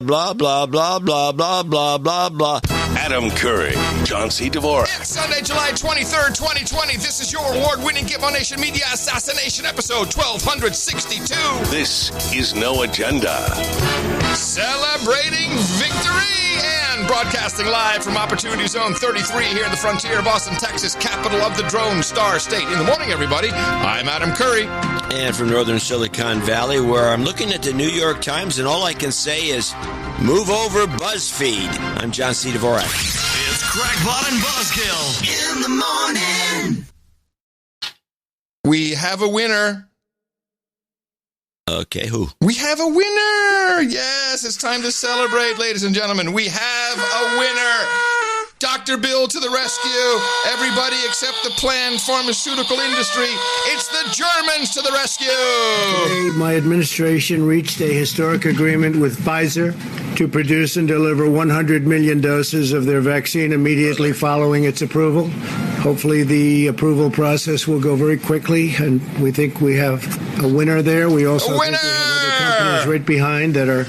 Blah, blah, blah, blah, blah, blah, blah, blah. Adam Curry, John C. Dvorak. It's Sunday, July 23rd, 2020. This is your award-winning Gitmo Nation Media Assassination episode 1262. This is No Agenda. Celebrating victory and broadcasting live from Opportunity Zone 33 here in the frontier of Austin, Texas, capital of the Drone Star State. In the morning, everybody. I'm Adam Curry. And from northern Silicon Valley, where I'm looking at the New York Times, and all I can say is, move over, BuzzFeed. I'm John C. Dvorak. It's Crackpot and Buzzkill in the morning. We have a winner. Okay, who? We have a winner. Yes, it's time to celebrate, ladies and gentlemen. We have a winner. Dr. Bill to the rescue. Everybody except the planned pharmaceutical industry. It's the Germans to the rescue. Today, my administration reached a historic agreement with Pfizer to produce and deliver 100 million doses of their vaccine immediately following its approval. Hopefully, the approval process will go very quickly, and we think we have a winner there. We also think we have other companies right behind that are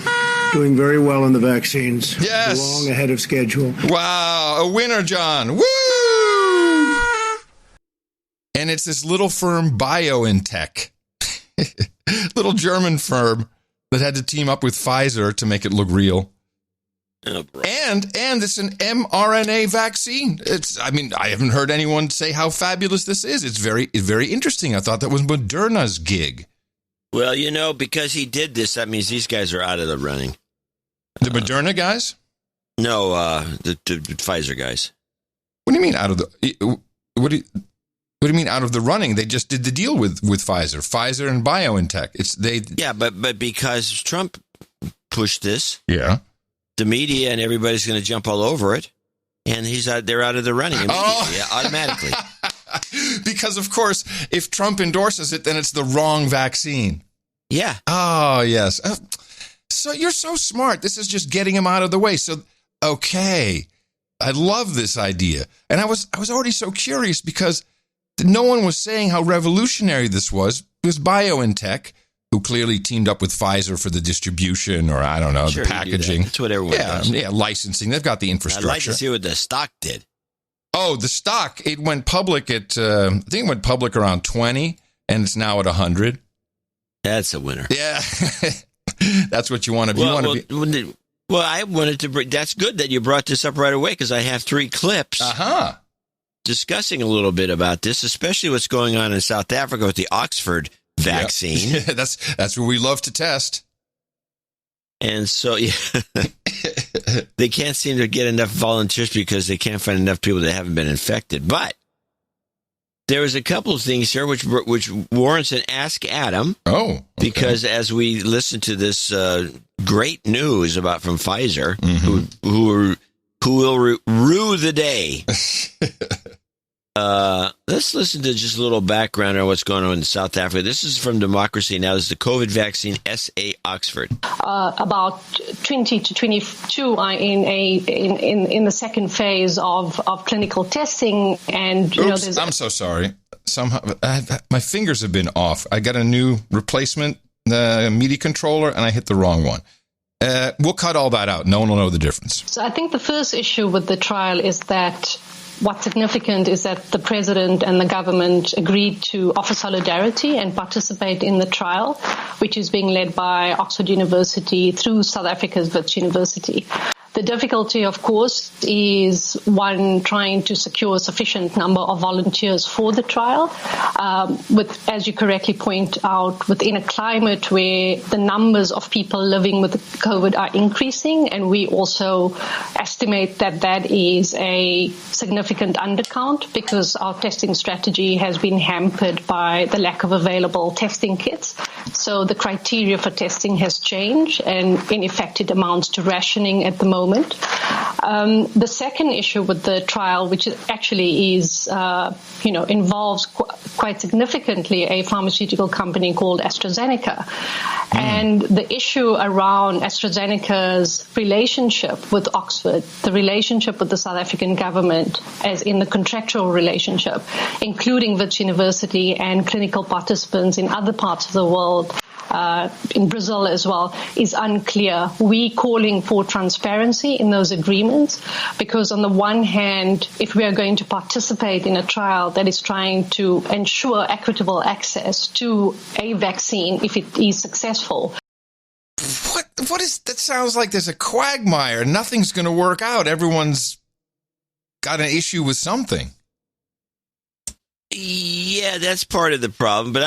doing very well in the vaccines. Yes. Long ahead of schedule. Wow, a winner, John. Woo! And it's this little firm, BioNTech. Little German firm that had to team up with Pfizer to make it look real. Oh, and it's an mRNA vaccine. I haven't heard anyone say how fabulous this is. It's very interesting. I thought that was Moderna's gig. Well, you know, because he did this, that means these guys are out of the running. The Moderna guys? No, the Pfizer guys. What do you mean out of the? What do you mean out of the running? They just did the deal with Pfizer and BioNTech. Yeah, but because Trump pushed this, yeah, the media and everybody's going to jump all over it, and they're out of the running immediately, automatically. Because of course, if Trump endorses it, then it's the wrong vaccine. Yeah. Oh yes. So you're so smart. This is just getting him out of the way. So, okay. I love this idea. And I was already so curious because no one was saying how revolutionary this was. It was BioNTech, who clearly teamed up with Pfizer for the distribution or, I don't know, sure, the packaging. That's what everyone does. Yeah, licensing. They've got the infrastructure. I'd like to see what the stock did. Oh, the stock, it went public at, I think it went public around 20, and it's now at 100. That's a winner. Yeah. That's what you want to be. Well, I wanted to bring. That's good that you brought this up right away because I have 3 clips discussing a little bit about this, especially what's going on in South Africa with the Oxford vaccine. Yep. That's where we love to test. And so, yeah, they can't seem to get enough volunteers because they can't find enough people that haven't been infected. But there was a couple of things here which warrants an Ask Adam. Oh, okay. Because as we listen to this great news from Pfizer, who will rue the day. Let's listen to just a little background on what's going on in South Africa. This is from Democracy Now! This is the COVID vaccine SA Oxford. About 20 to 22 are in the second phase of clinical testing, and I'm so sorry. Somehow my fingers have been off. I got a new replacement MIDI controller, and I hit the wrong one. We'll cut all that out. No one will know the difference. So I think the first issue with the trial is that what's significant is that the president and the government agreed to offer solidarity and participate in the trial, which is being led by Oxford University through South Africa's Wits University. The difficulty, of course, is one trying to secure a sufficient number of volunteers for the trial, as you correctly point out, within a climate where the numbers of people living with COVID are increasing, and we also estimate that is a significant undercount because our testing strategy has been hampered by the lack of available testing kits. So the criteria for testing has changed, and in effect it amounts to rationing at the moment. The second issue with the trial, which actually is, involves quite significantly a pharmaceutical company called AstraZeneca. And the issue around AstraZeneca's relationship with Oxford, the relationship with the South African government, as in the contractual relationship, including Wits University and clinical participants in other parts of the world, in Brazil as well, is unclear. We calling for transparency in those agreements because on the one hand, if we are going to participate in a trial that is trying to ensure equitable access to a vaccine, if it is successful. What is that? Sounds like there's a quagmire. Nothing's going to work out. Everyone's got an issue with something. Yeah, that's part of the problem. But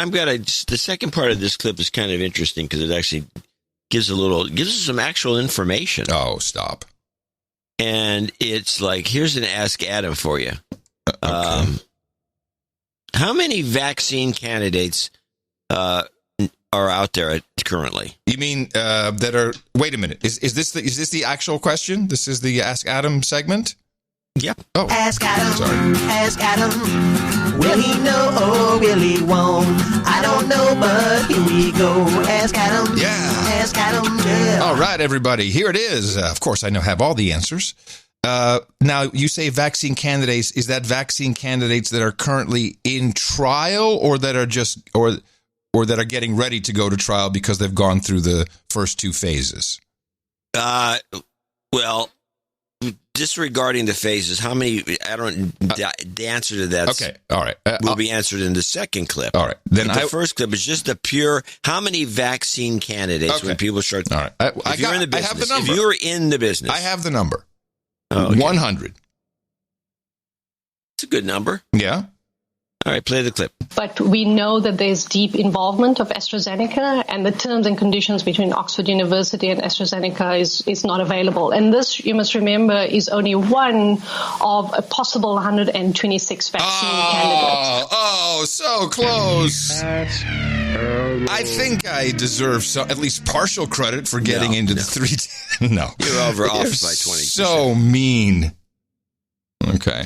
the second part of this clip is kind of interesting because it actually gives us some actual information. Oh, stop. And it's like, here's an Ask Adam for you. Okay. How many vaccine candidates are out there currently? You mean that are? Wait a minute. Is this the actual question? This is the Ask Adam segment. Yep. Oh, Ask Adam. sorry. Ask Adam. Will he know or will he won't? I don't know, but here we go. Ask Adam. Yeah. Ask Adam. Yeah. All right, everybody. Here it is. Of course, I have all the answers. Now, you say vaccine candidates. Is that vaccine candidates that are currently in trial, or that are just or that are getting ready to go to trial because they've gone through the first two phases? Well, disregarding the phases, how many? The answer to that. Okay. All right. Will be answered in the second clip. All right. Then the first clip is just the pure. How many vaccine candidates? Okay. When people start. All right. If you're in the business, I have the number. If you're in the business, I have the number. Oh, okay. 100. It's a good number. Yeah. All right, play the clip. But we know that there's deep involvement of AstraZeneca, and the terms and conditions between Oxford University and AstraZeneca is not available. And this, you must remember, is only one of a possible 126 vaccine candidates. Oh, so close. I think I deserve at least partial credit for getting into the 310. No. You're off by 20%. So mean. Okay.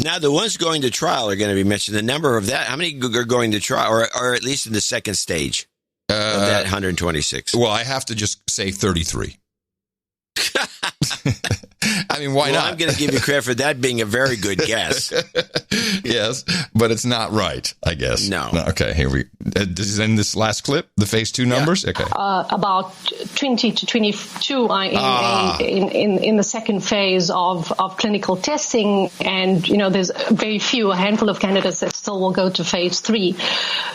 Now, the ones going to trial are going to be mentioned. The number of that, how many are going to trial, or at least in the second stage of that 126? Well, I have to just say 33. I mean, why not? I'm going to give you credit for that being a very good guess. Yes, but it's not right, I guess. No. Okay, here we this is in this last clip, the phase 2 numbers? Yeah. Okay. About 20 to 22 are in the second phase of clinical testing, and there's a handful of candidates that still will go to phase 3.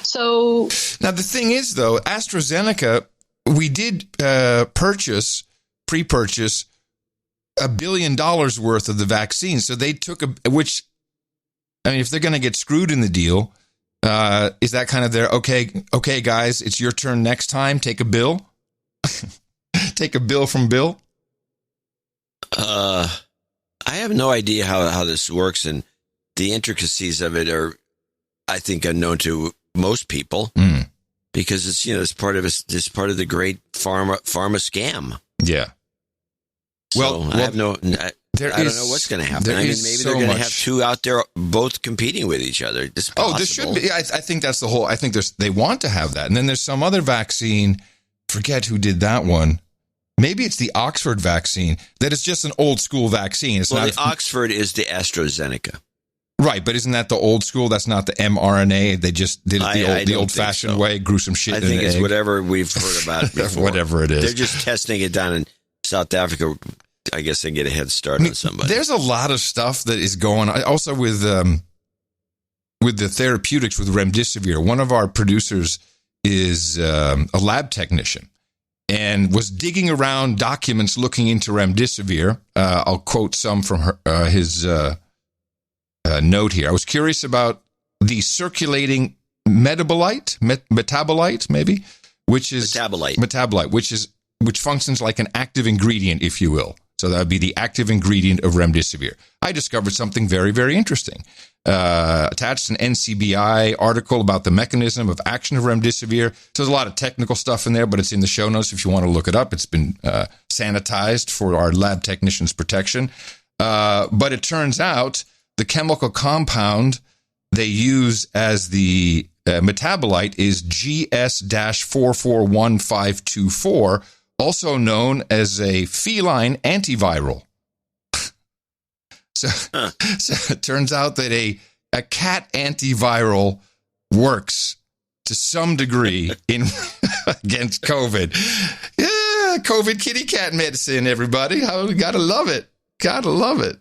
So now the thing is, though, AstraZeneca, we did pre-purchase $1 billion worth of the vaccine. So they took if they're going to get screwed in the deal, is that kind of their, okay, guys, it's your turn next time. Take a bill. Take a bill from Bill. I have no idea how this works, and the intricacies of it are, I think, unknown to most people because it's part of the great pharma scam. Yeah. So I don't know what's going to happen. Maybe they're going to have two out there both competing with each other. This should be. I think that's the whole. I think they want to have that, and then there's some other vaccine. Forget who did that one. Maybe it's the Oxford vaccine that is just an old school vaccine. It's not. The Oxford is the AstraZeneca. Right, but isn't that the old school? That's not the mRNA. They just did it the old-fashioned way, grew some shit in an egg. I think it's whatever we've heard about before. Whatever it is. They're just testing it down in South Africa. I guess they get a head start on somebody. There's a lot of stuff that is going on. Also with the therapeutics with remdesivir. One of our producers is a lab technician and was digging around documents looking into remdesivir. I'll quote some from his note here. I was curious about the circulating metabolite, maybe, which is metabolite, which functions like an active ingredient, if you will. So that would be the active ingredient of remdesivir. I discovered something very, very interesting. Attached an NCBI article about the mechanism of action of remdesivir. So there's a lot of technical stuff in there, but it's in the show notes if you want to look it up. It's been sanitized for our lab technicians' protection. But it turns out the chemical compound they use as the metabolite is GS-441524, also known as a feline antiviral. So it turns out that a cat antiviral works to some degree in against COVID. Yeah, COVID kitty cat medicine, everybody. Oh, gotta love it. Gotta love it.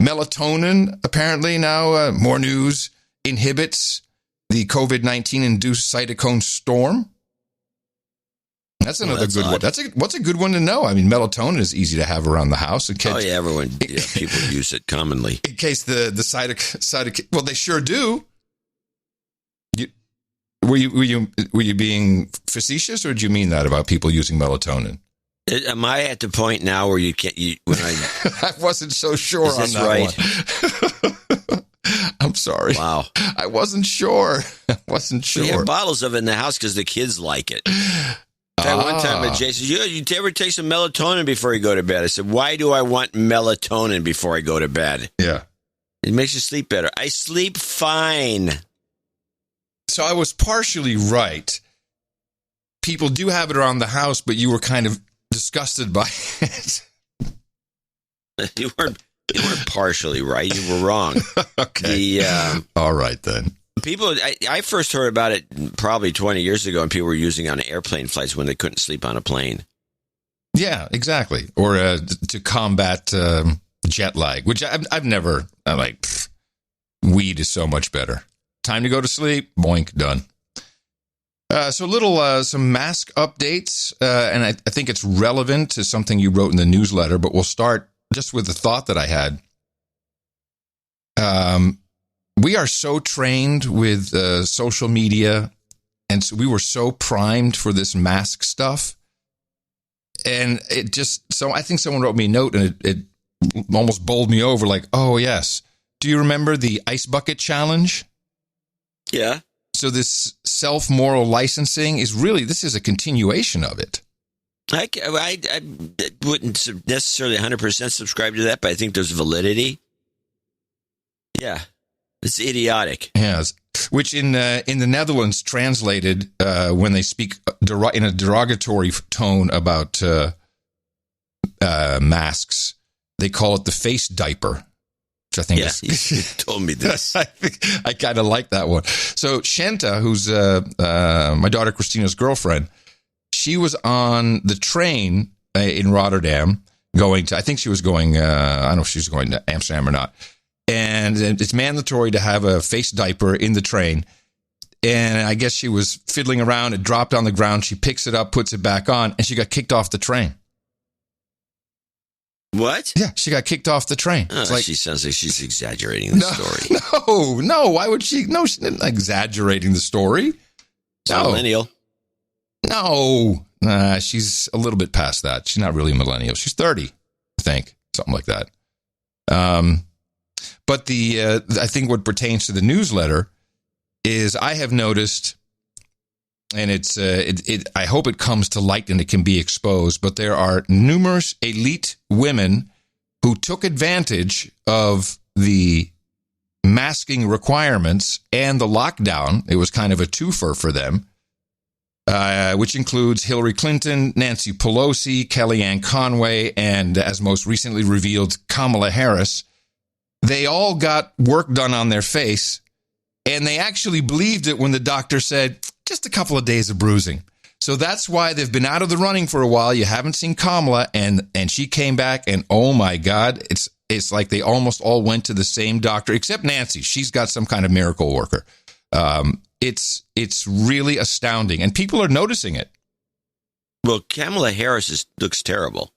Melatonin, apparently now, more news, inhibits the COVID-19 induced cytokine storm. That's another good one. What's a good one to know? I mean, melatonin is easy to have around the house. People use it commonly. In case the cytokine, well, they sure do. Were you being facetious, or did you mean that about people using melatonin? Am I at the point now where you can't? I wasn't so sure on that right? one. I'm sorry. Wow, I wasn't sure. We have bottles of it in the house because the kids like it. One time, Jay said, you ever take some melatonin before you go to bed? I said, why do I want melatonin before I go to bed? Yeah. It makes you sleep better. I sleep fine. So I was partially right. People do have it around the house, but you were kind of disgusted by it. You weren't partially right. You were wrong. Okay. All right, then. People, I first heard about it probably 20 years ago, and people were using it on airplane flights when they couldn't sleep on a plane. Yeah, exactly. Or to combat jet lag, which I've never, I'm like, weed is so much better. Time to go to sleep, boink, done. So some mask updates, and I think it's relevant to something you wrote in the newsletter, but we'll start just with the thought that I had. We are so trained with social media, and so we were so primed for this mask stuff. And I think someone wrote me a note, and it almost bowled me over like, oh, yes. Do you remember the Ice Bucket Challenge? Yeah. So this self-moral licensing this is a continuation of it. I wouldn't necessarily 100% subscribe to that, but I think there's validity. Yeah. It's idiotic. Yes, which in the Netherlands translated when they speak in a derogatory tone about masks, they call it the face diaper, which I think you told me this. I kind of like that one. So Shenta, who's my daughter Christina's girlfriend, she was on the train in Rotterdam I think she was going, I don't know if she was going to Amsterdam or not. And it's mandatory to have a face diaper in the train. And I guess she was fiddling around. It dropped on the ground. She picks it up, puts it back on, and she got kicked off the train. What? Yeah, she got kicked off the train. She sounds like she's exaggerating the No. story. Why would she? No, she's not exaggerating the story. No. Millennial. No. She's a little bit past that. She's not really a millennial. She's 30, I think. Something like that. But I think what pertains to the newsletter is I have noticed, and I hope it comes to light and it can be exposed, but there are numerous elite women who took advantage of the masking requirements and the lockdown. It was kind of a twofer for them, which includes Hillary Clinton, Nancy Pelosi, Kellyanne Conway, and as most recently revealed, Kamala Harris. They all got work done on their face, and they actually believed it when the doctor said, just a couple of days of bruising. So that's why they've been out of the running for a while. You haven't seen Kamala, and she came back, and oh my God, it's like they almost all went to the same doctor, except Nancy. She's got some kind of miracle worker. It's really astounding, and people are noticing it. Well, Kamala Harris looks terrible.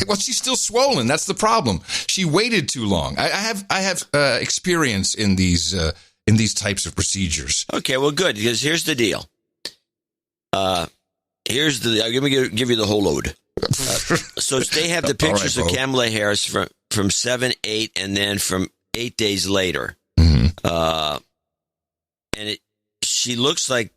Well, she's still swollen. That's the problem. She waited too long. I have experience in these types of procedures. Okay, well, good, because here's the deal. I'm going to give you the whole load. So they have the pictures of Kamala Harris from 7, 8, and then from 8 days later. Mm-hmm. And she looks like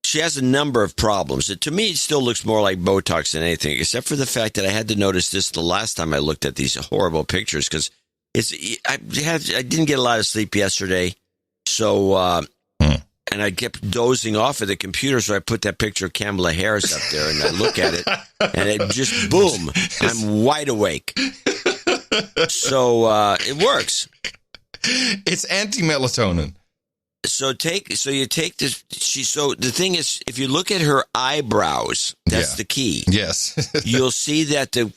she has a number of problems. To me, it still looks more like Botox than anything, except for the fact that I had to notice this the last time I looked at these horrible pictures, because I didn't get a lot of sleep yesterday, so and I kept dozing off at the computer, so I put that picture of Kamala Harris up there, and I look at it, and it just, boom, I'm wide awake. So it works. It's anti-melatonin. So you take this. So the thing is, if you look at her eyebrows, that's the key. Yes. You'll see that the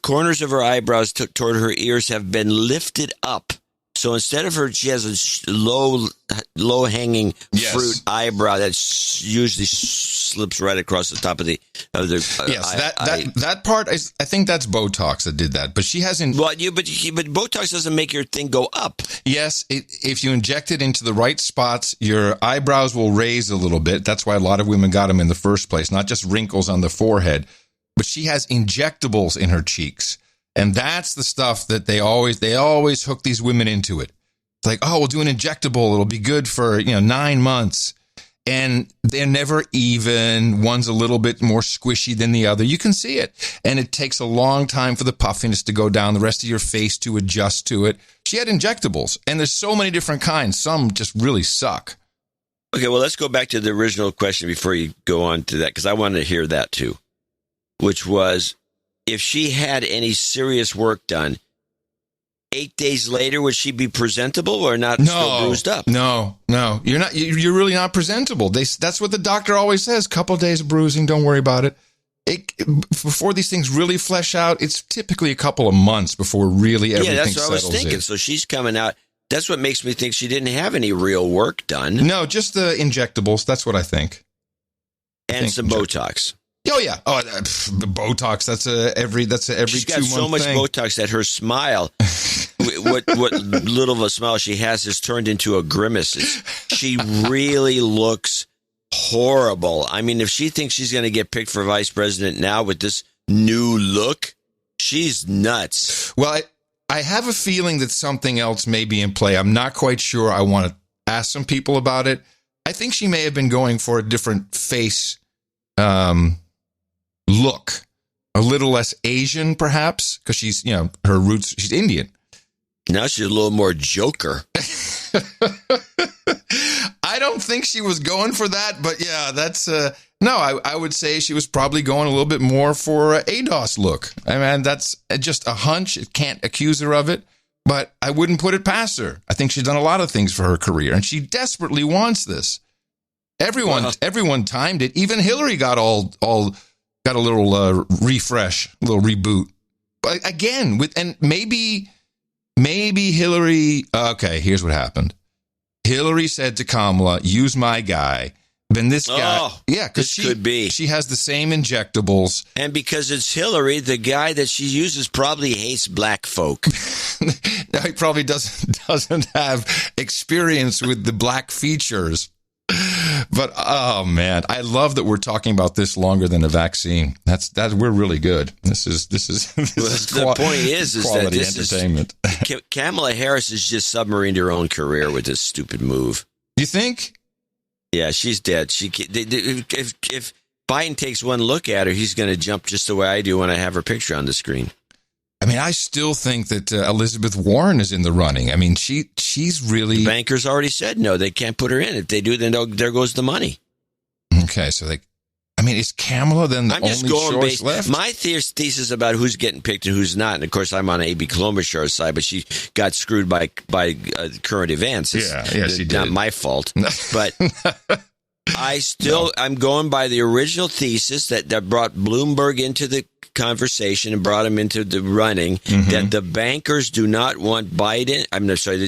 corners of her eyebrows toward her ears have been lifted up. So instead of she has a low hanging fruit eyebrow that usually slips right across the top of the that part I think that's Botox that did that, but she hasn't. Well, but Botox doesn't make your thing go up. Yes, if you inject it into the right spots, your eyebrows will raise a little bit. That's why a lot of women got them in the first place, not just wrinkles on the forehead. But she has injectables in her cheeks. And that's the stuff that they always hook these women into it. It's like, oh, we'll do an injectable. It'll be good for, 9 months. And they're never even. One's a little bit more squishy than the other. You can see it. And it takes a long time for the puffiness to go down, the rest of your face to adjust to it. She had injectables. And there's so many different kinds. Some just really suck. Okay, well, let's go back to the original question before you go on to that, because I wanted to hear that too, which was, if she had any serious work done, 8 days later, would she be presentable or not? Still bruised up? No. You're not. You're really not presentable. That's what the doctor always says. Couple days of bruising. Don't worry about it. Before these things really flesh out, it's typically a couple of months before really everything settles in. Yeah, that's what I was thinking. So she's coming out. That's what makes me think she didn't have any real work done. No, just the injectables. That's what I think. And some Botox. Oh yeah. Oh, the Botox. That's every 2 months. She's got so much Botox that her smile, what little of a smile she has, is turned into a grimace. She really looks horrible. I mean, if she thinks she's going to get picked for vice president now with this new look, she's nuts. Well, I have a feeling that something else may be in play. I'm not quite sure. I want to ask some people about it. I think she may have been going for a different face look, a little less Asian, perhaps, because she's, her roots, she's Indian. Now she's a little more Joker. I don't think she was going for that, but yeah, that's, no, I would say she was probably going a little bit more for ADOS look. I mean, that's just a hunch. It can't accuse her of it, but I wouldn't put it past her. I think she's done a lot of things for her career, and she desperately wants this. Everyone timed it. Even Hillary got got a little refresh, a little reboot. But again, maybe Hillary. Okay, here's what happened. Hillary said to Kamala, "Use my guy." Then this guy, because she has the same injectables, and because it's Hillary, the guy that she uses probably hates black folk. Now he probably doesn't have experience with the black features. But oh man, I love that we're talking about this longer than a vaccine. That's we're really good. This is the point is that this entertainment. Kamala Harris is just submarined her own career with this stupid move. You think? Yeah, she's dead. If Biden takes one look at her, he's going to jump just the way I do when I have her picture on the screen. I mean, I still think that Elizabeth Warren is in the running. I mean, she's really... The bankers already said no, they can't put her in. If they do, then there goes the money. Okay, so is Kamala then the only choice left? My thesis about who's getting picked and who's not, and of course I'm on A.B. Klobuchar's side, but she got screwed by current events. Yes, she did. Not my fault, but... I'm going by the original thesis that brought Bloomberg into the conversation and brought him into the running, that the bankers do not want Biden.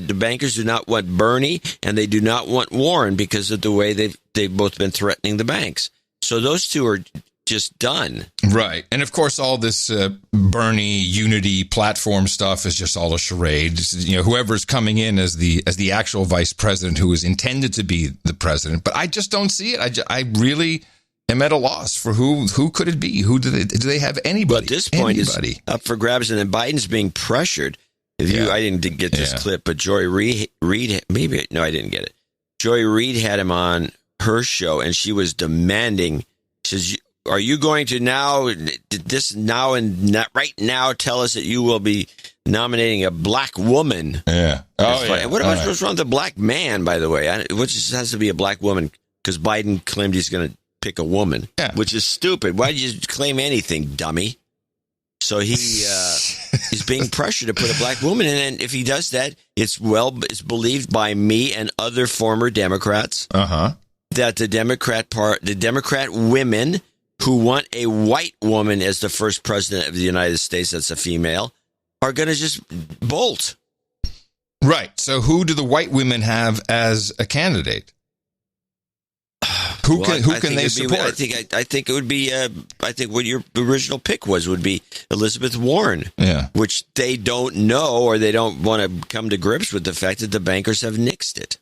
The bankers do not want Bernie, and they do not want Warren because of the way they've both been threatening the banks. So those two are just done. Right. And of course, all this Bernie unity platform stuff is just all a charade. Whoever's coming in as the actual vice president who is intended to be the president. But I just don't see it. I really am at a loss for who could it be? Who do they have anybody? Well, at this point, it's up for grabs, and then Biden's being pressured. I didn't get this clip, but Joy Reid, maybe, no, I didn't get it. Joy Reid had him on her show, and she was demanding, she says, are you going to right now tell us that you will be nominating a black woman? Yeah. What's wrong with a black man, by the way? Which has to be a black woman, because Biden claimed he's going to pick a woman, which is stupid. Why did you claim anything, dummy? So he He's being pressured to put a black woman in. And if he does that, it's believed by me and other former Democrats that the Democrat women who want a white woman as the first president of the United States, that's a female, are going to just bolt. Right. So who do the white women have as a candidate? Who can they support? I think it would be. I think what your original pick would be Elizabeth Warren. Yeah. Which they don't know, or they don't want to come to grips with the fact that the bankers have nixed it.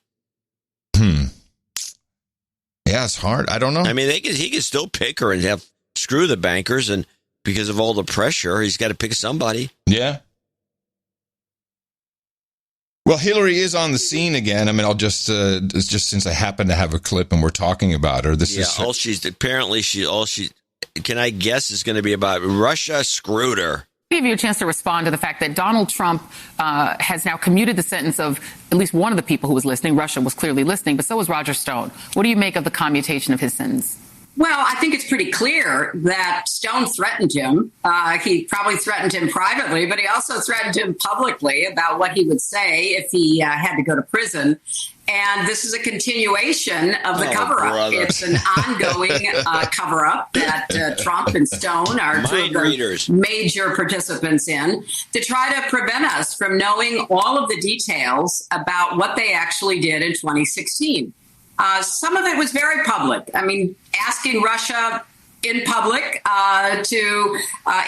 Yeah, it's hard. I don't know. I mean, he could still pick her and screw the bankers, and because of all the pressure, he's got to pick somebody. Yeah. Well, Hillary is on the scene again. I mean, I'll just since I happen to have a clip and we're talking about her. This is all she can I guess is going to be about Russia screwed her. Give you a chance to respond to the fact that Donald Trump has now commuted the sentence of at least one of the people who was listening. Russia was clearly listening, but so was Roger Stone. What do you make of the commutation of his sentence? Well, I think it's pretty clear that Stone threatened him. He probably threatened him privately, but he also threatened him publicly about what he would say if he had to go to prison. And this is a continuation of the cover-up. Brother. It's an ongoing cover-up that Trump and Stone are two of the major participants in to try to prevent us from knowing all of the details about what they actually did in 2016. Some of it was very public. I mean, asking Russia in public to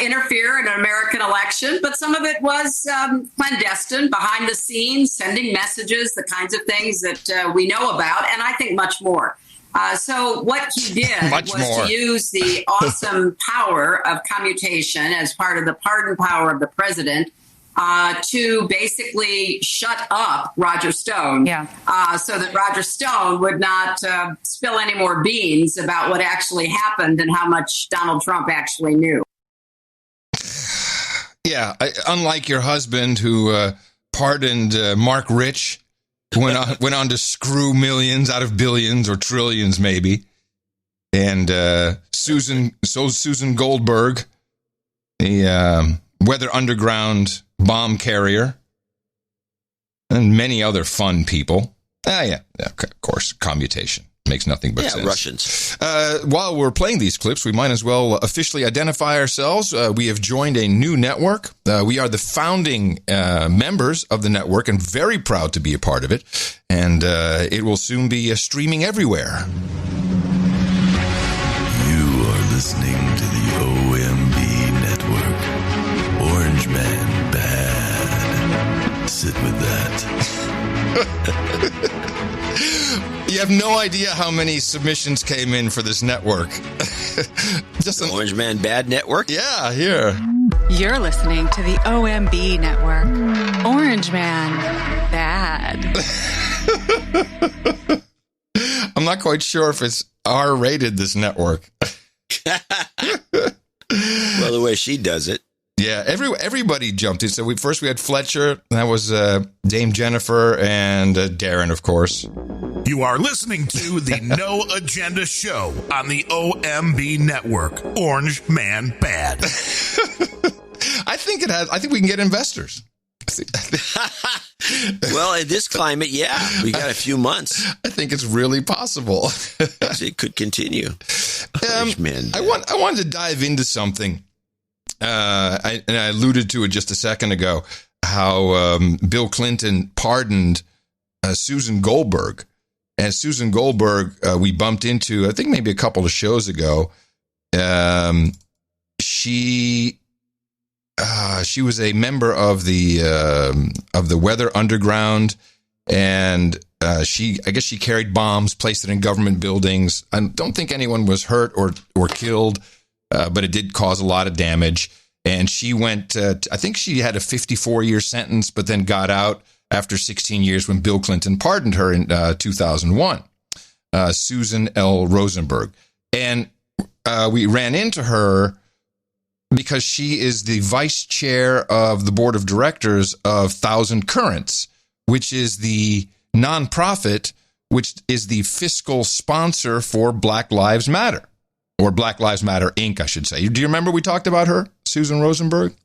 interfere in an American election, but some of it was clandestine, behind the scenes, sending messages, the kinds of things that we know about, and I think much more. So what he did was to use the awesome power of commutation as part of the pardon power of the president to basically shut up Roger Stone so that Roger Stone would not spill any more beans about what actually happened and how much Donald Trump actually knew. Yeah, unlike your husband who pardoned Mark Rich, went on to screw millions out of billions or trillions maybe, and Susan Goldberg, the Weather Underground bomb carrier, and many other fun people. Of course, commutation makes nothing but sense. Russians. While we're playing these clips, we might as well officially identify ourselves. We have joined a new network. We are the founding members of the network and very proud to be a part of it. And it will soon be streaming everywhere. You are listening to the OMB Network. Orange Man bad. Sit with that. You have no idea how many submissions came in for this network. Just an Orange Man Bad Network? Yeah, here. You're listening to the OMB Network. Orange Man Bad. I'm not quite sure if it's R-rated, this network. Well, the way she does it. Yeah, everybody jumped in. So we had Fletcher, that was Dame Jennifer, and Darren, of course. You are listening to the No Agenda Show on the OMB Network. Orange Man Bad. I think we can get investors. Well, in this climate, yeah, we got a few months. I think it's really possible. It could continue. I wanted to dive into something. I alluded to it just a second ago, how Bill Clinton pardoned Susan Goldberg. And Susan Goldberg, we bumped into, I think maybe a couple of shows ago. She was a member of the Weather Underground, and I guess she carried bombs, placed it in government buildings. I don't think anyone was hurt or killed. But it did cause a lot of damage. And she went, I think she had a 54-year sentence, but then got out after 16 years when Bill Clinton pardoned her in 2001, Susan L. Rosenberg. And we ran into her because she is the vice chair of the board of directors of Thousand Currents, which is the nonprofit, which is the fiscal sponsor for Black Lives Matter. Or Black Lives Matter, Inc., I should say. Do you remember we talked about her, Susan Rosenberg?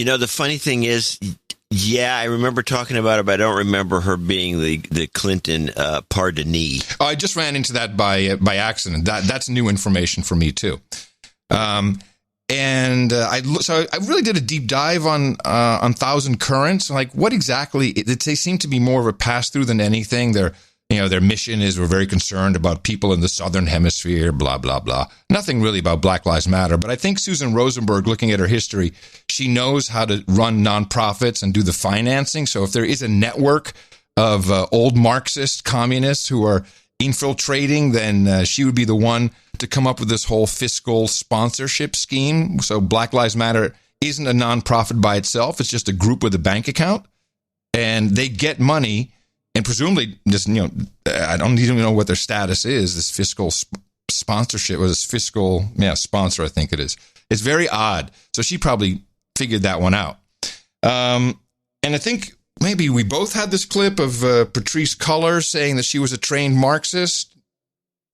The funny thing is, I remember talking about it, but I don't remember her being the Clinton pardonee. Oh, I just ran into that by accident. That's new information for me too. I really did a deep dive on Thousand Currents. Like, what exactly? They seem to be more of a pass through than anything. Their mission is we're very concerned about people in the Southern Hemisphere, blah, blah, blah. Nothing really about Black Lives Matter. But I think Susan Rosenberg, looking at her history, she knows how to run nonprofits and do the financing. So if there is a network of old Marxist communists who are infiltrating, then she would be the one to come up with this whole fiscal sponsorship scheme. So Black Lives Matter isn't a nonprofit by itself. It's just a group with a bank account. And they get money. And presumably, I don't even know what their status is, this fiscal sponsorship, or this fiscal sponsor, I think it is. It's very odd. So she probably figured that one out. And I think maybe we both had this clip of Patrisse Cullors saying that she was a trained Marxist.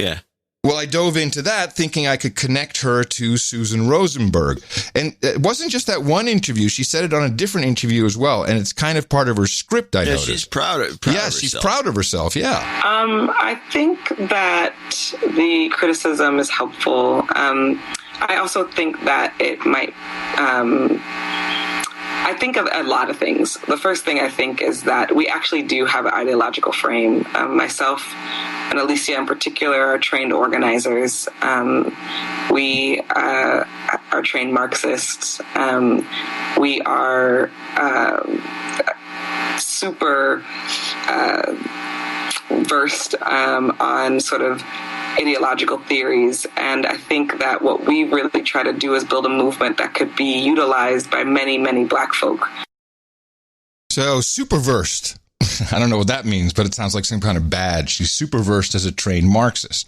Yeah. Well, I dove into that thinking I could connect her to Susan Rosenberg. And it wasn't just that one interview. She said it on a different interview as well. And it's kind of part of her script, I noticed. She's proud of herself. She's proud of herself, yeah. I think that the criticism is helpful. I also think that it might... I think of a lot of things. The first thing I think is that we actually do have an ideological frame. Myself and Alicia in particular are trained organizers. We are trained Marxists. We are super versed on sort of ideological theories. And I think that what we really try to do is build a movement that could be utilized by many, many Black folk. So super versed. I don't know what that means, but it sounds like some kind of badge. She's super versed as a trained Marxist.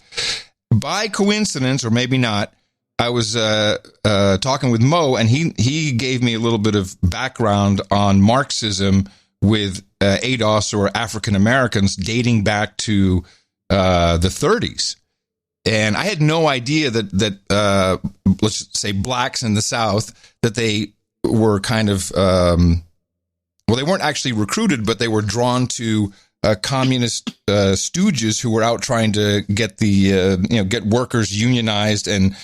By coincidence, or maybe not, I was talking with Mo, and he gave me a little bit of background on Marxism with ADOS, or African Americans, dating back to the 30s. And I had no idea that let's say blacks in the South, that they were kind of, they weren't actually recruited, but they were drawn to communist stooges who were out trying to get get workers unionized and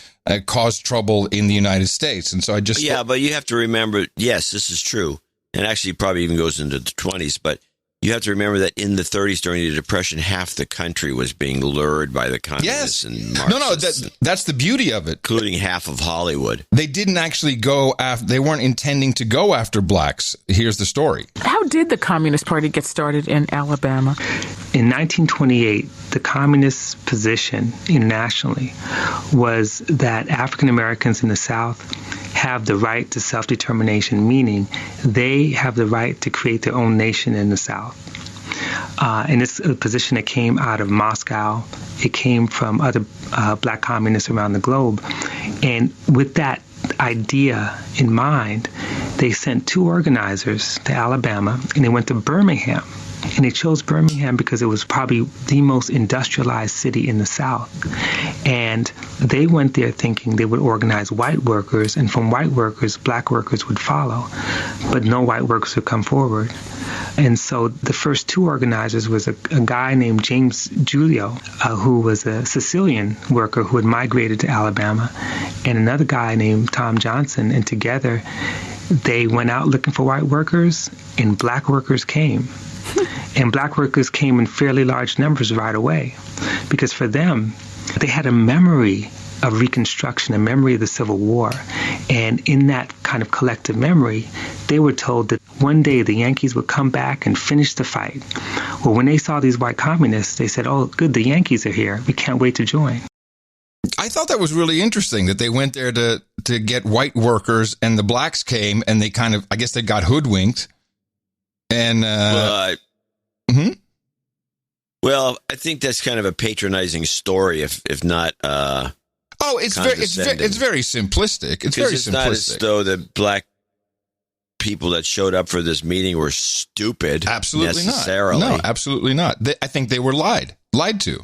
cause trouble in the United States. And so I just... Yeah, but you have to remember, yes, this is true. And actually probably even goes into the 20s, but you have to remember that in the 30s during the Depression, half the country was being lured by the communists and Marxists. No, that's the beauty of it. Including half of Hollywood. They didn't actually go after, they weren't intending to go after blacks. Here's the story. How did the Communist Party get started in Alabama? In 1928, the communist position internationally was that African Americans in the South have the right to self-determination, meaning they have the right to create their own nation in the South. And it's a position that came out of Moscow. It came from other black communists around the globe. And with that idea in mind, they sent two organizers to Alabama, and they went to Birmingham. And they chose Birmingham because it was probably the most industrialized city in the South. And they went there thinking they would organize white workers, and from white workers, black workers would follow. But no white workers would come forward. And so the first two organizers was a guy named James Julio, who was a Sicilian worker who had migrated to Alabama, and another guy named Tom Johnson. And together, they went out looking for white workers, and black workers came. And black workers came in fairly large numbers right away, because for them, they had a memory of Reconstruction, a memory of the Civil War. And in that kind of collective memory, they were told that one day the Yankees would come back and finish the fight. Well, when they saw these white communists, they said, oh, good, the Yankees are here. We can't wait to join. I thought that was really interesting that they went there to get white workers, and the blacks came, and they kind of, I guess they got hoodwinked. And well, I think that's kind of a patronizing story, if not. It's very simplistic. It's very simplistic. Not as though the black people that showed up for this meeting were stupid. Absolutely necessarily. Not. No, absolutely not. I think they were lied to.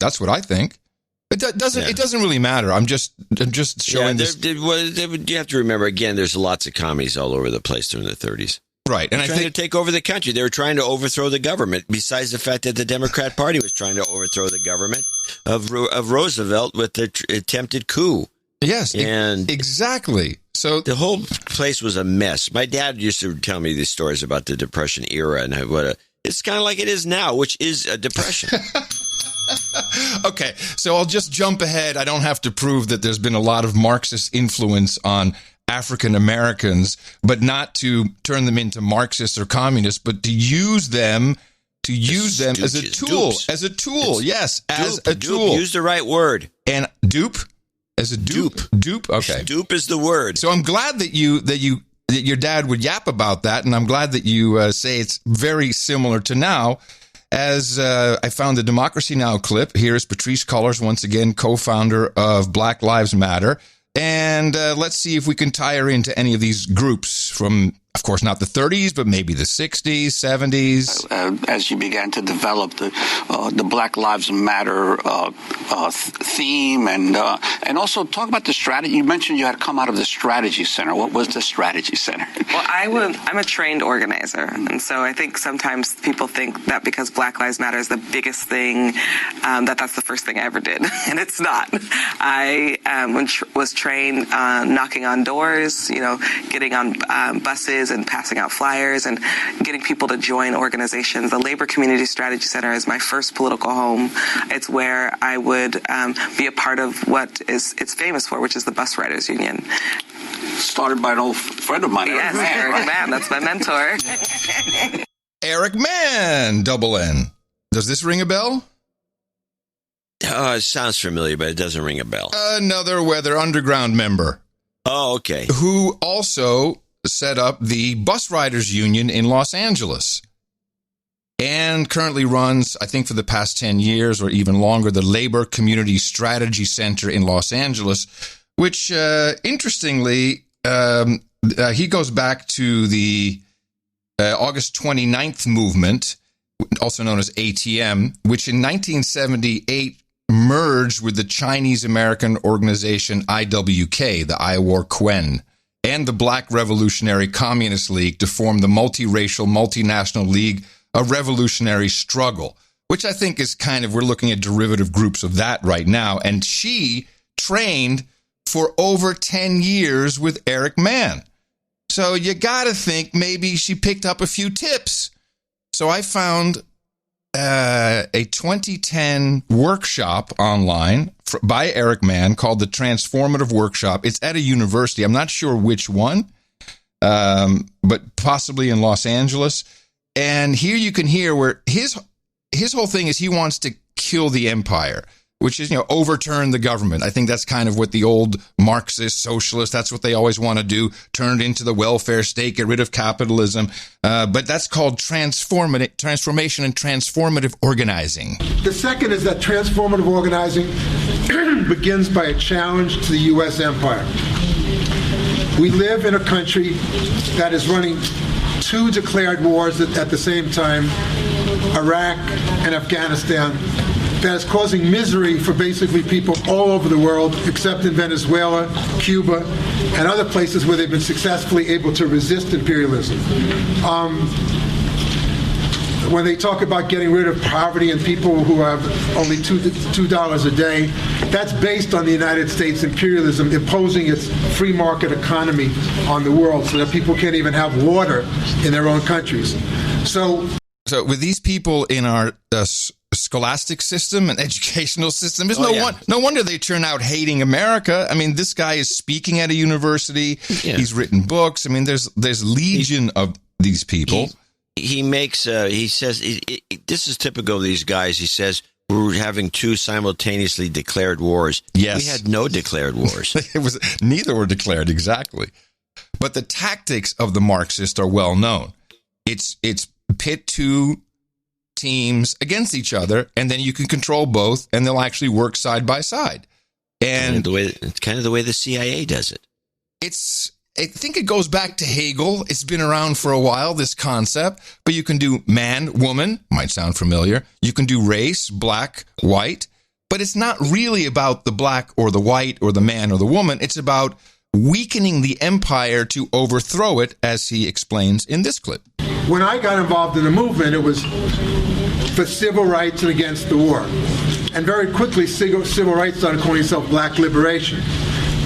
That's what I think. It doesn't really matter. I'm just showing this. You have to remember, again, there's lots of commies all over the place during the 30s. Right. And I think to take over the country. They were trying to overthrow the government, besides the fact that the Democrat Party was trying to overthrow the government of Roosevelt with the attempted coup. Yes, and exactly. So the whole place was a mess. My dad used to tell me these stories about the Depression era and it's kind of like it is now, which is a depression. Okay, so I'll just jump ahead. I don't have to prove that there's been a lot of Marxist influence on African Americans, but not to turn them into Marxists or communists, but to use them as a tool. Dupes. As a tool, yes, as a Dupe. tool. Use the right word. And dupe? As a dupe. Dupe? Okay. Dupe is the word. So I'm glad that your dad would yap about that, and I'm glad that you say it's very similar to now. As I found the Democracy Now! Clip, here is Patrisse Cullors, once again, co-founder of Black Lives Matter. And let's see if we can tie her into any of these groups from, of course, not the 30s, but maybe the 60s, 70s. As you began to develop the Black Lives Matter theme and also talk about the strategy. You mentioned you had come out of the Strategy Center. What was the Strategy Center? Well, I'm a trained organizer. And so I think sometimes people think that because Black Lives Matter is the biggest thing, that's the first thing I ever did. And it's not. I was trained knocking on doors, getting on buses and passing out flyers and getting people to join organizations. The Labor Community Strategy Center is my first political home. It's where I would be a part of what it's famous for, which is the Bus Riders Union. Started by an old friend of mine. Yes, Eric Mann. That's my mentor. Eric Mann, double N. Does this ring a bell? Oh, it sounds familiar, but it doesn't ring a bell. Another Weather Underground member. Oh, okay. Who also set up the Bus Riders Union in Los Angeles and currently runs, I think for the past 10 years or even longer, the Labor Community Strategy Center in Los Angeles, which, interestingly, he goes back to the August 29th movement, also known as ATM, which in 1978 merged with the Chinese-American organization IWK, the Iwar Kuen, and the Black Revolutionary Communist League to form the multiracial, multinational League of Revolutionary Struggle, which I think is we're looking at derivative groups of that right now. And she trained for over 10 years with Eric Mann. So you got to think maybe she picked up a few tips. So I found a 2010 workshop online by Eric Mann called the Transformative Workshop. It's at a university. I'm not sure which one, but possibly in Los Angeles. And here you can hear where his whole thing is he wants to kill the empire, which is, overturn the government. I think that's kind of what the old Marxist socialists, that's what they always want to do, turn it into the welfare state, get rid of capitalism. But that's called transformation and transformative organizing. The second is that transformative organizing begins by a challenge to the U.S. empire. We live in a country that is running two declared wars at the same time, Iraq and Afghanistan, that is causing misery for basically people all over the world, except in Venezuela, Cuba, and other places where they've been successfully able to resist imperialism. When they talk about getting rid of poverty and people who have only $2 a day, that's based on the United States imperialism imposing its free market economy on the world so that people can't even have water in their own countries. So with these people in our scholastic system and educational system, there's no wonder they turn out hating America. I mean, this guy is speaking at a university. Yeah. He's written books. I mean, there's legion of these people. He says, this is typical of these guys. He says, we're having two simultaneously declared wars. Yes. We had no declared wars. Neither were declared, exactly. But the tactics of the Marxists are well known. It's pit two teams against each other, and then you can control both, and they'll actually work side by side. And it's kind of the way the CIA does it. I think it goes back to Hegel. It's been around for a while, this concept, but you can do man, woman, might sound familiar. You can do race, black, white. But it's not really about the black or the white or the man or the woman. It's about weakening the empire to overthrow it, as he explains in this clip. When I got involved in the movement, it was for civil rights and against the war. And very quickly, civil rights started calling itself black liberation.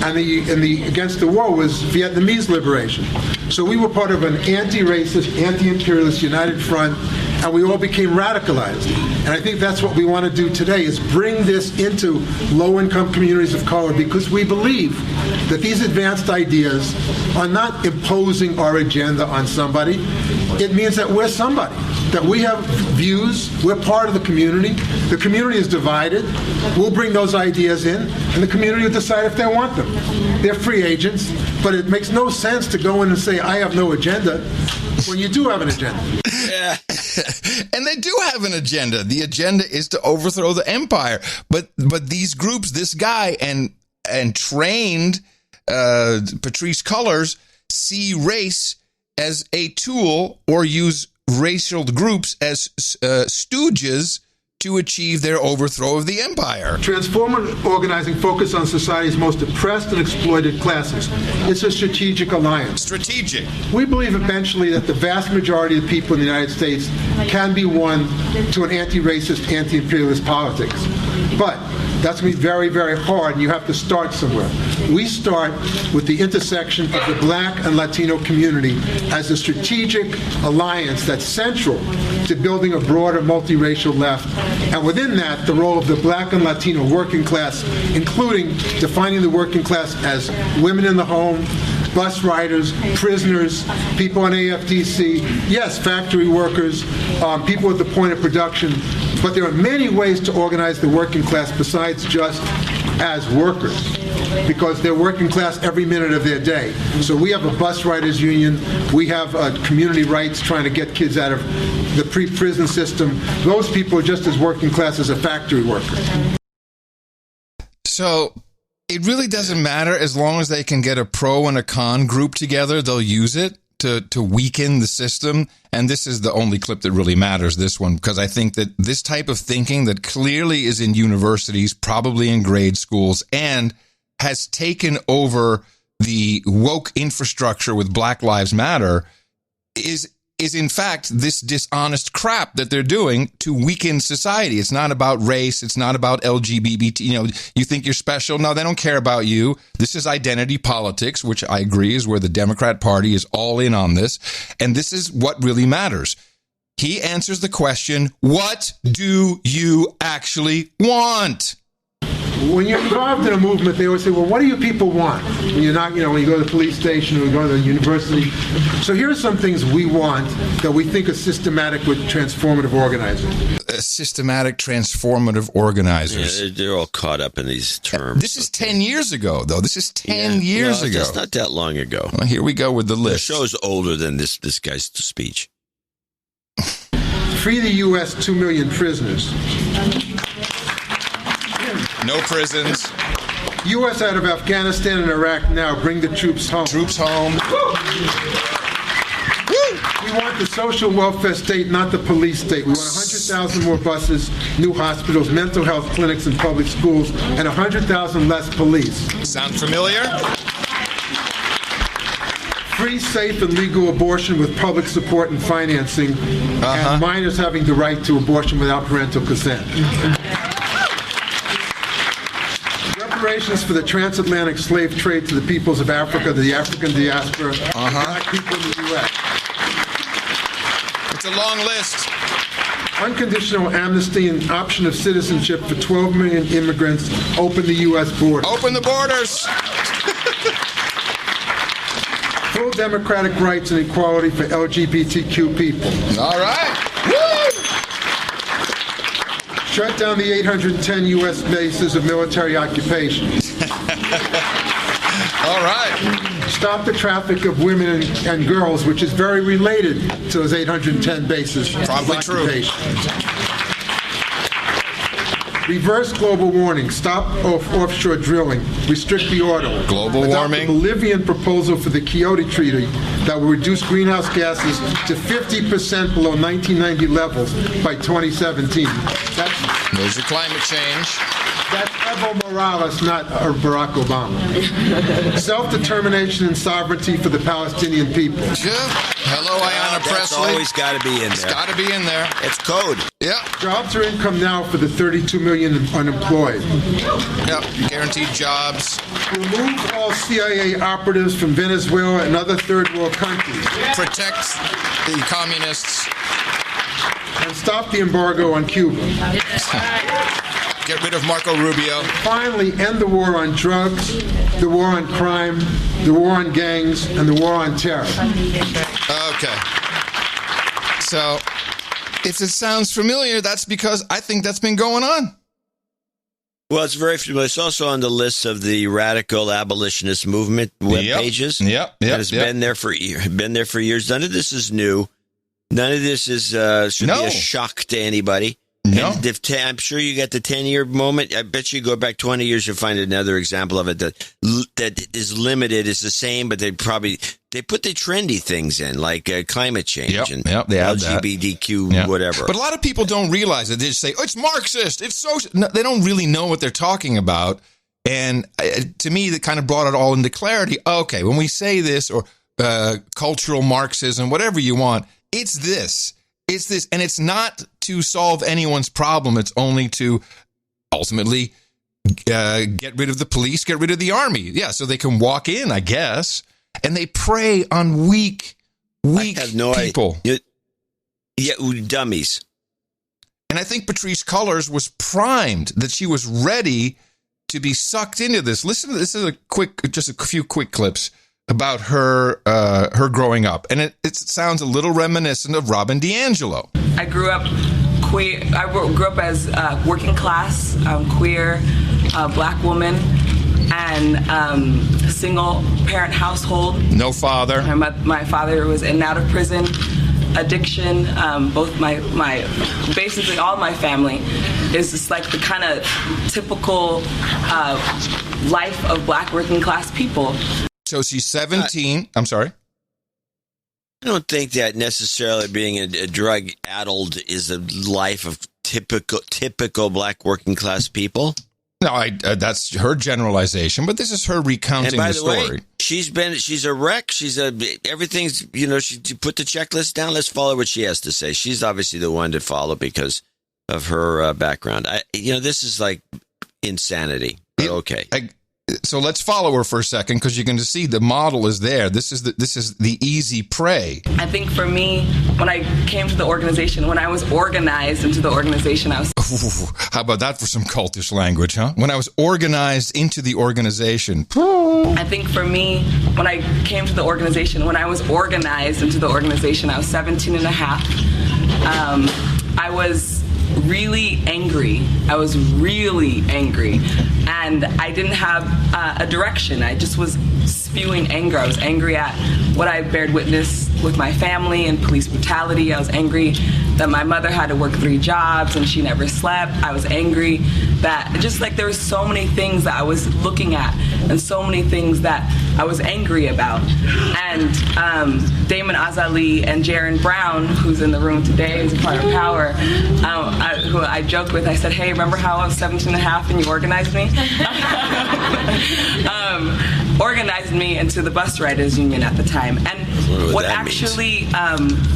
And the against the war was Vietnamese liberation. So we were part of an anti-racist, anti-imperialist united front, and we all became radicalized. And I think that's what we want to do today, is bring this into low-income communities of color, because we believe that these advanced ideas are not imposing our agenda on somebody. It means that we're somebody, that we have views, we're part of the community. The community is divided. We'll bring those ideas in, and the community will decide if they want them. They're free agents, but it makes no sense to go in and say, I have no agenda, when you do have an agenda. Yeah. And they do have an agenda. The agenda is to overthrow the empire. But these groups, this guy and trained Patrisse Cullors, see race as a tool, or use racial groups as stooges to achieve their overthrow of the empire. Transformative organizing focus on society's most oppressed and exploited classes. It's a strategic alliance. Strategic. We believe eventually that the vast majority of the people in the United States can be won to an anti-racist, anti-imperialist politics. But that's going to be very, very hard, and you have to start somewhere. We start with the intersection of the black and Latino community as a strategic alliance that's central to building a broader multiracial left. And within that, the role of the black and Latino working class, including defining the working class as women in the home, bus riders, prisoners, people on AFDC, yes, factory workers, people at the point of production. But there are many ways to organize the working class besides just as workers, because they're working class every minute of their day. So we have a bus riders union. We have community rights trying to get kids out of the pre-prison system. Those people are just as working class as a factory worker. So it really doesn't matter, as long as they can get a pro and a con group together, they'll use it to weaken the system. And this is the only clip that really matters, this one, because I think that this type of thinking that clearly is in universities, probably in grade schools, and has taken over the woke infrastructure with Black Lives Matter is in fact this dishonest crap that they're doing to weaken society. It's not about race. It's not about LGBT. You think you're special. No, they don't care about you. This is identity politics, which I agree is where the Democrat Party is all in on this. And this is what really matters. He answers the question, what do you actually want? When you're involved in a movement, they always say, well, what do you people want? When you're not, when you go to the police station or you go to the university. So here are some things we want that we think are systematic with transformative organizing. Systematic transformative organizers. Yeah, they're all caught up in these terms. This is 10 years ago, though. This is 10 years ago. It's not that long ago. Well, here we go with the list. The show's older than this guy's speech. Free the U.S. 2 million prisoners. No prisons. U.S. out of Afghanistan and Iraq now. Bring the troops home. Troops home. We want the social welfare state, not the police state. We want 100,000 more buses, new hospitals, mental health clinics and public schools, and 100,000 less police. Sound familiar? Free, safe, and legal abortion with public support and financing, and minors having the right to abortion without parental consent. Reparations for the transatlantic slave trade to the peoples of Africa, the African diaspora, black people in the U.S. It's a long list. Unconditional amnesty and option of citizenship for 12 million immigrants. Open the U.S. border. Open the borders. Full democratic rights and equality for LGBTQ people. All right. Shut down the 810 U.S. bases of military occupation. All right. Stop the traffic of women and girls, which is very related to those 810 bases Probably of true. occupation. Reverse global warming. Stop offshore drilling. Restrict the oil. Global warming. The Bolivian proposal for the Kyoto Treaty that will reduce greenhouse gases to 50% below 1990 levels by 2017. There's your climate change. That's Evo Morales, not Barack Obama. Self-determination and sovereignty for the Palestinian people. Yeah. Hello, Ayanna Pressley. That's always got to be in there. It's got to be in there. It's code. Yeah. Jobs are income now for the 32 million unemployed. Yep. Guaranteed jobs. Remove all CIA operatives from Venezuela and other third world countries. Protect the communists. And stop the embargo on Cuba. Get rid of Marco Rubio. And finally, end the war on drugs, the war on crime, the war on gangs, and the war on terror. Okay. So, if it sounds familiar, that's because I think that's been going on. Well, it's very familiar. It's also on the list of the radical abolitionist movement web pages. Yep. It's been there for years. None of this is new. None of this is should be a shock to anybody. No. I'm sure you got the 10-year moment. I bet you go back 20 years, you'll find another example of it that is limited. It's the same, but they put the trendy things in, like climate change and they LGBTQ, whatever. But a lot of people don't realize it. They just say, oh, it's Marxist. It's social. No, they don't really know what they're talking about. And to me, that kind of brought it all into clarity. Okay, when we say this or cultural Marxism, whatever you want, it's this. It's this, and it's not to solve anyone's problem. It's only to ultimately get rid of the police, get rid of the army. Yeah, so they can walk in, I guess, and they prey on weak people. Dummies. And I think Patrisse Cullors was primed, that she was ready to be sucked into this. Listen, this is just a few quick clips about her growing up. And it sounds a little reminiscent of Robin DiAngelo. I grew up queer. I grew up as working class, queer, black woman, and single parent household. No father. My father was in and out of prison, addiction. Both basically all my family is just like the kind of typical life of black working class people. So she's 17. I'm sorry. I don't think that necessarily being a drug addled is a life of typical black working class people. No, that's her generalization, but this is her recounting the story. Way, she's a wreck. Everything's, she put the checklist down. Let's follow what she has to say. She's obviously the one to follow because of her background. This is like insanity. But okay. So let's follow her for a second, because you're going to see the model is there. This is the easy prey. I think for me, when I came to the organization, when I was organized into the organization, I was... Ooh, how about that for some cultish language, huh? When I was organized into the organization. I think for me, when I came to the organization, when I was organized into the organization, I was 17 and a half. I was really angry. And I didn't have a direction. I just was spewing anger. I was angry at what I bared witness with my family and police brutality. I was angry that my mother had to work 3 jobs and she never slept. I was angry that just like there were so many things that I was looking at and so many things that I was angry about. And Damon Azali and Jaron Brown, who's in the room today, who's a part of Power, who I joked with, I said, hey, remember how I was 17 and a half and you organized me? Organized me into the bus riders union at the time. And what actually...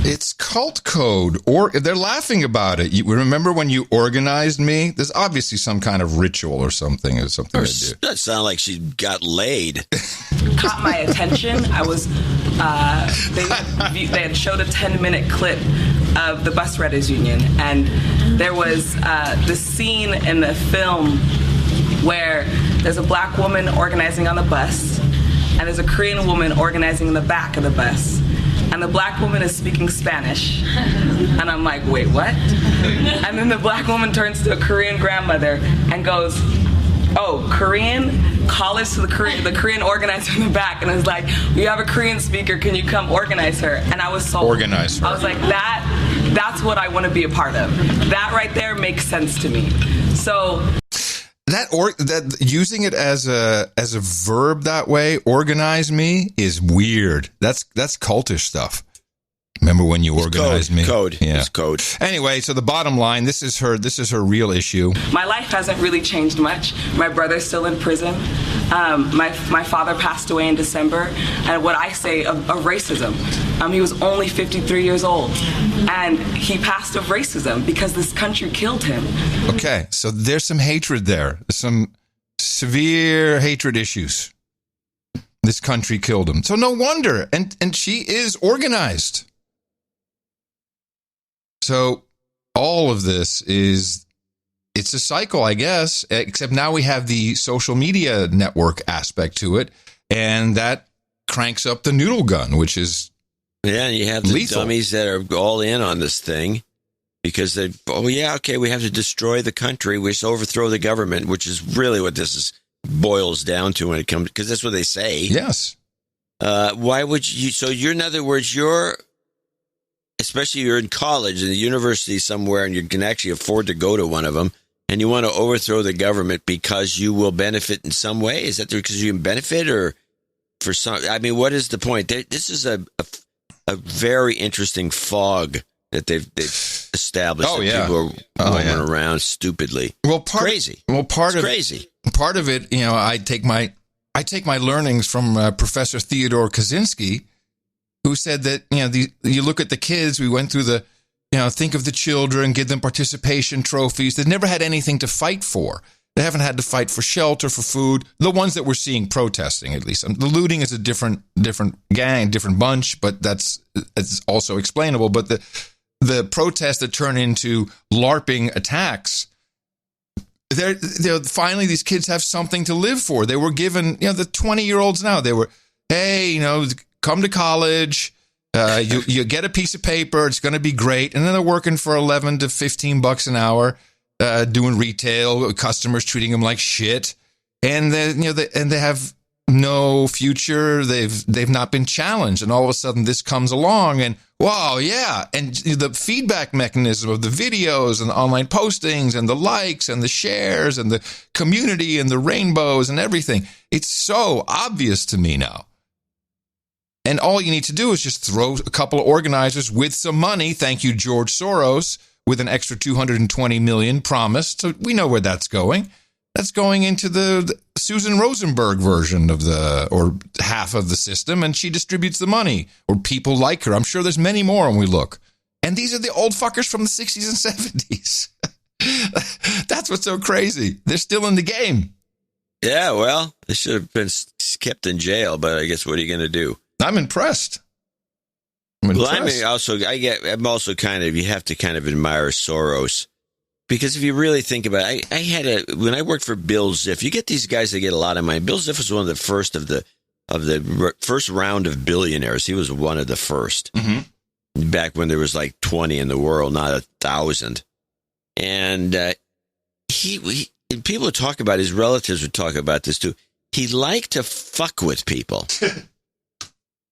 it's cult code, or they're laughing about it. You remember when you organized me? There's obviously some kind of ritual or something they do. That sounded like she got laid. Caught my attention. I was... they had showed a 10-minute clip of the bus riders union, and there was the scene in the film where there's a black woman organizing on the bus, and there's a Korean woman organizing in the back of the bus. And the black woman is speaking Spanish. And I'm like, wait, what? And then the black woman turns to a Korean grandmother and goes, oh, Korean? Calls to the Korean organizer in the back and is like, we have a Korean speaker, can you come organize her? And I was sold. Organize her. I was like, that's what I want to be a part of. That right there makes sense to me. So... That using it as a verb that way, organize me, is weird. That's cultish stuff. Remember when you organized me? Code. Yeah. It's code. Anyway, so the bottom line, this is her real issue. My life hasn't really changed much. My brother's still in prison. My father passed away in December, and what I say of racism. He was only 53 years old, and he passed of racism because this country killed him. Okay, so there's some hatred there. Some severe hatred issues. This country killed him. So no wonder. And she is organized. So all of this it's a cycle, I guess, except now we have the social media network aspect to it, and that cranks up the noodle gun, which is yeah, and you have the lethal. Dummies that are all in on this thing because we have to destroy the country, we should overthrow the government, which is really what this boils down to when it comes, because that's what they say. Yes. Why would you? So you're, in other words, especially you're in college, in the university somewhere, and you can actually afford to go to one of them, and you want to overthrow the government because you will benefit in some way? Is that because you can benefit, or for some? I mean, what is the point? This is a very interesting fog that they've established. Oh, that yeah. People are roaming around stupidly. Crazy. Well, crazy. Part of it, I take my learnings from Professor Theodore Kaczynski, who said that, you look at the kids, we went through think of the children, give them participation trophies. They've never had anything to fight for. They haven't had to fight for shelter, for food. The ones that we're seeing protesting, at least. The looting is a different gang, different bunch, but it's also explainable. But the protests that turn into LARPing attacks, they're finally these kids have something to live for. They were given, the 20-year-olds now, they were, hey, come to college, you get a piece of paper, it's going to be great. And then they're working for $11 to $15 an hour, doing retail, customers treating them like shit. And then, they have no future. They've not been challenged. And all of a sudden this comes along and wow, yeah. And the feedback mechanism of the videos and the online postings and the likes and the shares and the community and the rainbows and everything. It's so obvious to me now. And all you need to do is just throw a couple of organizers with some money. Thank you, George Soros, with an extra $220 million promised. So we know where that's going. That's going into the Susan Rosenberg version or half of the system, and she distributes the money, or people like her. I'm sure there's many more when we look. And these are the old fuckers from the 60s and 70s. That's what's so crazy. They're still in the game. Yeah, well, they should have been kept in jail, but I guess what are you going to do? I'm impressed. Well, I'm also kind of, you have to kind of admire Soros. Because if you really think about it, when I worked for Bill Ziff, you get these guys that get a lot of money. Bill Ziff was one of the first of the first round of billionaires. He was one of the first back when there was like 20 in the world, not 1,000. And people would talk about, his relatives would talk about this too. He liked to fuck with people.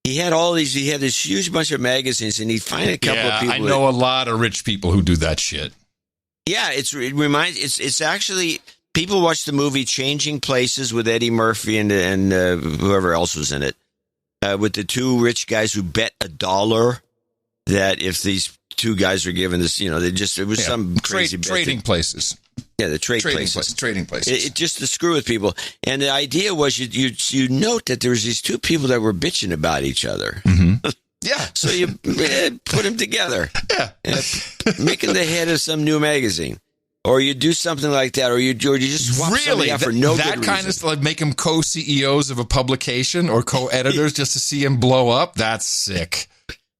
He had this huge bunch of magazines, and he'd find a couple of people. I know a lot of rich people who do that shit. Yeah, it's actually, people watch the movie Changing Places with Eddie Murphy and whoever else was in it, with the two rich guys who bet $1 that if these two guys were given this, it was some crazy trading places. Yeah, the trading places. Trading places. It just to screw with people. And the idea was you note that there was these two people that were bitching about each other. Mm-hmm. Yeah. So you put them together. Yeah. Make them the head of some new magazine. Or you do something like that, or you just swap somebody out for no good reason. That kind of stuff, like make them co-CEOs of a publication or co-editors just to see him blow up? That's sick.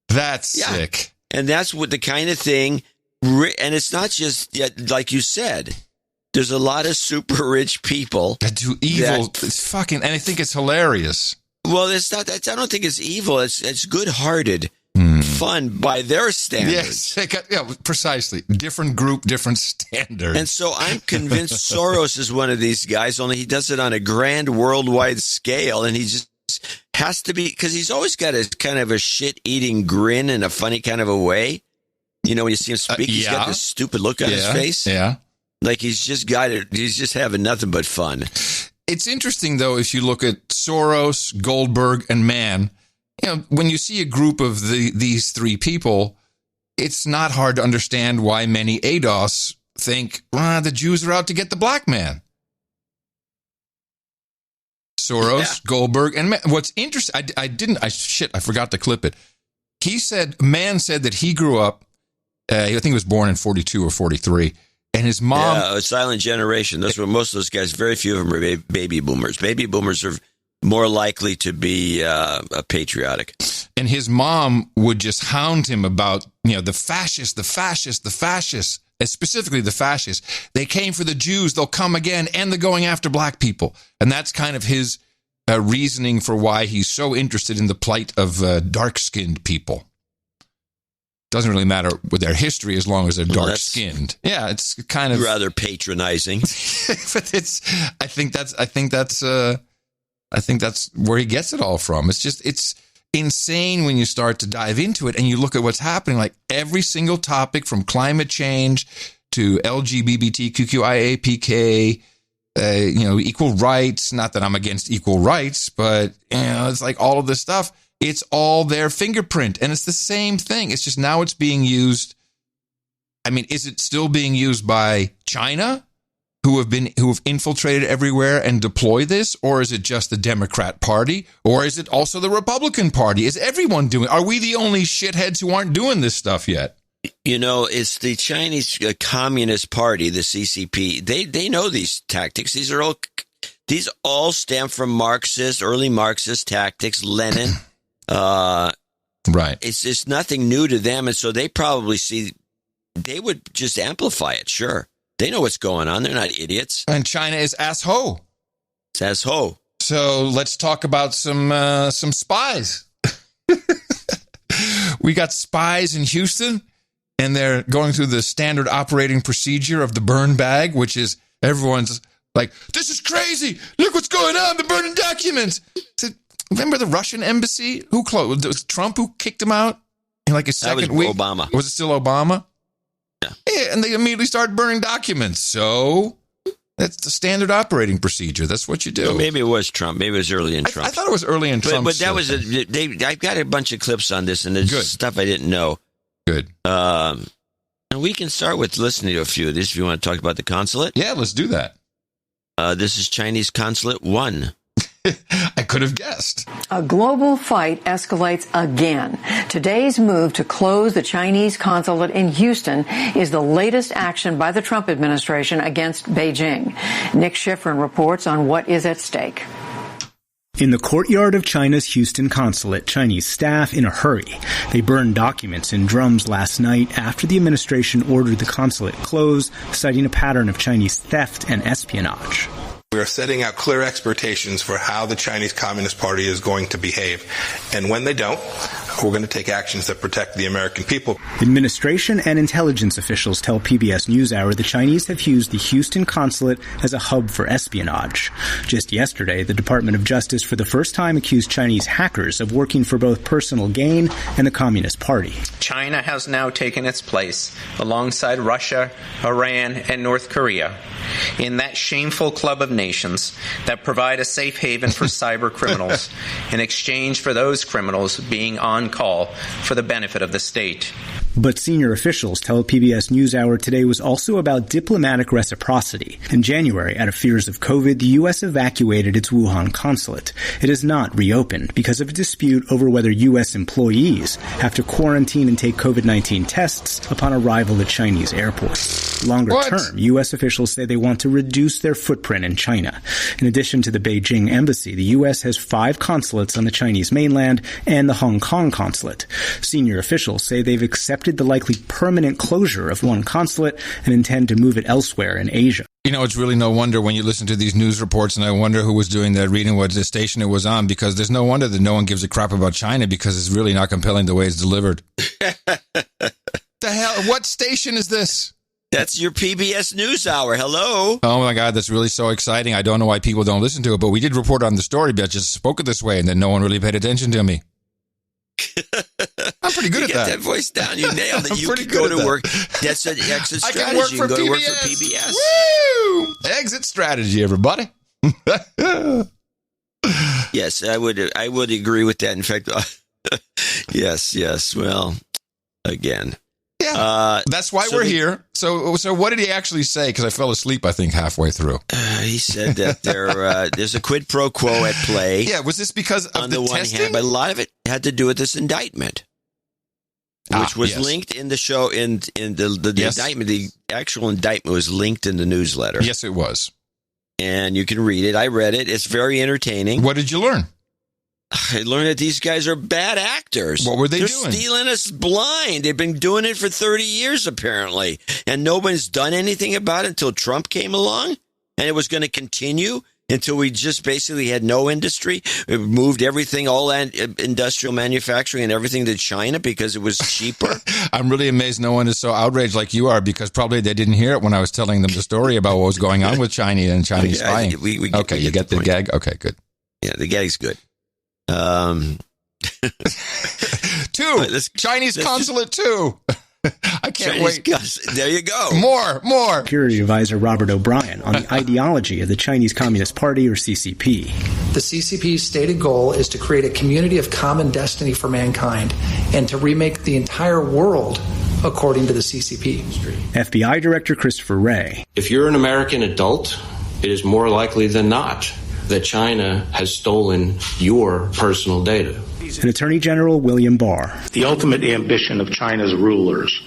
That's sick. And that's what the kind of thing, and it's not just, like you said, there's a lot of super rich people that do evil. It's fucking, and I think it's hilarious. Well, it's not. I don't think it's evil. It's good-hearted fun by their standards. Yes, yeah, precisely. Different group, different standard. And so I'm convinced Soros is one of these guys. Only he does it on a grand worldwide scale, and he just has to be, because he's always got a kind of a shit-eating grin in a funny kind of a way. When you see him speak, he's got this stupid look on his face. Yeah, like he's just got it. He's just having nothing but fun. It's interesting, though, if you look at Soros, Goldberg, and Mann, when you see a group of these three people, it's not hard to understand why many ADOS think the Jews are out to get the black man. Soros, Goldberg, and what's interesting, I forgot to clip it. Man said that he grew up, I think he was born in 42 or 43, and his mom... Yeah, a silent generation. That's what most of those guys, very few of them are baby boomers. Baby boomers are more likely to be patriotic. And his mom would just hound him about, the fascists, and specifically the fascists. They came for the Jews, they'll come again, and they're going after black people. And that's kind of his reasoning for why he's so interested in the plight of dark-skinned people. Doesn't really matter with their history as long as they're dark-skinned. Yeah, it's kind of rather patronizing. But I think that's where he gets it all from. It's insane when you start to dive into it and you look at what's happening. Like every single topic from climate change to LGBTQIAPK, equal rights. Not that I'm against equal rights, but it's like all of this stuff. It's all their fingerprint, and it's the same thing. It's just now it's being used. I mean, is it still being used by China, who have infiltrated everywhere and deploy this, or is it just the Democrat Party, or is it also the Republican Party? Is everyone doing? Are we the only shitheads who aren't doing this stuff yet? It's the Chinese Communist Party, the CCP. They know these tactics. These all stem from early Marxist tactics. Lenin. Right. It's nothing new to them, and so they probably they would just amplify it. Sure, they know what's going on. They're not idiots. And China is ass-ho. It's ass-ho. So let's talk about some spies. We got spies in Houston, and they're going through the standard operating procedure of the burn bag, which is everyone's like, "This is crazy! Look what's going on! The burning documents." Remember the Russian embassy? Who closed? It was Trump who kicked him out in like his second week? Obama. Was it still Obama? Yeah. And they immediately started burning documents. So that's the standard operating procedure. That's what you do. Well, maybe it was Trump. Maybe it was early in Trump. I thought it was early in Trump. But that was I've got a bunch of clips on this, and there's stuff I didn't know. Good. And we can start with listening to a few of these if you want to talk about the consulate. Yeah, let's do that. This is Chinese Consulate 1. I could have guessed. A global fight escalates again. Today's move to close the Chinese consulate in Houston is the latest action by the Trump administration against Beijing. Nick Schifrin reports on what is at stake. In the courtyard of China's Houston consulate, Chinese staff in a hurry. They burned documents in drums last night after the administration ordered the consulate closed, citing a pattern of Chinese theft and espionage. We are setting out clear expectations for how the Chinese Communist Party is going to behave. And when they don't, we're going to take actions that protect the American people. Administration and intelligence officials tell PBS NewsHour the Chinese have used the Houston consulate as a hub for espionage. Just yesterday, the Department of Justice for the first time accused Chinese hackers of working for both personal gain and the Communist Party. China has now taken its place alongside Russia, Iran, and North Korea in that shameful club of nations that provide a safe haven for cyber criminals in exchange for those criminals being on call for the benefit of the state. But senior officials tell PBS NewsHour today was also about diplomatic reciprocity. In January, out of fears of COVID, the U.S. evacuated its Wuhan consulate. It has not reopened because of a dispute over whether U.S. employees have to quarantine and take COVID-19 tests upon arrival at Chinese airports. Longer term, U.S. officials say they want to reduce their footprint in China. In addition to the Beijing embassy, the U.S. has 5 consulates on the Chinese mainland and the Hong Kong consulate. Senior officials say they've accepted the likely permanent closure of one consulate and intend to move it elsewhere in Asia. It's really no wonder when you listen to these news reports, and I wonder who was doing that reading, what the station it was on, because there's no wonder that no one gives a crap about China, because it's really not compelling the way it's delivered. The hell? What station is this? That's your PBS NewsHour. Hello. Oh, my God. That's really so exciting. I don't know why people don't listen to it, but we did report on the story, but I just spoke it this way, and then no one really paid attention to me. I'm pretty good at that. Get that voice down. You nailed it. You can go to work. That's an exit strategy. I can work you for can go PBS. to work for PBS. Woo! Exit strategy, everybody. Yes, I would agree with that. In fact, Yes. Well, again. Yeah, that's why we're here. So what did he actually say? Because I fell asleep, I think, halfway through. He said that there's a quid pro quo at play. Yeah, was this because of the one testing? hand, but a lot of it had to do with this indictment, which was linked in the show. In the indictment, the actual indictment was linked in the newsletter. Yes, it was. And you can read it. I read it. It's very entertaining. What did you learn? I learned that these guys are bad actors. What were they They're doing? Stealing us blind. They've been doing it for 30 years, apparently. And nobody's done anything about it until Trump came along. And it was going to continue until we just basically had no industry. We moved everything, all industrial manufacturing and everything to China because it was cheaper. I'm really amazed no one is so outraged like you are, because probably they didn't hear it when I was telling them the story about what was going on with China and Chinese spying. Okay, you get the gag? Okay, good. Yeah, the gag's good. Chinese consulate too. I can't wait. There you go. More. Security advisor Robert O'Brien on the ideology of the Chinese Communist Party, or CCP. The CCP's stated goal is to create a community of common destiny for mankind and to remake the entire world according to the CCP. FBI Director Christopher Wray. If you're an American adult, it is more likely than not that China has stolen your personal data. And Attorney General William Barr. The ultimate ambition of China's rulers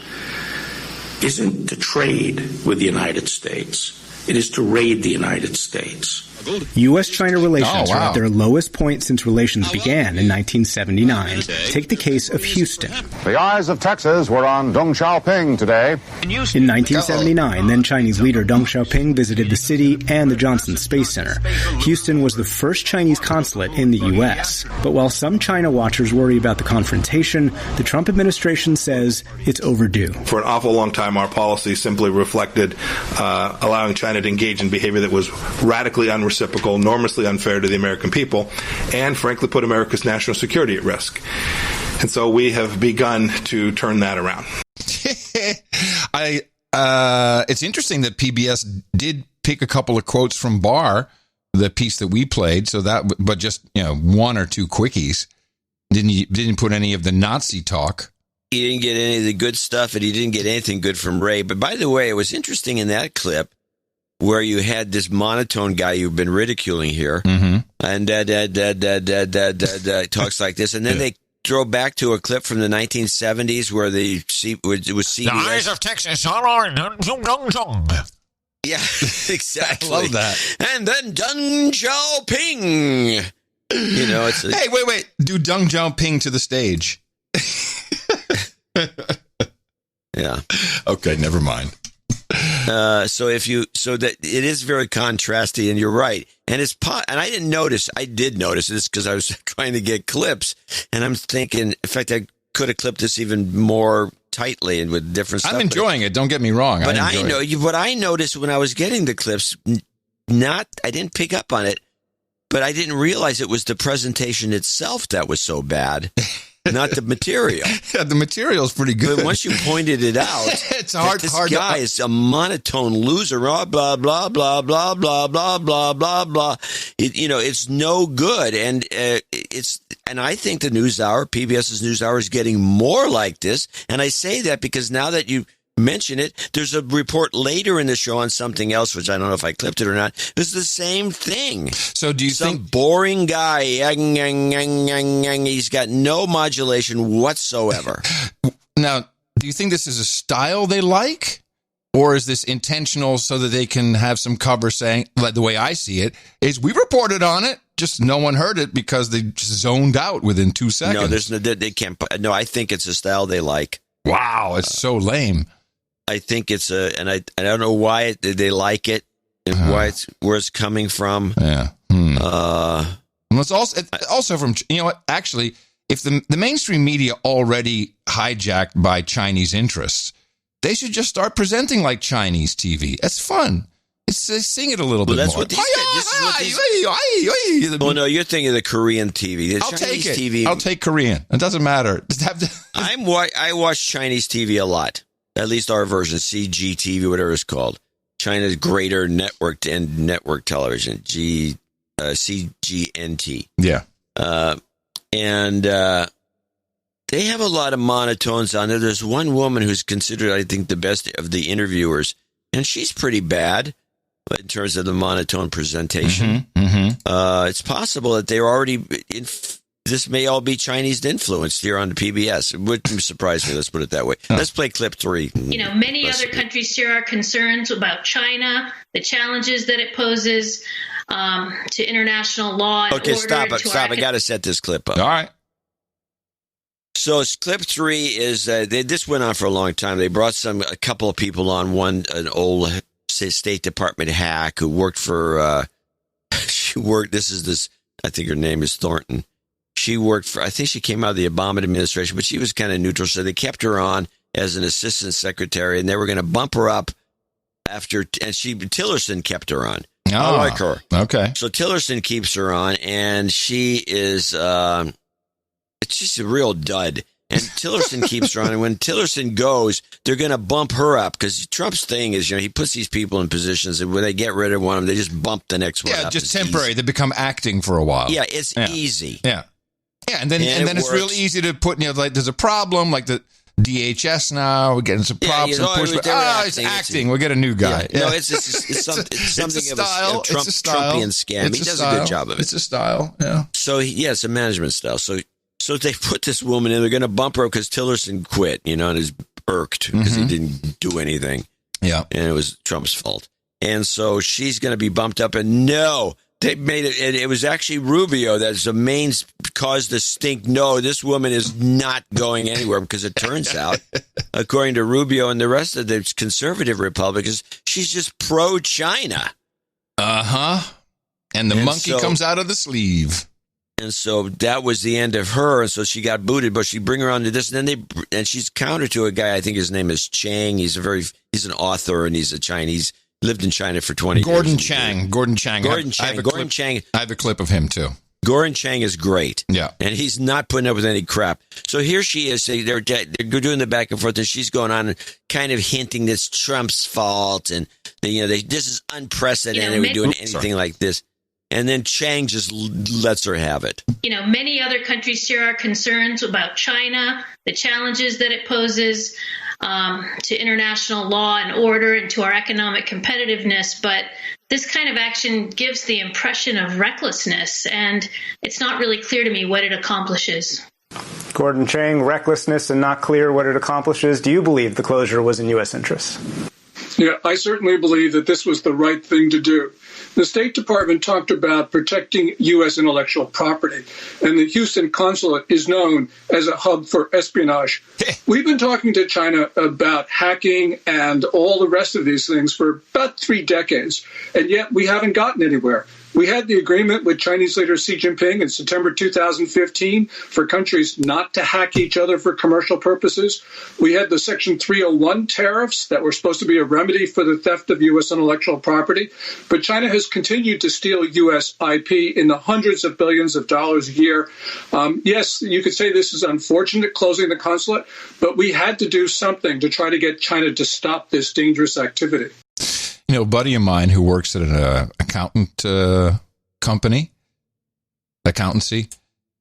isn't to trade with the United States. It is to raid the United States. U.S.-China relations are at their lowest point since relations began in 1979. Take the case of Houston. The eyes of Texas were on Deng Xiaoping today. In 1979, then Chinese leader Deng Xiaoping visited the city and the Johnson Space Center. Houston was the first Chinese consulate in the U.S. But while some China watchers worry about the confrontation, the Trump administration says it's overdue. For an awful long time, our policy simply reflected allowing China to engage in behavior that was radically unreciprocal, enormously unfair to the American people, and frankly put America's national security at risk. And so we have begun to turn that around. It's interesting that PBS did pick a couple of quotes from Barr, the piece that we played, but just one or two quickies. Didn't put any of the Nazi talk. He didn't get any of the good stuff, and he didn't get anything good from Ray. But by the way, it was interesting in that clip where you had this monotone guy you've been ridiculing here, and talks like this, and then they throw back to a clip from the 1970s where it was CBS. The eyes of Texas are on. Yeah, exactly. I love that. And then Deng Xiaoping. Hey, wait. Do Deng Xiaoping to the stage. Yeah. Okay, never mind. So that it is very contrasty, and you're right. And and I didn't notice. I did notice this because I was trying to get clips, and I'm thinking, in fact, I could have clipped this even more tightly and with different stuff. I'm enjoying it. Don't get me wrong. But what I noticed when I was getting the clips, I didn't pick up on it, but I didn't realize it was the presentation itself that was so bad. Not the material. Yeah, the material is pretty good. But once you pointed it out, it's hard. This guy is a monotone loser. Blah blah blah blah blah blah blah blah blah blah. It's no good, and and I think the NewsHour, PBS's NewsHour, is getting more like this. And I say that because now that you mention it, there's a report later in the show on something else, which I don't know if I clipped it or not. It's the same thing. So do you think boring guy, he's got no modulation whatsoever. Now, do you think this is a style they like? Or is this intentional so that they can have some cover saying, like the way I see it, is we reported on it, just no one heard it because they just zoned out within 2 seconds. No, they can't. No, I think it's a style they like. Wow, it's so lame. I think it's and I don't know why they like it and where it's coming from. Yeah. It's also from, actually, if the mainstream media already hijacked by Chinese interests, they should just start presenting like Chinese TV. That's fun. They sing it a little bit more. This is what no, you're thinking of the Korean TV. I'll take it. TV. I'll take Korean. It doesn't matter. I watch Chinese TV a lot. At least our version, CGTV, whatever it's called. China's Greater Network and Network Television, CGNT. Yeah. And They have a lot of monotones on there. There's one woman who's considered, I think, the best of the interviewers, and she's pretty bad in terms of the monotone presentation. It's possible that they're already this may all be Chinese influenced here on the PBS. It wouldn't surprise me. Let's put it that way. Let's play clip 3. Many other countries share our concerns about China, the challenges that it poses to international law and order. Okay, stop. I got to set this clip up. All right. So clip 3 is this went on for a long time. They brought a couple of people on. An old State Department hack who worked for. I think her name is Thornton. She worked for. I think she came out of the Obama administration, but she was kind of neutral. So they kept her on as an assistant secretary, and they were going to bump her up after. And Tillerson kept her on. I like her. Okay. So Tillerson keeps her on, and she is. She's a real dud. And Tillerson keeps her on. And when Tillerson goes, they're going to bump her up because Trump's thing is, he puts these people in positions, and when they get rid of one of them, they just bump the next one up. Yeah, just temporary. Easy. They become acting for a while. Yeah, it's easy. Yeah, and then it's real easy to put. There's a problem like the DHS now. We're getting some problems and pushback. It's acting. We'll get a new guy. Yeah. No, it's something of a Trumpian scam. He does a good job of it. It's a style. Yeah. So it's a management style. So they put this woman in. They're going to bump her up because Tillerson quit, and is irked because he didn't do anything. Yeah. And it was Trump's fault. And so she's going to be bumped up. And no, they made it. It was actually Rubio that's the main cause the stink. No, this woman is not going anywhere because it turns out, according to Rubio and the rest of the conservative Republicans, she's just pro-China. And the monkey comes out of the sleeve. And so that was the end of her. And so she got booted, but she bring her on to this. And then she's counter to a guy. I think his name is Chang. He's an author, and he's a Chinese. Lived in China for 20 years. Gordon Chang. I have a clip of him too. Gordon Chang is great. Yeah. And he's not putting up with any crap. So here she is. They're doing the back and forth, and she's going on and kind of hinting it's Trump's fault. And, this is unprecedented. We're doing anything like this. And then Chang just lets her have it. Many other countries share our concerns about China, the challenges that it poses to international law and order and to our economic competitiveness. But this kind of action gives the impression of recklessness, and it's not really clear to me what it accomplishes. Gordon Chang, recklessness and not clear what it accomplishes. Do you believe the closure was in U.S. interests? Yeah, I certainly believe that this was the right thing to do. The State Department talked about protecting U.S. intellectual property, and the Houston consulate is known as a hub for espionage. We've been talking to China about hacking and all the rest of these things for about 3 decades, and yet we haven't gotten anywhere. We had the agreement with Chinese leader Xi Jinping in September 2015 for countries not to hack each other for commercial purposes. We had the Section 301 tariffs that were supposed to be a remedy for the theft of U.S. intellectual property. But China has continued to steal U.S. IP in the hundreds of billions of dollars a year. Yes, you could say this is unfortunate, closing the consulate, but we had to do something to try to get China to stop this dangerous activity. A buddy of mine who works at an accountancy,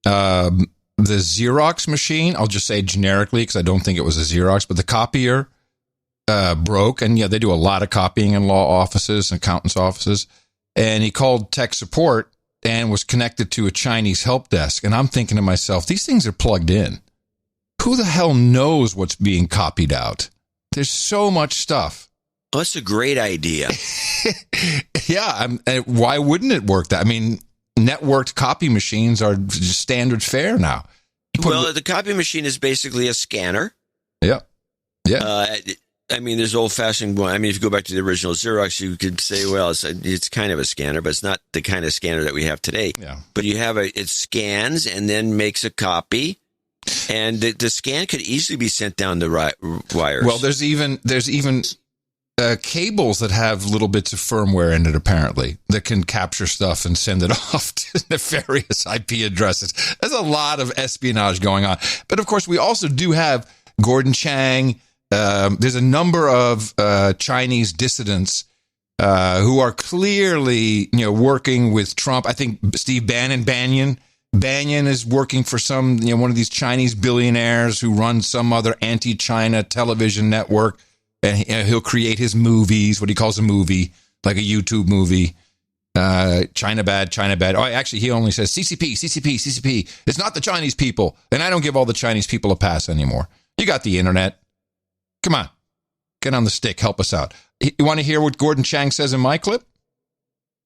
the Xerox machine, I'll just say generically because I don't think it was a Xerox, but the copier broke. And they do a lot of copying in law offices and accountants' offices. And he called tech support and was connected to a Chinese help desk. And I'm thinking to myself, these things are plugged in. Who the hell knows what's being copied out? There's so much stuff. Oh, that's a great idea. Yeah. Why wouldn't it work that? I mean, networked copy machines are just standard fare now. The copy machine is basically a scanner. Yeah. Yeah. There's old-fashioned one. If you go back to the original Xerox, you could say, well, it's kind of a scanner, but it's not the kind of scanner that we have today. Yeah. But you have it scans and then makes a copy, and the scan could easily be sent down the wires. Well, there's even cables that have little bits of firmware in it, apparently, that can capture stuff and send it off to nefarious IP addresses. There's a lot of espionage going on. But, of course, we also do have Gordon Chang. There's a number of Chinese dissidents who are clearly, working with Trump. I think Steve Bannon Banyan is working for one of these Chinese billionaires who runs some other anti-China television network, and he'll create his movies, what he calls a movie, like a YouTube movie. China bad, China bad. Oh, actually, he only says CCP, CCP, CCP. It's not the Chinese people. And I don't give all the Chinese people a pass anymore. You got the internet. Come on. Get on the stick. Help us out. You want to hear what Gordon Chang says in my clip?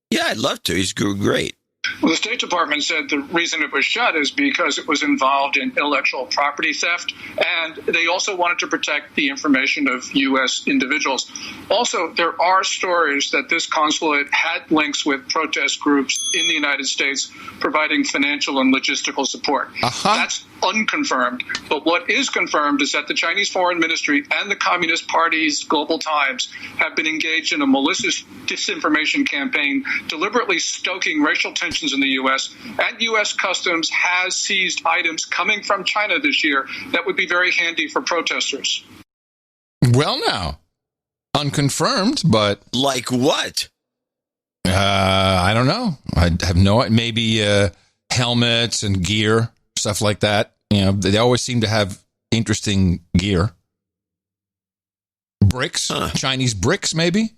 Yeah, I'd love to. He's great. Well, the State Department said the reason it was shut is because it was involved in intellectual property theft, and they also wanted to protect the information of U.S. individuals. Also, there are stories that this consulate had links with protest groups in the United States providing financial and logistical support. That's unconfirmed. But what is confirmed is that the Chinese Foreign Ministry and the Communist Party's Global Times have been engaged in a malicious disinformation campaign, deliberately stoking racial tensions in the U.S., and U.S. Customs has seized items coming from China this year that would be very handy for protesters. Well, now, unconfirmed, but... Like what? I don't know. I have no... Maybe helmets and gear, stuff like that. They always seem to have interesting gear. Bricks, Chinese bricks, maybe?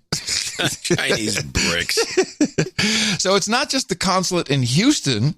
Chinese bricks. So it's not just the consulate in Houston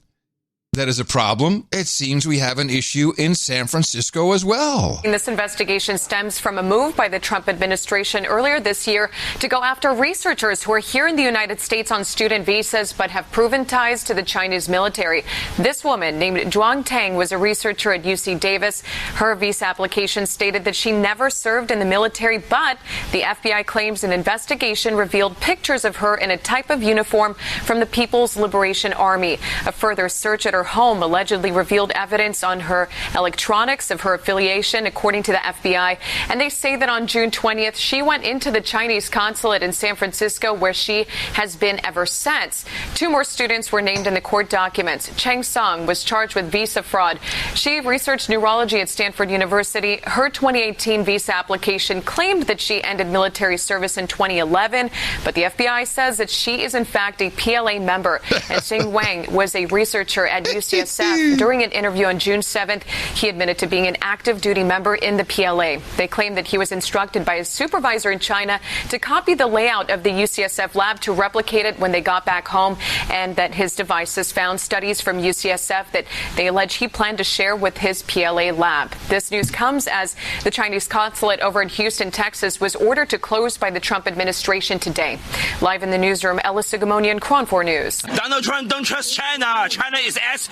that is a problem. It seems we have an issue in San Francisco as well. This investigation stems from a move by the Trump administration earlier this year to go after researchers who are here in the United States on student visas but have proven ties to the Chinese military. This woman, named Zhuang Tang, was a researcher at UC Davis. Her visa application stated that she never served in the military, but the FBI claims an investigation revealed pictures of her in a type of uniform from the People's Liberation Army. A further search at her home allegedly revealed evidence on her electronics of her affiliation, according to the FBI. And they say that on June 20th, she went into the Chinese consulate in San Francisco, where she has been ever since. 2 more students were named in the court documents. Cheng Song was charged with visa fraud. She researched neurology at Stanford University. Her 2018 visa application claimed that she ended military service in 2011, but the FBI says that she is in fact a PLA member. And Xing Wang was a researcher at UCSF. During an interview on June 7th, he admitted to being an active duty member in the PLA. They claim that he was instructed by his supervisor in China to copy the layout of the UCSF lab to replicate it when they got back home, and that his devices found studies from UCSF that they allege he planned to share with his PLA lab. This news comes as the Chinese consulate over in Houston, Texas, was ordered to close by the Trump administration today. Live in the newsroom, Ella Sigamonian, Kron 4 News. Donald Trump don't trust China. China is asshole.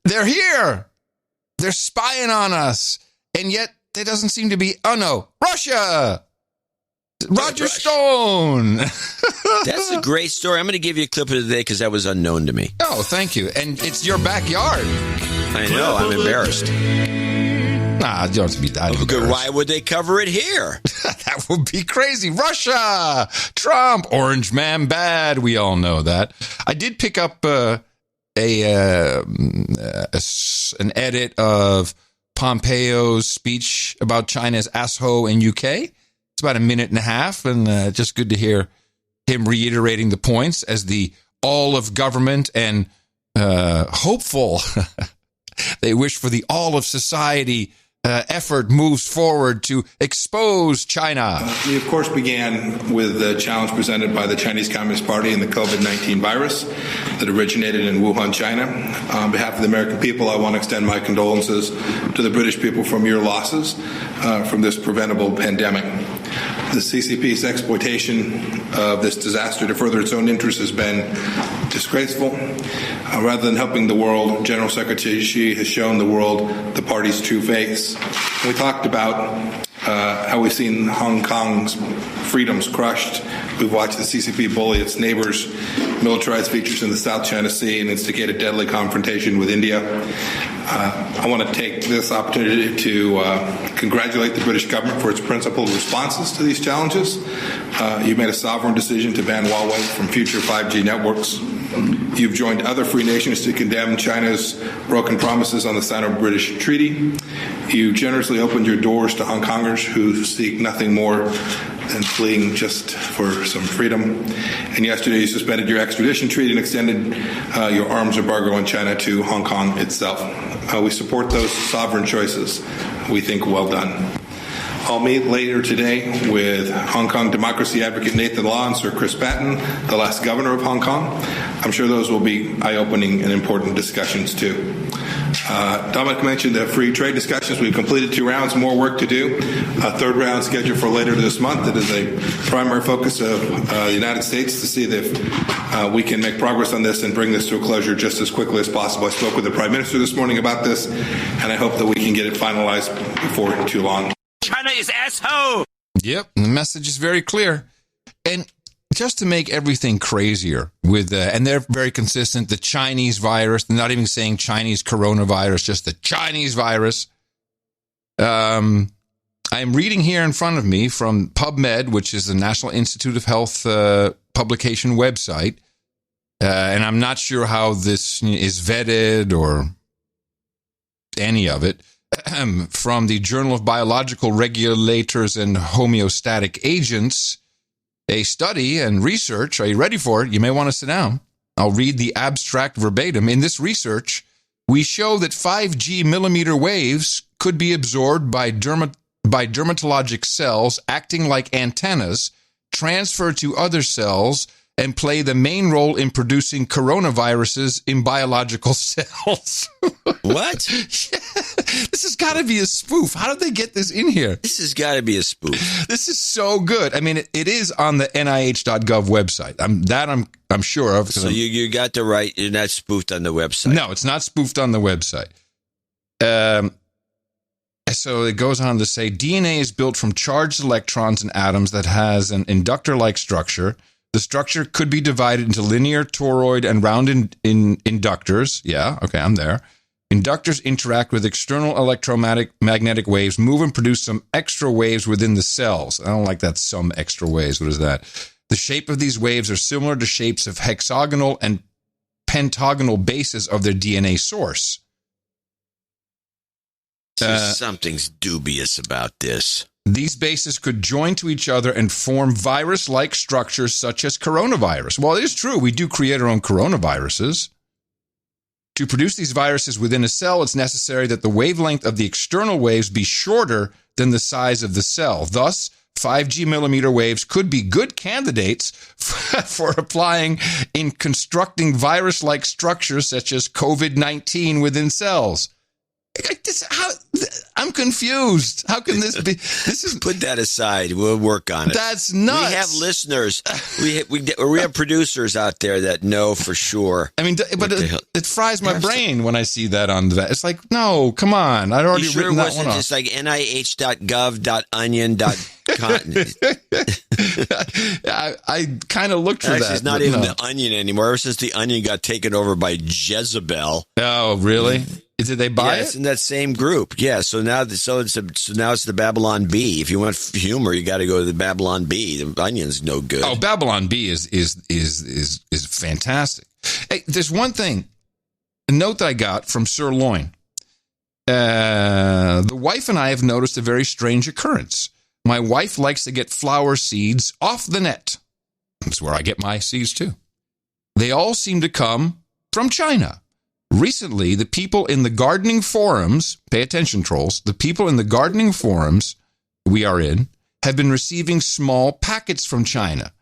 They're here. They're spying on us. And yet there doesn't seem to be, oh no, Russia. Roger Stone. That's a great story. I'm going to give you a clip of the day because that was unknown to me. Oh, thank you. And it's your backyard. I know. I'm embarrassed. Nah, you don't have to be that embarrassed. Why would they cover it here? That would be crazy. Russia, Trump, Orange Man bad. We all know that. I did pick up an edit of Pompeo's speech about China's asshole in UK. It's about a minute and a half, and just good to hear him reiterating the points as the all of government and hopeful. They wish for the all of society effort moves forward to expose China. We, of course, began with the challenge presented by the Chinese Communist Party and the COVID-19 virus that originated in Wuhan, China. On behalf of the American people, I want to extend my condolences to the British people from your losses from this preventable pandemic. The CCP's exploitation of this disaster to further its own interests has been disgraceful. Rather than helping the world, General Secretary Xi has shown the world the party's true face. We talked about how we've seen Hong Kong's freedoms crushed. We've watched the CCP bully its neighbors, militarized features in the South China Sea, and instigate a deadly confrontation with India. I want to take this opportunity to congratulate the British government for its principled responses to these challenges. You made a sovereign decision to ban Huawei from future 5G networks. You've joined other free nations to condemn China's broken promises on the Sino-British Treaty. You generously opened your doors to Hong Kongers who seek nothing more and fleeing just for some freedom. And yesterday you suspended your extradition treaty and extended your arms embargo on China to Hong Kong itself. We support those sovereign choices. We think well done. I'll meet later today with Hong Kong democracy advocate Nathan Law and Sir Chris Patten, the last governor of Hong Kong. I'm sure those will be eye-opening and important discussions too. Dominic mentioned the free trade discussions. We've completed 2 rounds, more work to do. A 3rd round scheduled for later this month. It is a primary focus of the United States to see if we can make progress on this and bring this to a closure just as quickly as possible. I spoke with the Prime Minister this morning about this, and I hope that we can get it finalized before too long. China is asshole. Yep, the message is very clear. And just to make everything crazier with, and they're very consistent, the Chinese virus, they're not even saying Chinese coronavirus, just the Chinese virus. I'm reading here in front of me from PubMed, which is the National Institute of Health publication website. And I'm not sure how this is vetted or any of it. From the Journal of Biological Regulators and Homeostatic Agents, a study and research. Are you ready for it? You may want to sit down. I'll read the abstract verbatim. In this research, we show that 5G millimeter waves could be absorbed by dermatologic cells acting like antennas, transfer to other cells, and play the main role in producing coronaviruses in biological cells. What? Yeah. This has got to be a spoof. How did they get this in here? This has got to be a spoof. This is so good. I mean, it is on the NIH.gov website. I'm sure of. So you got the right. You're not spoofed on the website. No, it's not spoofed on the website. So it goes on to say DNA is built from charged electrons and atoms that has an inductor-like structure. The structure could be divided into linear, toroid, and round in inductors. Yeah, okay, I'm there. Inductors interact with external electromagnetic waves, move and produce some extra waves within the cells. I don't like that, some extra waves. What is that? The shape of these waves are similar to shapes of hexagonal and pentagonal bases of their DNA source. Something's dubious about this. These bases could join to each other and form virus-like structures such as coronavirus. Well, it is true. We do create our own coronaviruses. To produce these viruses within a cell, it's necessary that the wavelength of the external waves be shorter than the size of the cell. Thus, 5G millimeter waves could be good candidates for applying in constructing virus-like structures such as COVID-19 within cells. I'm confused. How can this be? This is Put that aside. We'll work on it. That's nuts. We have listeners. We have producers out there that know for sure. I mean, but it fries my brain when I see that on that. It's like, no, come on. I'd already written that one off. Just like nih.gov.onion. I kind of looked for that. It's not even the Onion anymore. Ever since the Onion got taken over by Jezebel. Oh, really? Did they buy it? It's in that same group. Yeah. So now it's the Babylon Bee. If you want humor, you got to go to the Babylon Bee. The Onion's no good. Oh, Babylon Bee is fantastic. Hey, there's one thing, a note that I got from Sir Loin. The wife and I have noticed a very strange occurrence. My wife likes to get flower seeds off the net. That's where I get my seeds too. They all seem to come from China. Recently, the people in the gardening forums, pay attention, trolls, the people in the gardening forums we are in have been receiving small packets from China.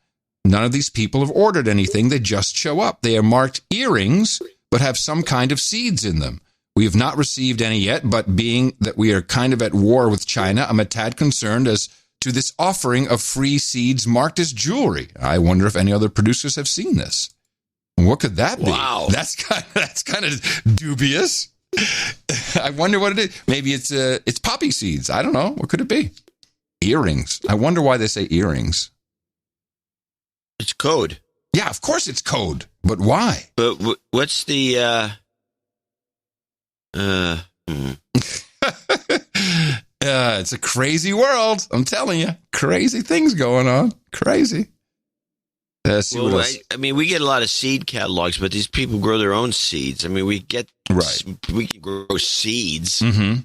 None of these people have ordered anything. They just show up. They are marked earrings, but have some kind of seeds in them. We have not received any yet, but being that we are kind of at war with China, I'm a tad concerned as to this offering of free seeds marked as jewelry. I wonder if any other producers have seen this. What could that be? Wow. That's kind of dubious. I wonder what it is. Maybe it's poppy seeds. I don't know. What could it be? Earrings. I wonder why they say earrings. It's code. Yeah, of course it's code. But why? But what's the it's a crazy world. I'm telling you. Crazy things going on. Crazy. Well, I mean, we get a lot of seed catalogs, but these people grow their own seeds. I mean, we can grow seeds. Mm-hmm.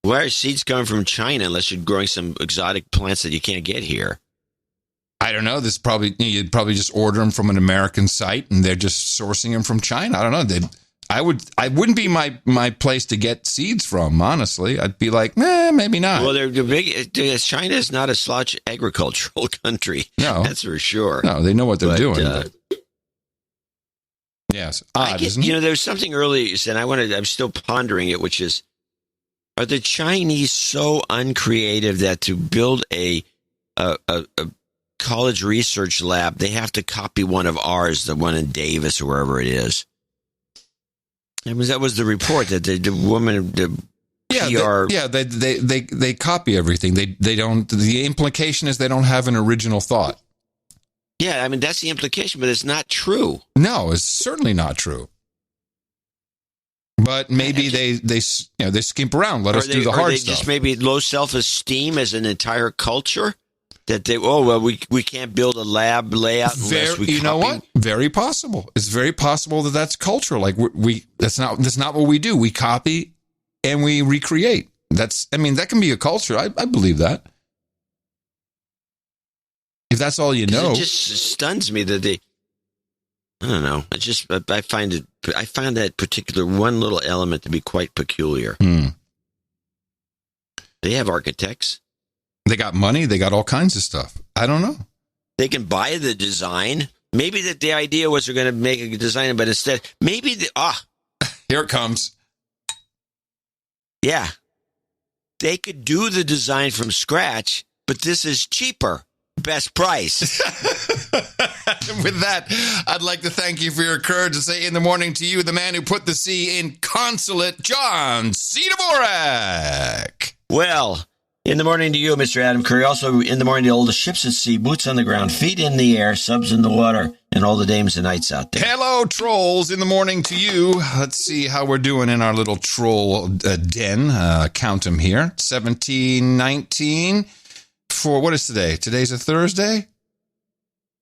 Why are seeds coming from China unless you're growing some exotic plants that you can't get here? I don't know. You'd probably just order them from an American site, and they're just sourcing them from China. I don't know. I wouldn't be my place to get seeds from. Honestly, I'd be like, maybe not. Well, they're big. China is not a slouch agricultural country. No, that's for sure. No, they know what they're doing. Yes, odd, isn't it? There's something earlier you said. I'm still pondering it, which is, are the Chinese so uncreative that to build a college research lab, they have to copy one of ours, the one in Davis or wherever it is? That was the report that the woman, the PR. They copy everything. They don't. The implication is they don't have an original thought. Yeah, that's the implication, but it's not true. No, it's certainly not true. But maybe they skimp around. Let us do the hard stuff. Just maybe low self-esteem as an entire culture. That we can't build a lab layout unless we copy. You know what? Very possible. It's very possible that's cultural. Like that's not what we do. We copy and we recreate. That can be a culture. I believe that. If that's all you know, it just stuns me that they. I don't know. I find that particular one little element to be quite peculiar. They have architects. They got money. They got all kinds of stuff. I don't know. They can buy the design. Maybe that the idea was they're going to make a design, but instead, maybe here it comes. Yeah, they could do the design from scratch, but this is cheaper. Best price. With that, I'd like to thank you for your courage and say in the morning to you, the man who put the C in consulate, John C. Dvorak. Well, in the morning to you, Mr. Adam Curry. Also in the morning to all the ships at sea, boots on the ground, feet in the air, subs in the water, and all the dames and knights out there. Hello, trolls. In the morning to you. Let's see how we're doing in our little troll den. Count them here. 17, 19. For what is today? Today's a Thursday?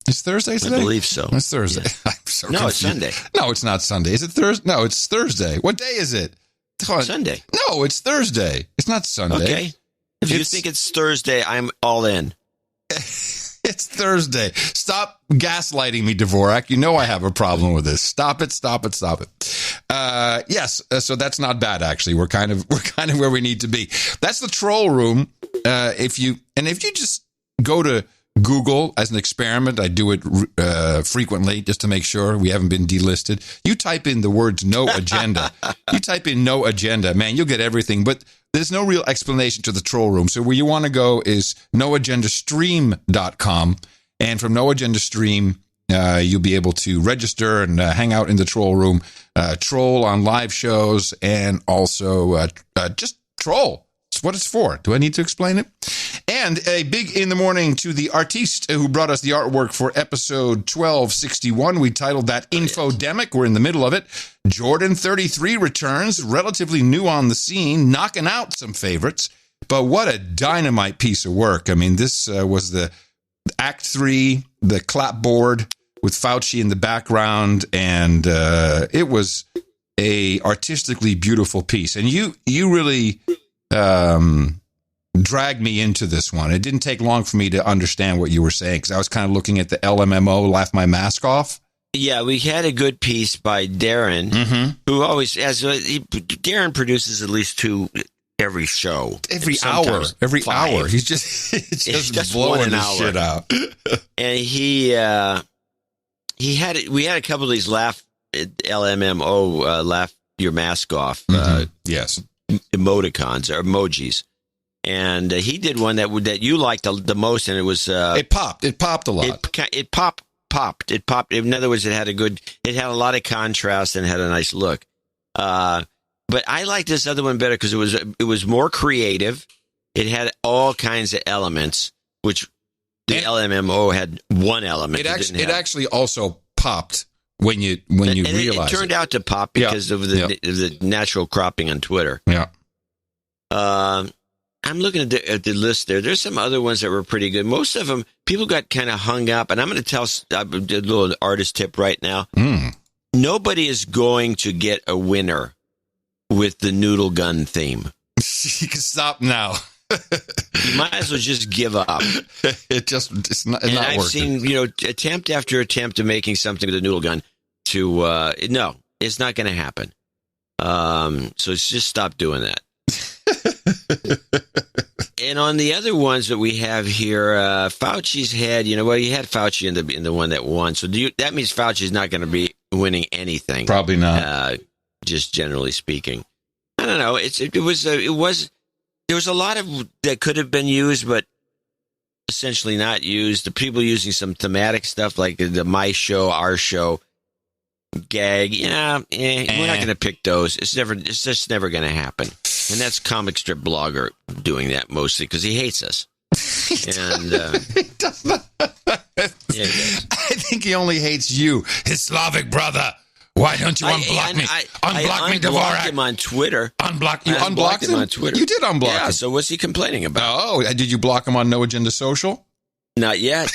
It's Thursday today? I believe so. It's Thursday. Yeah. I'm so confused. It's Sunday. No, it's not Sunday. Is it Thursday? No, it's Thursday. What day is it? Sunday. No, it's Thursday. It's not Sunday. Okay. If you think it's Thursday, I'm all in. It's Thursday. Stop gaslighting me, Dvorak. You know I have a problem with this. Stop it. Yes, so that's not bad, actually. We're kind of where we need to be. That's the troll room. If you just go to Google as an experiment, I do it frequently just to make sure we haven't been delisted. You type in the words no agenda. You type in no agenda, man, you'll get everything. But there's no real explanation to the troll room. So where you want to go is noagendastream.com. And from No Agenda Stream, you'll be able to register and hang out in the troll room, troll on live shows, and also just troll. It's what it's for. Do I need to explain it? And a big in the morning to the artiste who brought us the artwork for episode 1261. We titled that Infodemic. We're in the middle of it. Jordan 33 returns, relatively new on the scene, knocking out some favorites. But what a dynamite piece of work. This was the Act 3, the clapboard with Fauci in the background, and it was a artistically beautiful piece. And you really dragged me into this one. It didn't take long for me to understand what you were saying, because I was kind of looking at the LMMO, Laugh My Mask Off. Yeah, we had a good piece by Darren, who always, Darren produces at least 2 every show. Every hour. 5. He's just blowing this shit out. And we had a couple of these LMMO, laugh your mask off. Yes. Emoticons or emojis. And he did one that you liked the most, and it was it popped a lot. It popped. In other words, it had a lot of contrast and had a nice look. But I like this other one better because it was more creative. It had all kinds of elements, which the LMMO had one element. It actually also popped when you realize it turned out to pop because of the natural cropping on Twitter. Yeah. I'm looking at the list there. There's some other ones that were pretty good. Most of them, people got kind of hung up. And I'm going to tell a little artist tip right now. Nobody is going to get a winner with the noodle gun theme. You can stop now. You might as well just give up. It's not and not I've working. seen, attempt after attempt of making something with a noodle gun no, it's not going to happen. So just stop doing that. And on the other ones that we have here, Fauci's had, you had Fauci in the one that won. So that means Fauci's not going to be winning anything. Probably not. Just generally speaking. I don't know. There was a lot of that could have been used, but essentially not used. The people using some thematic stuff like the My Show, Our Show gag. We're not going to pick those. It's just never going to happen. And that's comic strip blogger doing that mostly because he hates us. And he does not. Yeah, I think he only hates you, his Slavic brother. Why don't you unblock me? Unblock me, Dvorak. I him on Twitter. You unblocked him on Twitter. You did unblock him. Yeah, so what's he complaining about? Oh, did you block him on No Agenda Social? Not yet.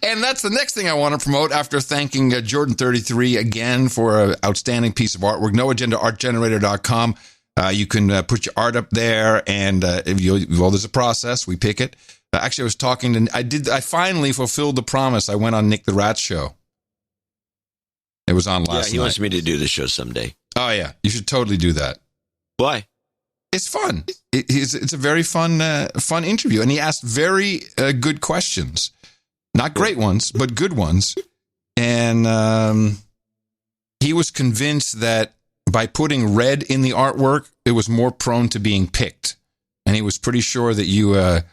And that's the next thing I want to promote after thanking Jordan33 again for an outstanding piece of artwork. NoAgendaArtGenerator.com. You can put your art up there, and there's a process. We pick it. Actually, I was talking to. I finally fulfilled the promise. I went on Nick the Rat's show. It was on last night. Yeah, he wants me to do the show someday. Oh yeah, you should totally do that. Why? It's fun. It's a very fun interview, and he asked very good questions. Not great ones, but good ones. And he was convinced that by putting red in the artwork, it was more prone to being picked. And he was pretty sure that you were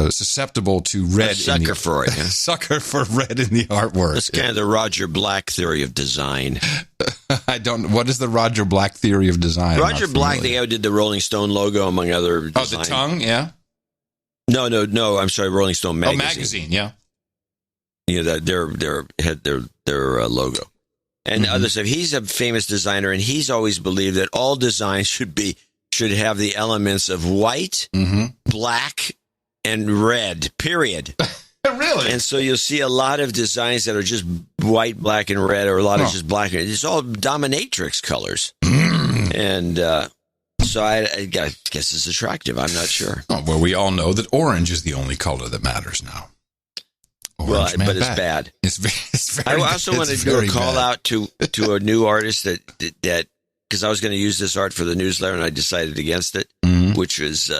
susceptible to red. A sucker for it. Yeah. Sucker for red in the artwork. That's kind of the Roger Black theory of design. What is the Roger Black theory of design? Roger Black, the guy who did the Rolling Stone logo, among other design. Oh, the tongue, yeah? No. I'm sorry, Rolling Stone magazine. Oh, magazine, yeah. Their logo. And other stuff. He's a famous designer, and he's always believed that all design should have the elements of white, black, and red, period. Really? And so you'll see a lot of designs that are just white, black, and red, or a lot of just black. It's all dominatrix colors. And so I guess it's attractive. I'm not sure. Oh, well, we all know that orange is the only color that matters now. But it's bad. It's very I also want to do a call out to a new artist that because I was going to use this art for the newsletter and I decided against it, which was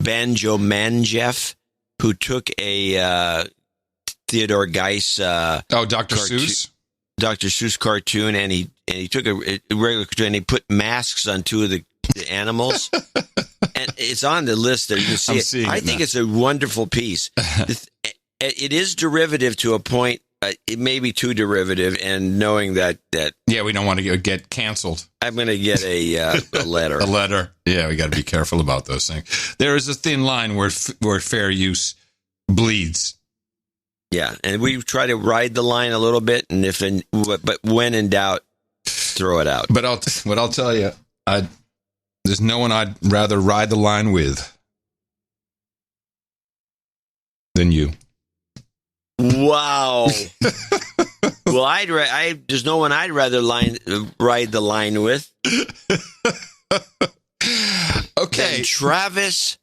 Banjo Manjeff, who took a Theodore Geiss Dr. Seuss cartoon, and he took a regular cartoon and he put masks on two of the asks and it's on the list there. You can see it. I think it's a wonderful piece. It is derivative to a point. It may be too derivative, and knowing that we don't want to get canceled. I'm going to get a letter. A letter. Yeah, we got to be careful about those things. There is a thin line where fair use bleeds. Yeah, and we try to ride the line a little bit, but when in doubt, throw it out. But I'll tell you, there's no one I'd rather ride the line with than you. Wow. Well, there's no one I'd rather ride the line with. Okay. Travis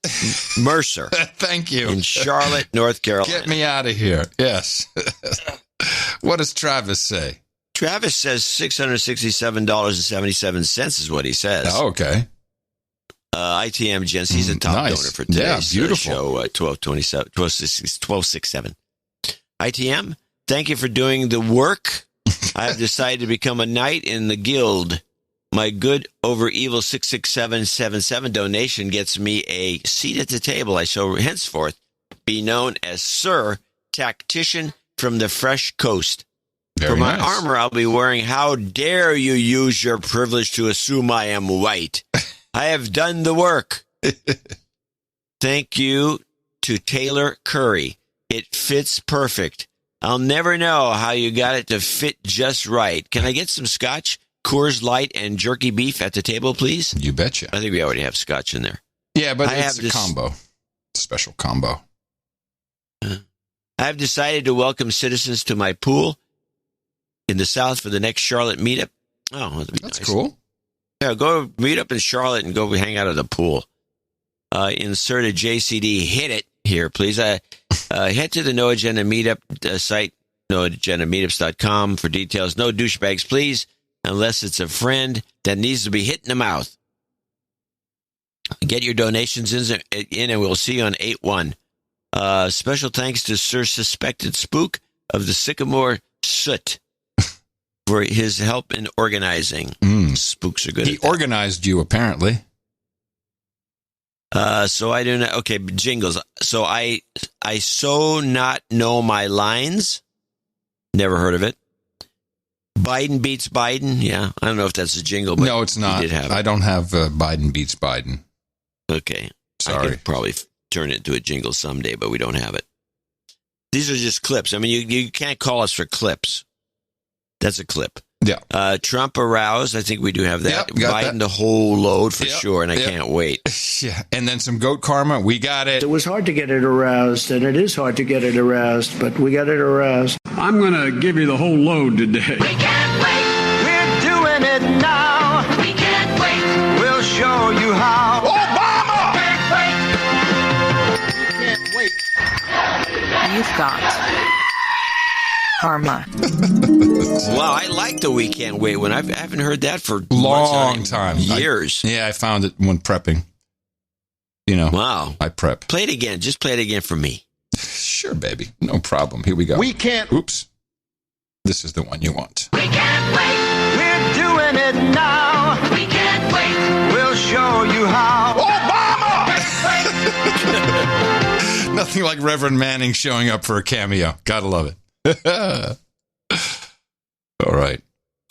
Mercer. Thank you. In Charlotte, North Carolina. Get me out of here. Yes. What does Travis say? Travis says $667.77 is what he says. Oh, okay. ITM Gents, he's a top donor for today's show, 1267. ITM, thank you for doing the work. I have decided to become a knight in the guild. My good over evil 66777 donation gets me a seat at the table. I shall henceforth be known as Sir Tactician from the Fresh Coast. For my armor, I'll be wearing, how dare you use your privilege to assume I am white. I have done the work. Thank you to Taylor Curry. It fits perfect. I'll never know how you got it to fit just right. Can I get some scotch, Coors Light, and jerky beef at the table, please? You betcha. I think we already have scotch in there. Yeah, but it's a combo. It's a special combo. I have decided to welcome citizens to my pool in the South for the next Charlotte meetup. Oh, that's cool. Yeah, go meet up in Charlotte and go hang out at the pool. Insert a JCD. Hit it here, please. Head to the No Agenda Meetup site, noagendameetups.com for details. No douchebags, please, unless it's a friend that needs to be hit in the mouth. Get your donations in and we'll see you on 8/1. Special thanks to Sir Suspected Spook of the Sycamore Soot for his help in organizing. Spooks are good. He organized you, apparently. So I do not. Okay, jingles. So I so not know my lines. Never heard of it. Biden beats Biden. Yeah, I don't know if that's a jingle. But no, it's not. I don't have Biden beats Biden. Okay, sorry. I could probably turn it into a jingle someday, but we don't have it. These are just clips. I mean, you can't call us for clips. That's a clip. Yeah. Trump aroused. I think we do have that. Yep, Biden the whole load for sure, and I can't wait. Yeah. And then some goat karma. We got it. It was hard to get it aroused, and it is hard to get it aroused, but we got it aroused. I'm going to give you the whole load today. We can't wait. We're doing it now. We can't wait. We'll show you how. Obama! We can't wait. You've got karma. Wow, I like the We Can't Wait one. I haven't heard that for long time. Years. I found it when prepping. You know. Wow. I prep. Play it again. Just play it again for me. Sure, baby. No problem. Here we go. We can't. Oops. This is the one you want. We can't wait. We're doing it now. We can't wait. We'll show you how. Obama! Nothing like Reverend Manning showing up for a cameo. Gotta love it. All right.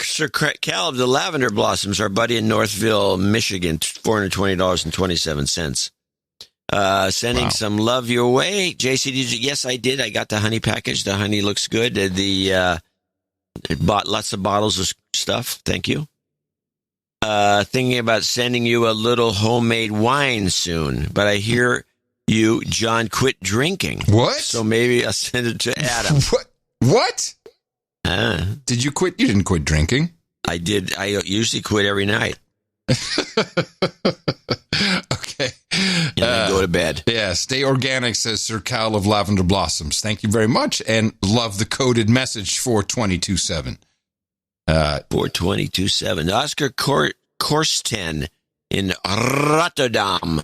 Sir Caleb, the Lavender Blossoms, our buddy in Northville, Michigan, $420.27. Sending some love your way. JC, yes, I did. I got the honey package. The honey looks good. Bought lots of bottles of stuff. Thank you. Thinking about sending you a little homemade wine soon, but I hear you, John, quit drinking. What? So maybe I'll send it to Adam. What? Did you quit? You didn't quit drinking. I did. I usually quit every night. Okay. And then go to bed. Yeah, stay organic, says Sir Cal of Lavender Blossoms. Thank you very much, and love the coded message 4227. 4227. Oscar Korsten in Rotterdam,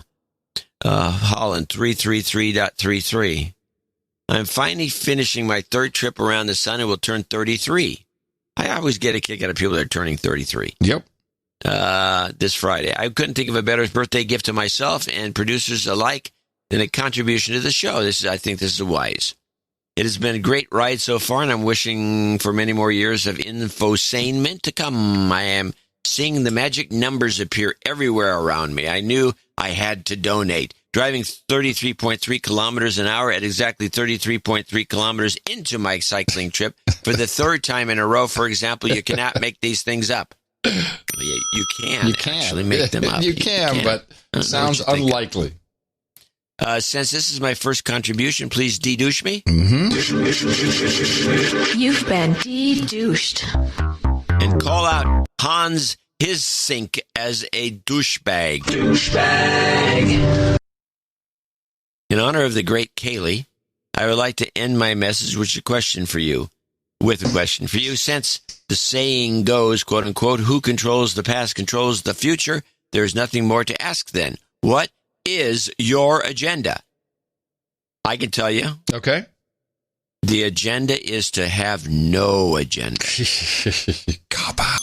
Holland, 333.33. I'm finally finishing my third trip around the sun and will turn 33. I always get a kick out of people that are turning 33. Yep. This Friday. I couldn't think of a better birthday gift to myself and producers alike than a contribution to the show. I think this is wise. It has been a great ride so far, and I'm wishing for many more years of infotainment to come. I am seeing the magic numbers appear everywhere around me. I knew I had to donate. Driving 33.3 kilometers an hour at exactly 33.3 kilometers into my cycling trip for the third time in a row, for example, you cannot make these things up. You can actually make them up. You can, but it sounds unlikely. Since this is my first contribution, please de-douche me. Mm-hmm. You've been de-douched. And call out Hans his sink as a douchebag. Douchebag. In honor of the great Kaylee, I would like to end my message with a question for you. Since the saying goes, quote unquote, who controls the past controls the future, there's nothing more to ask then. What is your agenda? I can tell you. Okay. The agenda is to have no agenda. Cop out.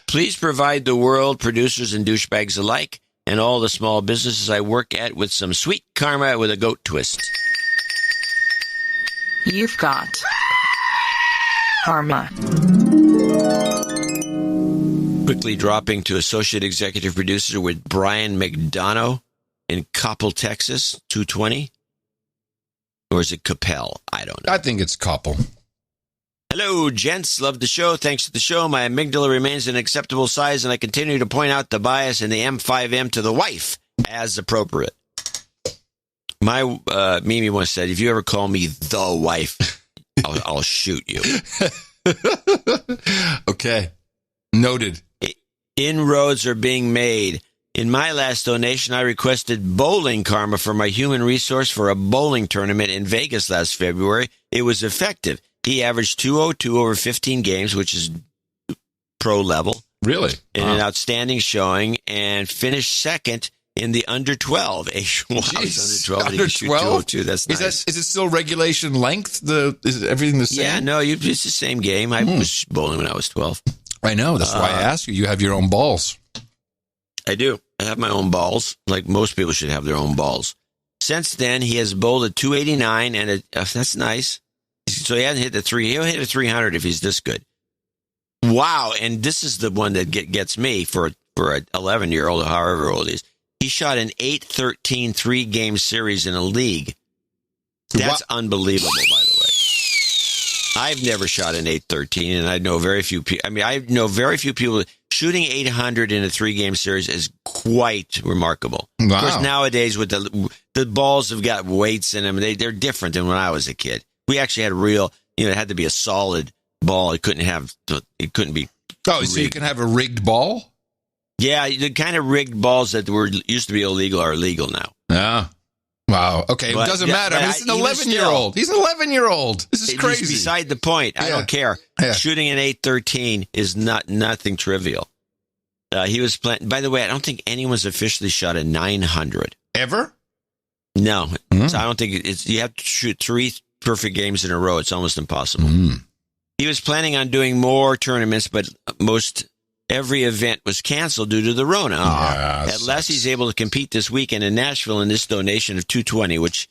Please provide the world, producers and douchebags alike, and all the small businesses I work at with some sweet karma with a goat twist. You've got karma. Quickly dropping to associate executive producer with Brian McDonough in Coppell, Texas, 220. Or is it Coppell? I don't know. I think it's Coppell. Hello, gents. Love the show. Thanks to the show, my amygdala remains an acceptable size, and I continue to point out the bias in the M5M to the wife as appropriate. My Mimi once said, if you ever call me the wife, I'll shoot you. Okay. Noted. Inroads are being made. In my last donation, I requested bowling karma for my human resource for a bowling tournament in Vegas last February. It was effective. He averaged 202 over 15 games, which is pro level. Really? In an outstanding showing, and finished second in the under 12. Wow, he's under 12. Under 12? That's nice. Is it still regulation length? Is everything the same? Yeah, no, it's the same game. I was bowling when I was 12. I know. That's why I asked you. You have your own balls. I do. I have my own balls, like most people should have their own balls. Since then, he has bowled a 289, and that's nice. So he hasn't hit the 3. He'll hit a 300 if he's this good. Wow, and this is the one that gets me for an 11-year-old or however old he is. He shot an 8-13 3-game series in a league. That's unbelievable, by the way. I've never shot an 8-13, and I know very few people. I know very few people. Shooting 800 in a 3-game series is quite remarkable. Wow. Of course, nowadays with the balls have got weights in them. They're different than when I was a kid. We actually had real. It had to be a solid ball. It couldn't be. Oh, so you can have a rigged ball? Yeah, the kind of rigged balls that used to be illegal are legal now. Yeah. Wow. Okay, it doesn't matter. He's an 11-year-old. He's an 11-year-old. This is crazy. Beside the point. I don't care. Yeah. Shooting an 8-13 is nothing trivial. He was playing. By the way, I don't think anyone's officially shot a 900 ever. No, so I don't think it's. You have to shoot 3 perfect games in a row. It's almost impossible. He was planning on doing more tournaments, but every event was canceled due to the Rona. Unless he's able to compete this weekend in Nashville in this donation of $220, which,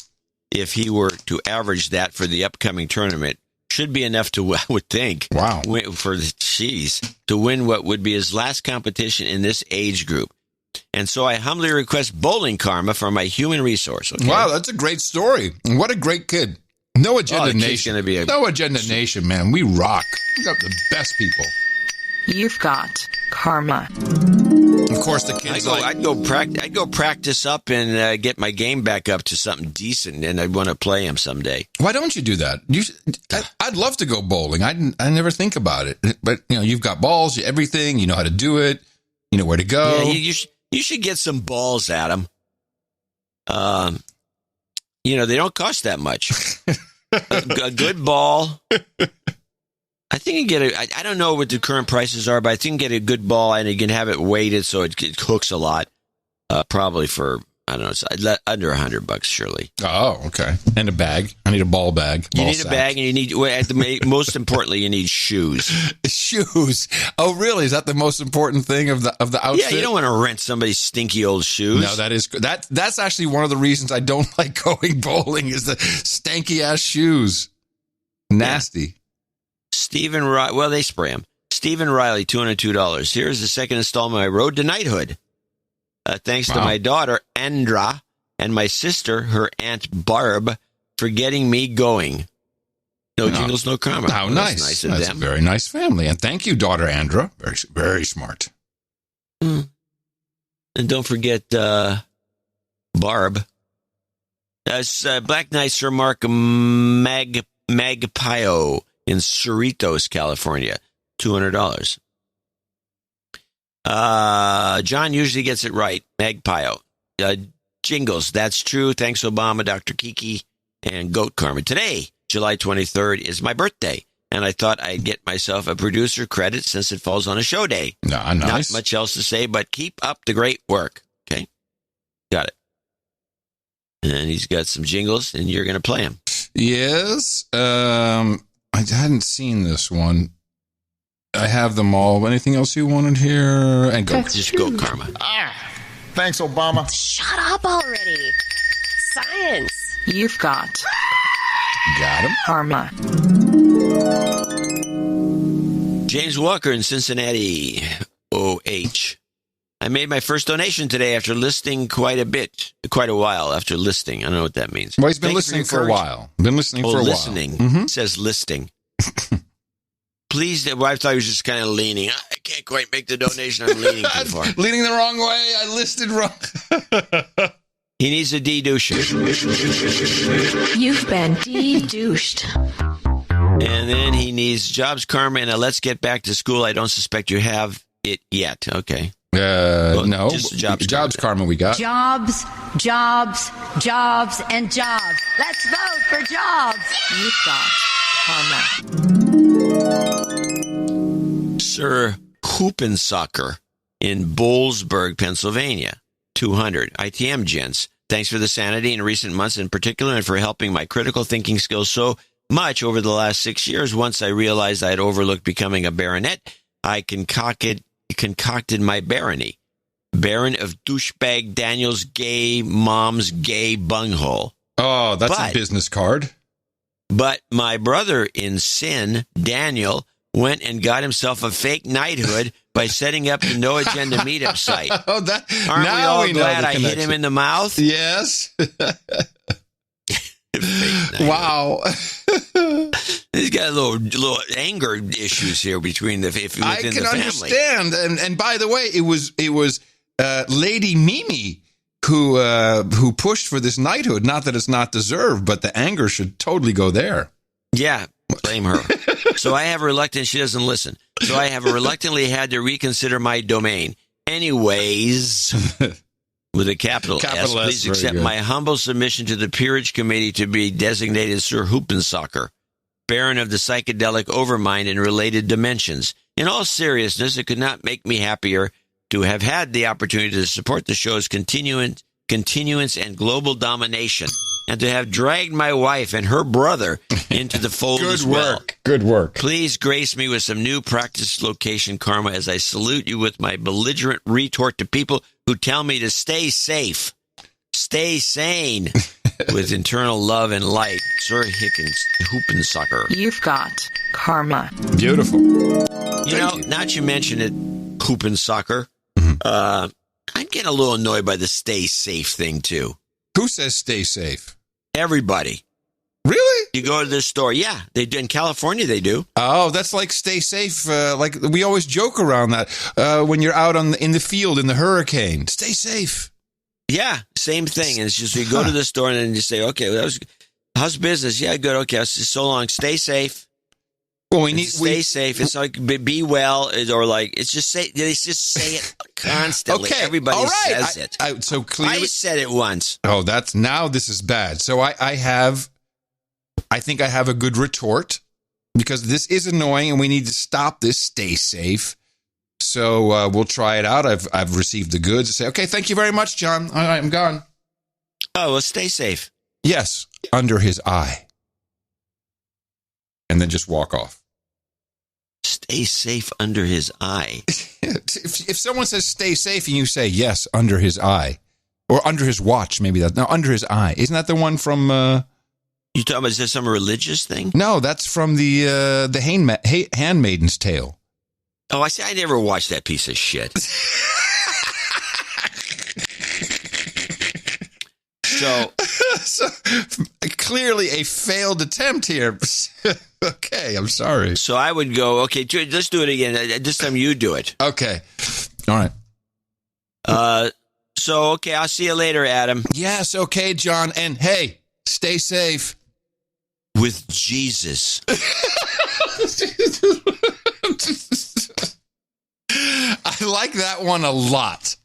if he were to average that for the upcoming tournament, should be enough to, I would think, to win what would be his last competition in this age group. And so I humbly request bowling karma for my human resource. Okay? Wow, that's a great story. What a great kid. No Agenda Nation. No Agenda Nation, man. We rock. We got the best people. You've got karma. Of course, the kids. I'd go practice up and get my game back up to something decent, and I'd want to play him someday. Why don't you do that? I'd love to go bowling. I never think about it, but you've got balls, everything. You know how to do it. You know where to go. Yeah, you should get some balls at him. They don't cost that much. a good ball. I think you get I don't know what the current prices are, but I think you can get a good ball and you can have it weighted so it hooks a lot. Probably for, I don't know, under $100, surely. Oh, okay. And a bag. I need a ball bag. You need a bag, and you need, most importantly, you need shoes. Shoes. Oh, really? Is that the most important thing of the outfit? Yeah, you don't want to rent somebody's stinky old shoes. No, that's actually one of the reasons I don't like going bowling is the stanky ass shoes. Nasty. Yeah. They spray them. Stephen Riley, $202. Here's the second installment of my Road to Knighthood. Thanks to my daughter, Andra, and my sister, her Aunt Barb, for getting me going. No jingles, no karma. How nice. That's a very nice family. And thank you, daughter Andra. Very, very smart. And don't forget Barb. That's Black Knight Sir Mark Magpio in Cerritos, California. $200. John usually gets it right. Magpio. Jingles. That's true. Thanks, Obama, Dr. Kiki, and Goat Karma. Today, July 23rd, is my birthday, and I thought I'd get myself a producer credit since it falls on a show day. Nice. Not much else to say, but keep up the great work. Okay? Got it. And he's got some jingles, and you're going to play them. Yes. I hadn't seen this one. I have them all. Anything else you wanted here? And go. Just go, Karma. Thanks, Obama. Shut up already. Science. You've got him. Karma. James Walker in Cincinnati, OH. I made my first donation today after listing quite a while after listing. I don't know what that means. Well, he's been listening for a while. Mm-hmm. It says listing. Please, I thought he was just kind of leaning. I can't quite make the donation. I'm leaning too far. Leaning the wrong way. I listed wrong. He needs a de-douche. You've been de-douched. And then he needs jobs karma and a let's get back to school. I don't suspect you have it yet. Okay. No. Just jobs karma we got. Jobs, jobs, jobs, and jobs. Let's vote for jobs. You've got karma. Sir Hoopensocker in Boalsburg, Pennsylvania. 200. ITM gents. Thanks for the sanity in recent months in particular and for helping my critical thinking skills so much over the last 6 years. Once I realized I had overlooked becoming a baronet, I concocted my barony. Baron of Douchebag Daniel's Gay Mom's Gay Bunghole. Oh, that's a business card. But my brother in sin, Daniel, went and got himself a fake knighthood by setting up the No Agenda meetup site. Aren't we all glad I hit him in the mouth? Yes. Wow. He's got a little anger issues here within the family. I can understand. And by the way, it was Lady Mimi who pushed for this knighthood. Not that it's not deserved, but the anger should totally go there. Yeah, blame her. So I have she doesn't listen. So I have reluctantly had to reconsider my domain. Anyways, with a capital S, please accept my humble submission to the Peerage Committee to be designated Sir Hoopensocker, Baron of the Psychedelic Overmind and related dimensions. In all seriousness, it could not make me happier to have had the opportunity to support the show's continuance and global domination, and to have dragged my wife and her brother into the fold as well. Good work. Please grace me with some new practice location karma as I salute you with my belligerent retort to people who tell me to stay safe, stay sane, with internal love and light. Sir Hoopensocker. You've got karma. Beautiful. Now that you mention it, Hoopensocker, I'm getting a little annoyed by the stay safe thing, too. Who says stay safe? Everybody. Really? You go to this store. Yeah, they do. In California, they do. Oh, that's like stay safe. Like we always joke around that when you're out in the field in the hurricane. Stay safe. Yeah, same thing. And it's just you go to the store and then you say, okay, how's business? Yeah, good. Okay, so long. Stay safe. Well, we need stay safe. It's like be well, or like it's just say they just say it constantly. Okay, everybody all right. says it. So clearly, I said it once. Oh, this is bad. So I think I have a good retort because this is annoying and we need to stop this. Stay safe. So we'll try it out. I've received the goods. Say, okay, thank you very much, John. All right, I'm gone. Oh, well, stay safe. Yes, under his eye. And then just walk off. Stay safe under his eye. If someone says stay safe and you say yes, under his eye, or under his watch, maybe that. No, under his eye. Isn't that the one from? You talking about, is this some religious thing? No, that's from the Handmaid's Tale. Oh, I see. I never watched that piece of shit. So clearly a failed attempt here. Okay, I'm sorry. So I would go, okay, let's do it again. This time you do it. Okay. All right. So, okay, I'll see you later, Adam. Yes, okay, John. And hey, stay safe. With Jesus. I like that one a lot.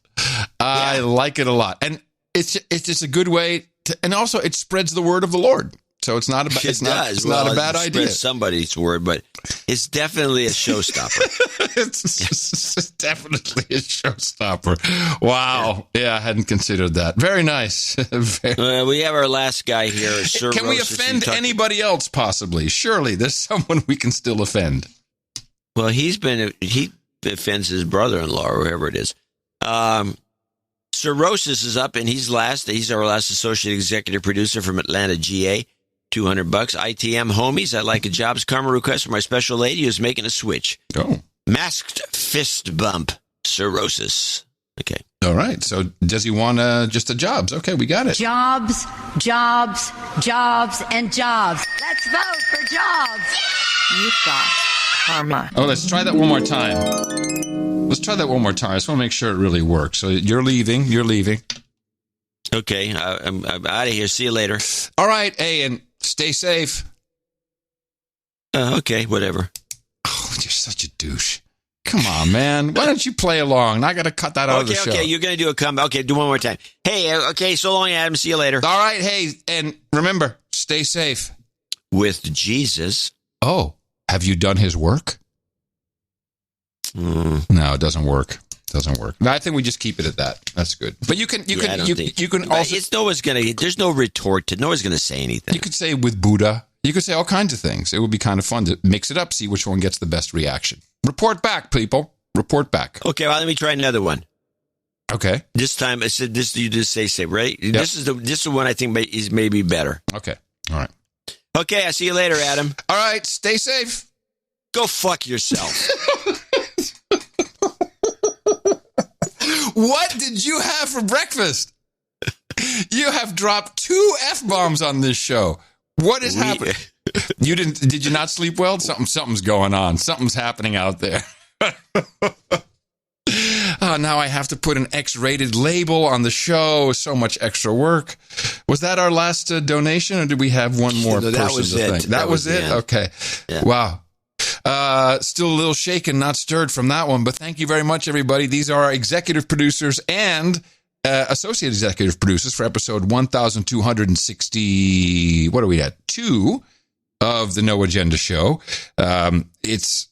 I like it a lot. And it's just a good way to, and also it spreads the word of the Lord. So it's not a bad idea. Somebody's word, but it's definitely a showstopper. It's definitely a showstopper. Wow. Yeah, I hadn't considered that. Very nice. We have our last guy here. Sir Can we offend anybody else, possibly? Surely there's someone we can still offend. Well, he offends his brother-in-law or whoever it is. Cirrhosis is up, and he's last. He's our last associate executive producer from Atlanta, GA. $200. ITM homies, I'd like a jobs karma request for my special lady who's making a switch. Oh. Masked fist bump. Cirrhosis. Okay. All right. So does he want just a jobs? Okay, we got it. Jobs, jobs, jobs, and jobs. Let's vote for jobs. You've got karma. Oh, let's try that one more time. I just want to make sure it really works. So you're leaving. Okay. I'm out of here. See you later. All right. Hey, and stay safe. Okay, whatever. Oh, you're such a douche. Come on, man. Why don't you play along? I got to cut that out of the show. Okay, you're going to do a comeback. Okay, do one more time. Hey, okay, so long, Adam. See you later. All right, hey, and remember, stay safe. With Jesus. Oh, have you done his work? No, it doesn't work. Doesn't work. I think we just keep it at that. That's good. But you can also. It's no one's going to. There's no retort to. No one's going to say anything. You could say with Buddha. You could say all kinds of things. It would be kind of fun to mix it up, see which one gets the best reaction. Report back, people. Report back. Okay, well, let me try another one. Okay. This time, I said this. You just say, right? Yep. This is the one I think is maybe better. Okay. All right. Okay, I'll see you later, Adam. All right, stay safe. Go fuck yourself. What did you have for breakfast? You have dropped 2 F-bombs on this show. What is happening? Did you not sleep well? Something's going on. Something's happening out there. Oh, now I have to put an X-rated label on the show. So much extra work. Was that our last donation, or did we have one more person that was to thank? That was it? Okay. Yeah. Wow. Still a little shaken, not stirred from that one, but thank you very much, everybody. These are our executive producers and associate executive producers for episode 1260. What are we at? 2 of the No Agenda Show. It's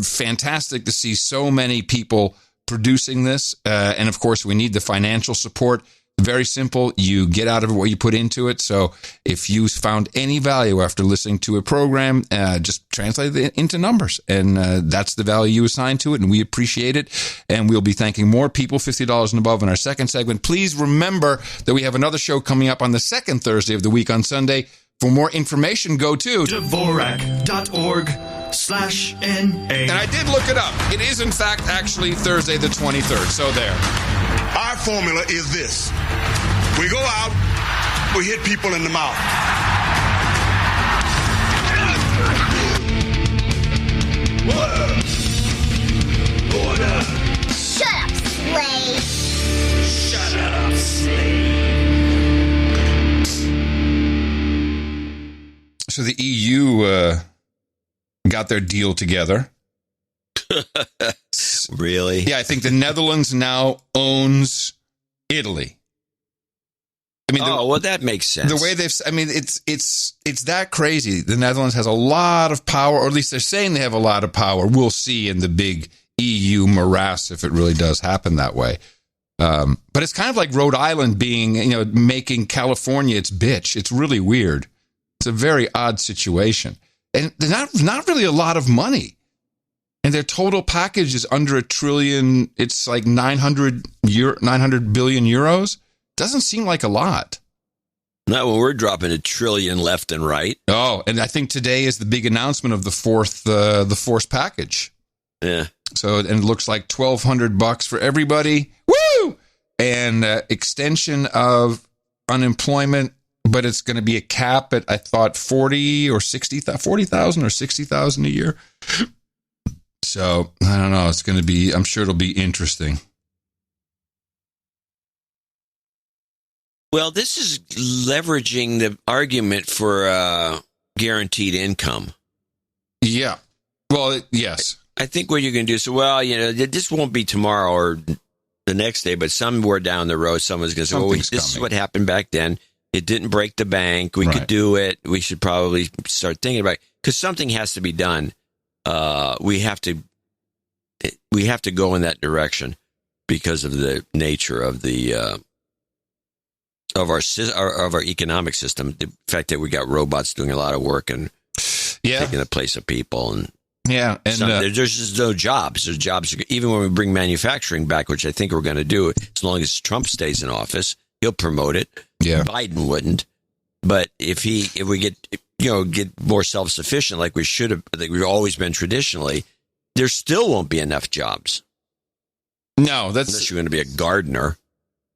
fantastic to see so many people producing this. And of course, we need the financial support. Very simple. You get out of it what you put into it. So if you found any value after listening to a program, just translate it into numbers. And that's the value you assign to it. And we appreciate it. And we'll be thanking more people, $50 and above, in our second segment. Please remember that we have another show coming up on the second Thursday of the week on Sunday. For more information, go to Dvorak.org/NA. And I did look it up. It is, in fact, actually Thursday the 23rd. So there. Our formula is this. We go out, we hit people in the mouth. Order. Shut up, slave. Shut up, slave. So the EU got their deal together. Really? Yeah, I think the Netherlands now owns Italy. I mean, well, that makes sense. The way it's that crazy. The Netherlands has a lot of power, or at least they're saying they have a lot of power. We'll see in the big EU morass if it really does happen that way. But it's kind of like Rhode Island making California its bitch. It's really weird. It's a very odd situation, and there's not really a lot of money. And their total package is under $1 trillion. It's like 900 billion euros. Doesn't seem like a lot. Not when we're dropping $1 trillion left and right. Oh, and I think today is the big announcement of the fourth package. Yeah. So, and it looks like $1,200 for everybody. Woo! And extension of unemployment, but it's going to be a cap at, I thought, 40,000 or 60,000 a year. So, I don't know. It's going to be, I'm sure it'll be interesting. Well, this is leveraging the argument for guaranteed income. Yeah. Well, yes. I think what you're going to do is, this won't be tomorrow or the next day, but somewhere down the road, someone's going to say, this is what happened back then. It didn't break the bank. We could do it. We should probably start thinking about it because something has to be done. We have to go in that direction because of the nature of the of our economic system. The fact that we got robots doing a lot of work and taking the place of people, and there's just no jobs. There's jobs even when we bring manufacturing back, which I think we're going to do as long as Trump stays in office. He'll promote it. Yeah, Biden wouldn't. But if we get more self-sufficient like we should have, like we've always been traditionally, there still won't be enough jobs. No, unless you're going to be a gardener.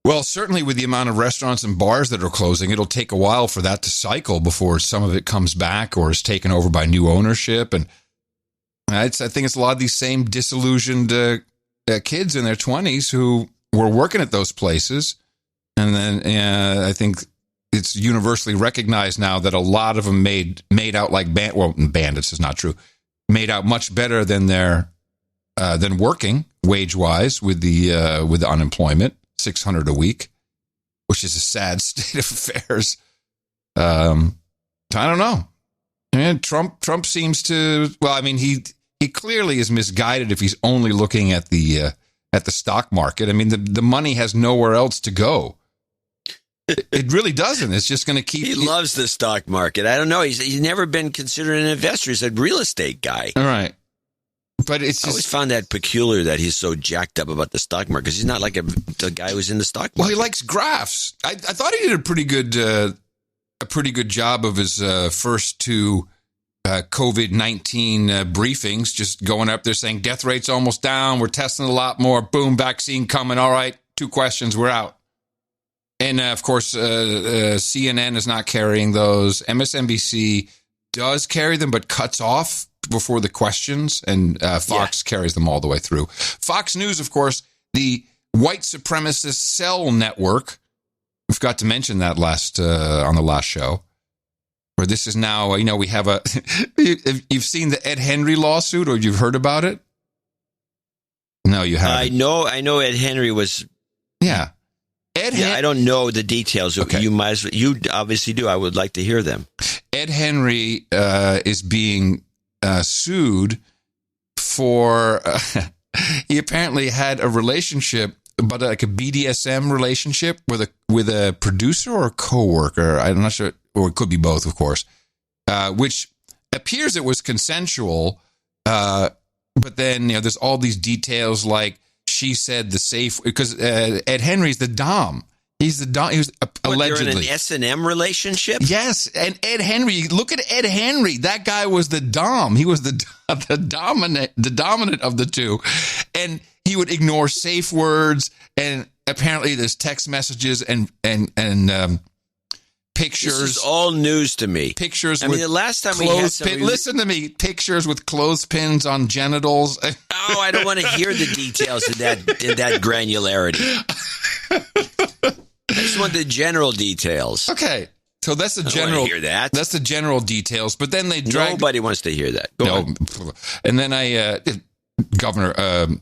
Well, certainly with the amount of restaurants and bars that are closing, it'll take a while for that to cycle before some of it comes back or is taken over by new ownership. And I think it's a lot of these same disillusioned kids in their 20s who were working at those places. And then I think it's universally recognized now that a lot of them made out like bandits is not true. Made out much better than than working wage wise with the unemployment, $600 a week, which is a sad state of affairs. I don't know. And Trump seems to. Well, I mean, he clearly is misguided if he's only looking at the stock market. I mean, the money has nowhere else to go. It really doesn't. It's just going to keep. He loves the stock market. I don't know. He's never been considered an investor. He's a real estate guy. All right. But it's just, I always found that peculiar that he's so jacked up about the stock market because he's not like the guy who's in the stock market. Well, he likes graphs. I thought he did a pretty good job of his first two COVID-19 briefings, just going up there saying death rate's almost down. We're testing a lot more. Boom, vaccine coming. All right, 2 questions. We're out. And, of course, CNN is not carrying those. MSNBC does carry them, but cuts off before the questions. And Fox carries them all the way through. Fox News, of course, the white supremacist cell network. We forgot to mention that on the last show. Where this is now, we have you've seen the Ed Henry lawsuit, or you've heard about it? No, you haven't. I know Ed Henry was. Yeah. I don't know the details. Okay. You obviously do. I would like to hear them. Ed Henry is being sued for. He apparently had a relationship, but like a BDSM relationship with a producer or a coworker. I'm not sure, or it could be both, of course. Which appears it was consensual, but then there's all these details like. She said the safe because Ed Henry's the Dom. He's the Dom. He was allegedly they're in an S&M relationship. Yes, and Ed Henry. Look at Ed Henry. That guy was the Dom. He was the dominant of the two, and he would ignore safe words. And apparently, there's text messages and pictures. This is all news to me. Pictures. I mean, the last time we had somebody... Listen to me. Pictures with clothespins on genitals. Oh, I don't want to hear the details in that granularity. I just want the general details. Okay, so that's the general. I don't want to hear that. That's the general details. But then they drag. Nobody wants to hear that. Go on. And then Governor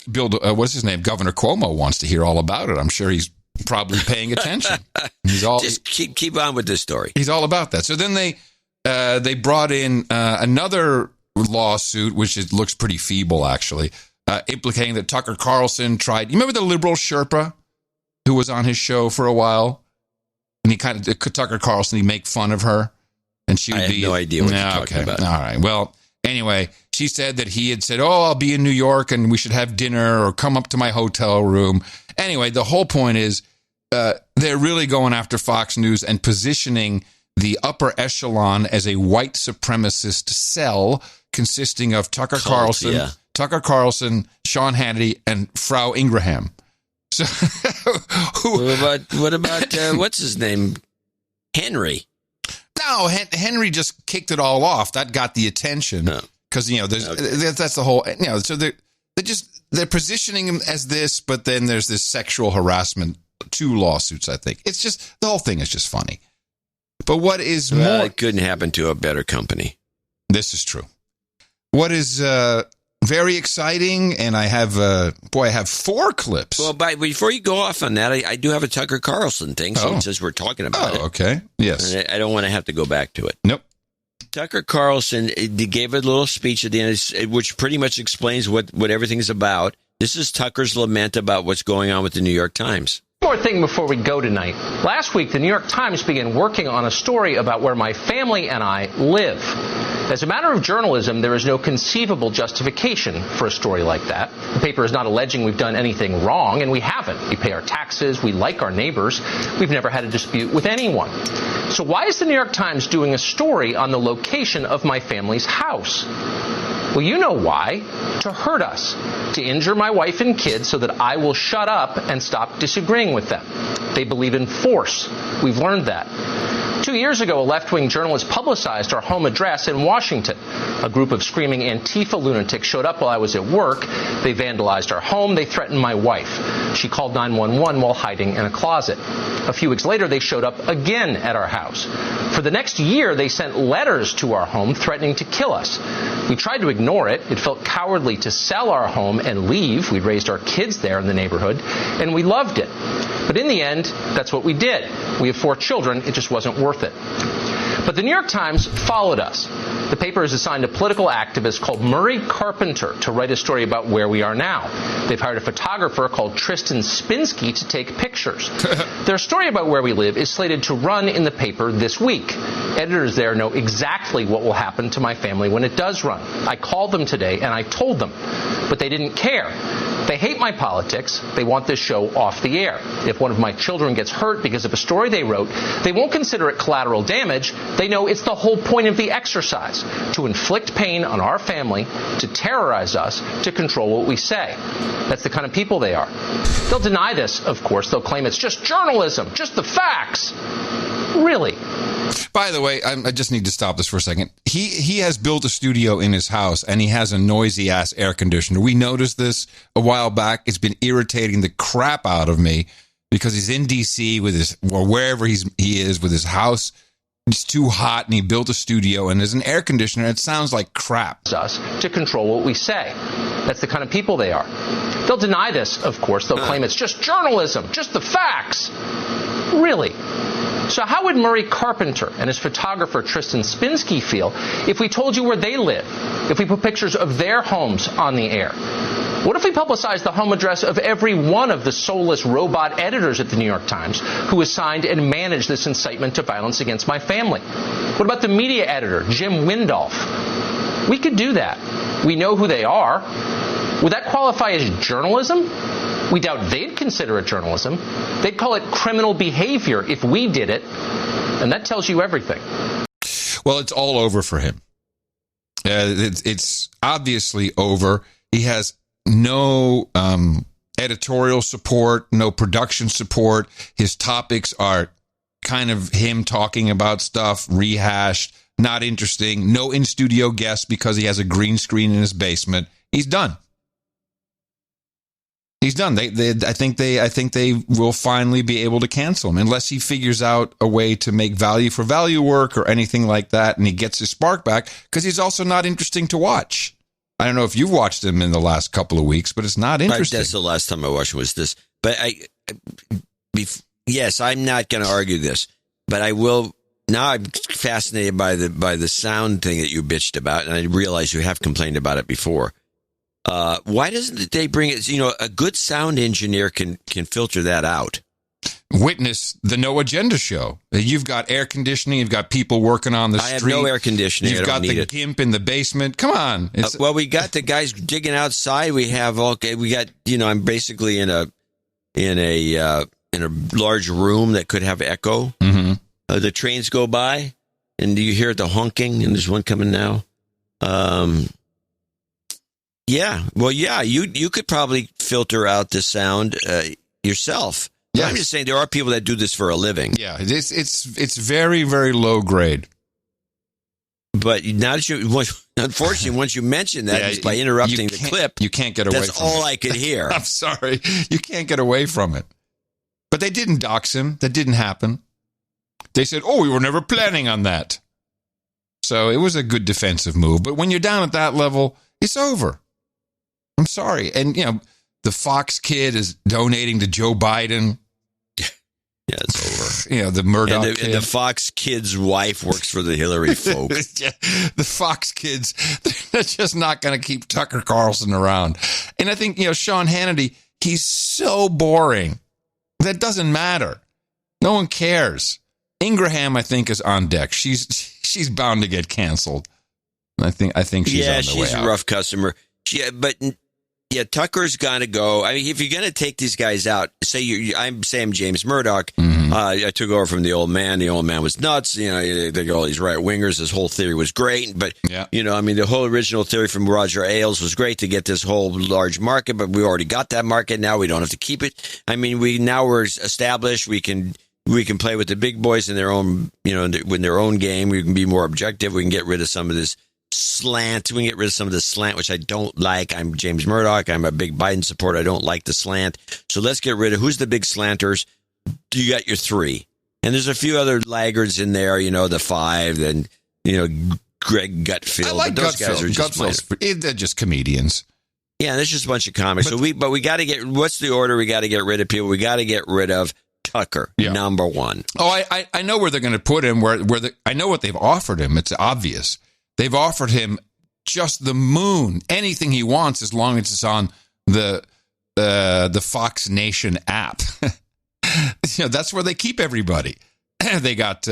what's his name? Governor Cuomo wants to hear all about it. I'm sure he's probably paying attention. Just keep on with this story. He's all about that. So then they brought in another lawsuit, which looks pretty feeble actually, implicating that Tucker Carlson tried. You remember the liberal Sherpa who was on his show for a while, and he kind of Tucker Carlson. He'd make fun of her, and she would I have no idea what you're talking about. All right. Well, anyway, she said that he had said, "Oh, I'll be in New York, and we should have dinner, or come up to my hotel room." Anyway, the whole point is they're really going after Fox News and positioning the upper echelon as a white supremacist cell consisting of Tucker Carlson, Sean Hannity, and Frau Ingraham. So, what about what's his name, Henry? No, Henry just kicked it all off. That got the attention because that's the whole. So they're positioning him as this, but then there's this sexual harassment, 2 lawsuits. I think it's just the whole thing is just funny. But what is more? It couldn't happen to a better company. This is true. What is very exciting, and I have 4 clips. Well, before you go off on that, I do have a Tucker Carlson thing, since we're talking about it. Okay. Yes. And I don't want to have to go back to it. Nope. Tucker Carlson gave a little speech at the end, which pretty much explains what everything's about. This is Tucker's lament about what's going on with the New York Times. One more thing before we go tonight. Last week, the New York Times began working on a story about where my family and I live. As a matter of journalism, there is no conceivable justification for a story like that. The paper is not alleging we've done anything wrong, and we haven't. We pay our taxes. We like our neighbors. We've never had a dispute with anyone. So why is the New York Times doing a story on the location of my family's house? Well, you know why. To hurt us. To injure my wife and kids so that I will shut up and stop disagreeing with them. They believe in force. We've learned that. 2 years ago, a left-wing journalist publicized our home address in Washington. A group of screaming Antifa lunatics showed up while I was at work. They vandalized our home. They threatened my wife. She called 911 while hiding in a closet. A few weeks later, they showed up again at our house. For the next year, they sent letters to our home threatening to kill us. We tried to ignore it. It felt cowardly to sell our home and leave. We'd raised our kids there in the neighborhood, and we loved it. But in the end, that's what we did. We have 4 children. It just wasn't worth it. But the New York Times followed us. The paper has assigned a political activist called Murray Carpenter to write a story about where we are now. They've hired a photographer called Tristan Spinsky to take pictures. Their story about where we live is slated to run in the paper this week. Editors there know exactly what will happen to my family when it does run. I called them today and I told them, but they didn't care. They hate my politics. They want this show off the air. If one of my children gets hurt because of a story they wrote, they won't consider it collateral damage. They know it's the whole point of the exercise, to inflict pain on our family, to terrorize us, to control what we say. That's the kind of people they are. They'll deny this, of course. They'll claim it's just journalism, just the facts. Really? By the way, I just need to stop this for a second. He has built a studio in his house, and he has a noisy-ass air conditioner. We noticed this a while back. It's been irritating the crap out of me because he's in D.C. with his, or wherever he is with his house. It's too hot, and he built a studio, and there's an air conditioner, and it sounds like crap. Us to control what we say. That's the kind of people they are. They'll deny this, of course. They'll claim it's just journalism, just the facts. Really? So how would Murray Carpenter and his photographer Tristan Spinsky feel if we told you where they live, if we put pictures of their homes on the air? What if we publicized the home address of every one of the soulless robot editors at the New York Times who assigned and managed this incitement to violence against my family? What about the media editor, Jim Windolph? We could do that. We know who they are. Would that qualify as journalism? We doubt they'd consider it journalism. They'd call it criminal behavior if we did it. And that tells you everything. Well, it's all over for him. It's obviously over. He has no editorial support, no production support. His topics are kind of him talking about stuff, rehashed, not interesting. No in-studio guests because he has a green screen in his basement. He's done. He's done. I think they will finally be able to cancel him unless he figures out a way to make value for value work or anything like that, and he gets his spark back because he's also not interesting to watch. I don't know if you've watched him in the last couple of weeks, but it's not interesting. That's the last time I watched was this. But yes, I'm not going to argue this, but I will. Now I'm fascinated by the sound thing that you bitched about, and I realize you have complained about it before. Why doesn't they bring it? You know, a good sound engineer can filter that out. Witness the No Agenda show. You've got air conditioning. You've got people working on the street. I have no air conditioning. You've got the gimp in the basement. Come on. Well, we got the guys digging outside. We have we got. You know, I'm basically in a large room that could have echo. Mm-hmm. The trains go by, and you hear the honking. And there's one coming now. Yeah. Well, yeah, you could probably filter out the sound yourself. Yes. I'm just saying there are people that do this for a living. Yeah, it's very, very low grade. But now that unfortunately, once you mention that, just by interrupting the clip, you can't get away from it. That's all I could hear. I'm sorry. You can't get away from it. But they didn't dox him. That didn't happen. They said, we were never planning on that. So it was a good defensive move. But when you're down at that level, it's over. I'm sorry. And, you know, the Fox kid is donating to Joe Biden. Yeah, it's over. You know, the Murdoch kid. And the Fox kid's wife works for the Hillary folks. Yeah, the Fox kids, they're just not going to keep Tucker Carlson around. And I think, you know, Sean Hannity, he's so boring. That doesn't matter. No one cares. Ingraham, I think, is on deck. She's bound to get canceled. I think she's on the way out. Yeah, she's a rough customer. Yeah, Tucker's got to go. I mean, if you're going to take these guys out, I'm Sam James Murdoch. Mm-hmm. I took over from the old man. The old man was nuts. You know, they got all these right wingers. His whole theory was great. But, you know, I mean, the whole original theory from Roger Ailes was great to get this whole large market. But we already got that market. Now we don't have to keep it. I mean, we're established. We can play with the big boys in their own, you know, in their own game. We can be more objective. We can get rid of some of this slant. We can get rid of some of the slant, which I don't like. I'm James Murdoch. I'm a big Biden supporter. I don't like the slant. So let's get rid of who's the big slanters. You got your 3. And there's a few other laggards in there, the 5, and, Greg Gutfield. I like those Gutfield. guys are just They're just comedians. Yeah, there's just a bunch of comics. But we got to get, what's the order? We got to get rid of people. We got to get rid of Tucker, number 1. Oh, I know where they're going to put him. I know what they've offered him. It's obvious. They've offered him just the moon, anything he wants, as long as it's on the Fox Nation app. That's where they keep everybody. They got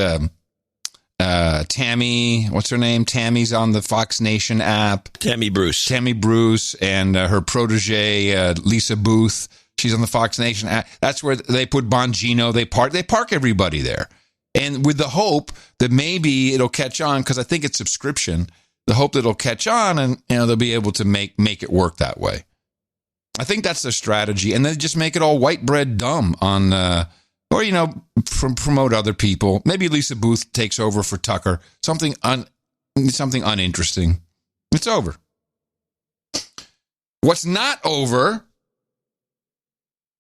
Tammy. What's her name? Tammy's on the Fox Nation app. Tammy Bruce, and her protege Lisa Booth. She's on the Fox Nation app. That's where they put Bongino. They park everybody there. And with the hope that maybe it'll catch on, because I think it's subscription, the hope that it'll catch on and they'll be able to make it work that way. I think that's their strategy. And then just make it all white bread dumb on, promote other people. Maybe Lisa Booth takes over for Tucker. Something uninteresting. It's over. What's not over,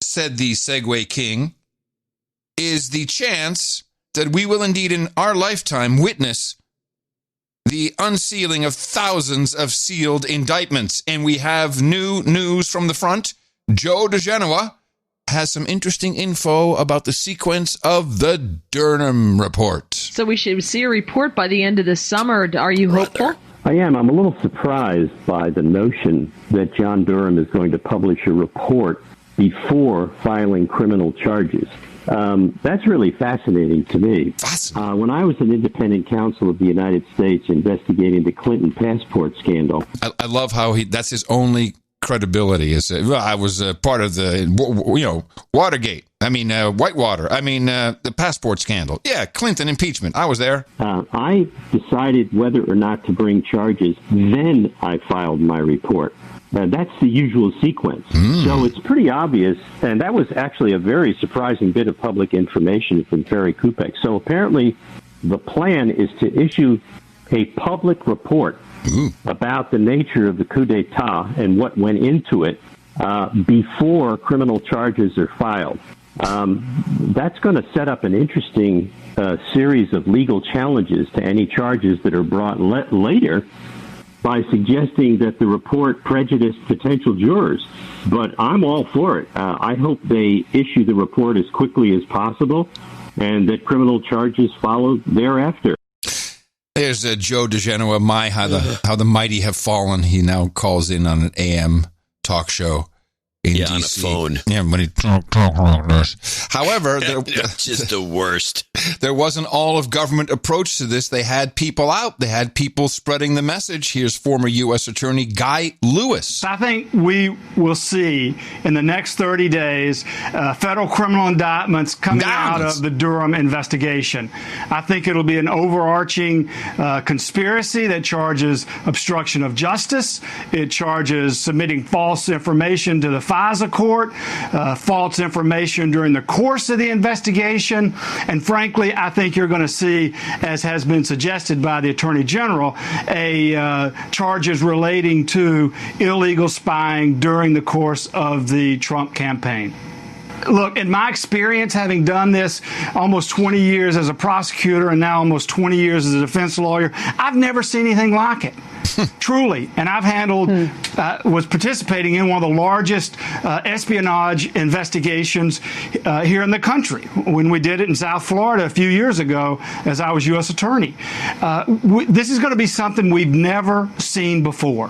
said the Segway King, is the chance that we will indeed in our lifetime witness the unsealing of thousands of sealed indictments. And we have new news from the front. Joe DeGenoa has some interesting info about the sequence of the Durham report. So we should see a report by the end of the summer. Are you hopeful? I am. I'm a little surprised by the notion that John Durham is going to publish a report before filing criminal charges. That's really fascinating to me. When I was an independent counsel of the United States investigating the Clinton passport scandal. I love how that's his only credibility. I was part of the, Watergate. Whitewater. The passport scandal. Yeah, Clinton impeachment. I was there. I decided whether or not to bring charges. Then I filed my report. That's the usual sequence. So it's pretty obvious, and that was actually a very surprising bit of public information from Ferry Kupek. So apparently the plan is to issue a public report about the nature of the coup d'etat and what went into it before criminal charges are filed. That's going to set up an interesting series of legal challenges to any charges that are brought later, by suggesting that the report prejudiced potential jurors. But I'm all for it. I hope they issue the report as quickly as possible and that criminal charges follow thereafter. There's Joe DeGenoa, how the mighty have fallen. He now calls in on an AM talk show in DC. On a phone. Yeah, when he However, just the worst. There was an all-of-government approach to this. They had people out. They had people spreading the message. Here's former U.S. Attorney Guy Lewis. I think we will see in the next 30 days federal criminal indictments coming out of the Durham investigation. I think it'll be an overarching conspiracy that charges obstruction of justice. It charges submitting false information to the FISA court, false information during the course of the investigation, and frankly, I think you're going to see, as has been suggested by the Attorney General, charges relating to illegal spying during the course of the Trump campaign. Look, in my experience, having done this almost 20 years as a prosecutor and now almost 20 years as a defense lawyer, I've never seen anything like it. Truly. And I've was participating in one of the largest espionage investigations here in the country when we did it in South Florida a few years ago as I was U.S. Attorney. This is going to be something we've never seen before.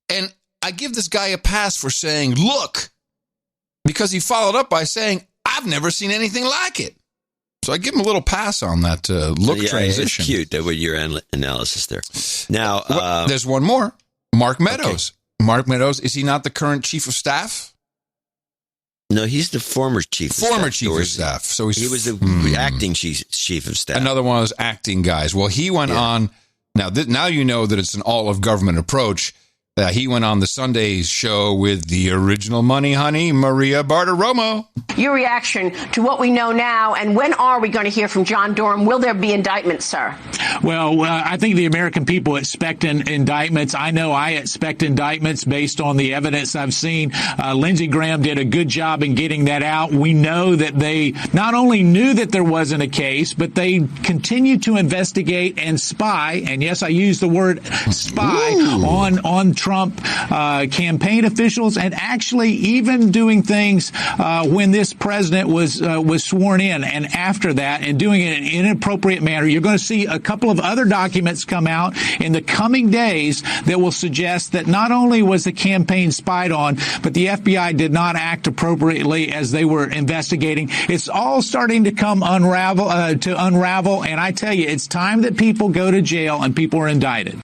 And I give this guy a pass for saying, look, because he followed up by saying, I've never seen anything like it. So I give him a little pass on that transition. It's cute with your analysis there. Now, there's one more. Mark Meadows. Okay. Mark Meadows, is he not the current chief of staff? No, he's the former chief of staff. Former chief of staff. So he was the acting chief of staff. Another one of those acting guys. Well, he went on. Now you know that it's an all-of-government approach. He went on the Sunday show with the original money honey, Maria Bartiromo. Your reaction to what we know now, and when are we going to hear from John Durham? Will there be indictments, sir? Well, I think the American people expect indictments. I know I expect indictments based on the evidence I've seen. Lindsey Graham did a good job in getting that out. We know that they not only knew that there wasn't a case, but they continued to investigate and spy. And yes, I use the word spy on Trump campaign officials, and actually even doing things when this president was sworn in and after that, and doing it in an inappropriate manner. You're going to see a couple of other documents come out in the coming days that will suggest that not only was the campaign spied on, but the FBI did not act appropriately as they were investigating. It's all starting to come unravel, and I tell you, it's time that people go to jail and people are indicted.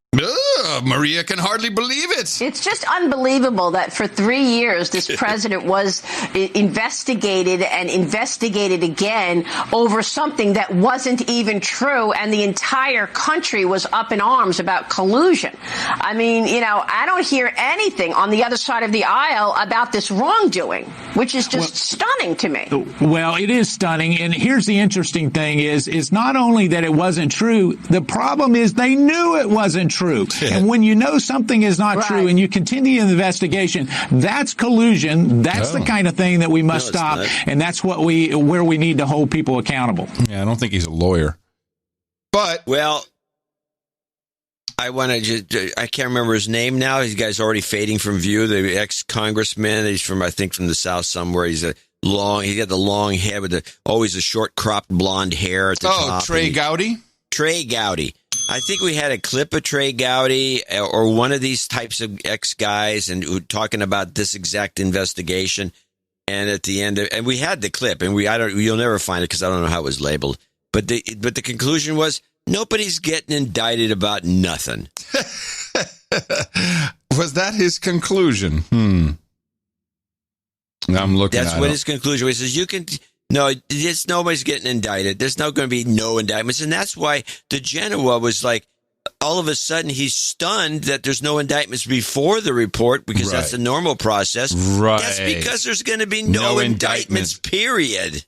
Maria can hardly believe it. It's just unbelievable that for 3 years this president was investigated and investigated again over something that wasn't even true, and the entire country was up in arms about collusion. I mean, I don't hear anything on the other side of the aisle about this wrongdoing, which is just stunning to me. Well, it is stunning, and here's the interesting thing is not only that it wasn't true, the problem is they knew it wasn't true. And when you know something is not true and you continue the investigation, that's collusion. That's the kind of thing that we must stop. And that's where we need to hold people accountable. Yeah, I don't think he's a lawyer. But I want to I can't remember his name now. This guy's already fading from view. The ex-congressman. He's from the South somewhere. He got the long hair with always a short cropped blonde hair at the top. Trey Gowdy? Trey Gowdy. I think we had a clip of Trey Gowdy or one of these types of ex-guys and talking about this exact investigation. And at the end, and we had the clip, and you'll never find it because I don't know how it was labeled. But the conclusion was nobody's getting indicted about nothing. Was that his conclusion? I'm looking. That's what his conclusion was. He says nobody's getting indicted. There's not going to be no indictments. And that's why DeGenoa was like, all of a sudden he's stunned that there's no indictments before the report because that's the normal process. Right. That's because there's going to be no indictments, period.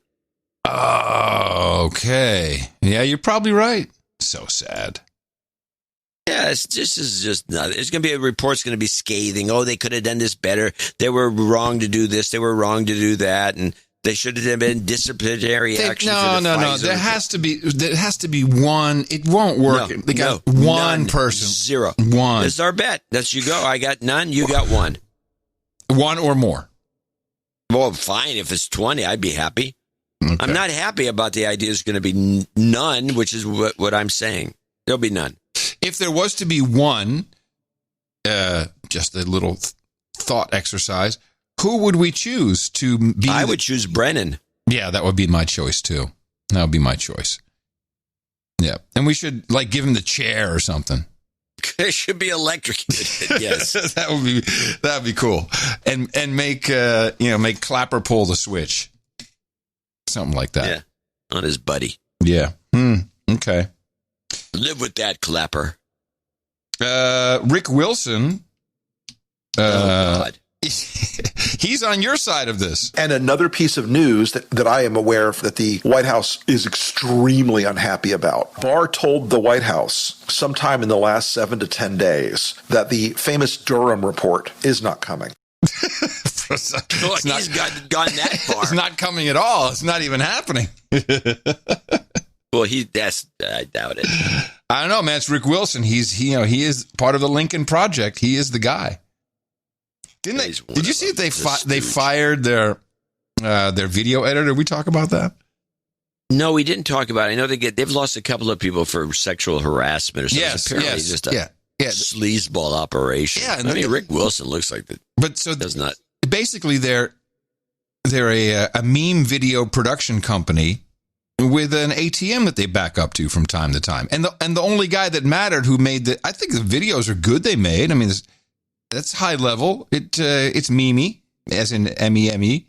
Oh, okay. Yeah, you're probably right. So sad. Yeah, this is just not. There's going to be a report's going to be scathing. Oh, they could have done this better. They were wrong to do this. They were wrong to do that. And they should have been disciplinary action. No. There has to be one. It won't work. They got one person. Zero. One. This is our bet. That's you go. I got none. You got one. One or more. Well, fine. If it's 20, I'd be happy. Okay. I'm not happy about the idea there's going to be none, which is what I'm saying. There'll be none. If there was to be one, just a little thought exercise, who would we choose to be? I would choose Brennan. Yeah, that would be my choice, too. That would be my choice. Yeah. And we should, give him the chair or something. It should be electrocuted, yes. that would be cool. And make Clapper pull the switch. Something like that. Yeah. On his buddy. Yeah. Okay. Live with that, Clapper. Rick Wilson. God. He's on your side of this. And another piece of news that I am aware of that the White House is extremely unhappy about. Barr told the White House sometime in the last 7 to 10 days that the famous Durham report is not coming. He's gone that far. It's not coming at all. It's not even happening. Well, I doubt it. I don't know, man. It's Rick Wilson. He is part of the Lincoln Project. He is the guy. Did you see that they fired their video editor? Did we talk about that? No, we didn't talk about it. I know they've lost a couple of people for sexual harassment or something. Yes, apparently just a sleazeball operation. Yeah, Rick Wilson looks like that. But so does not. Basically, they're a meme video production company with an ATM that they back up to from time to time. And the only guy that mattered who made I think the videos are good they made. I mean, that's high level. It's memey, as in MEME.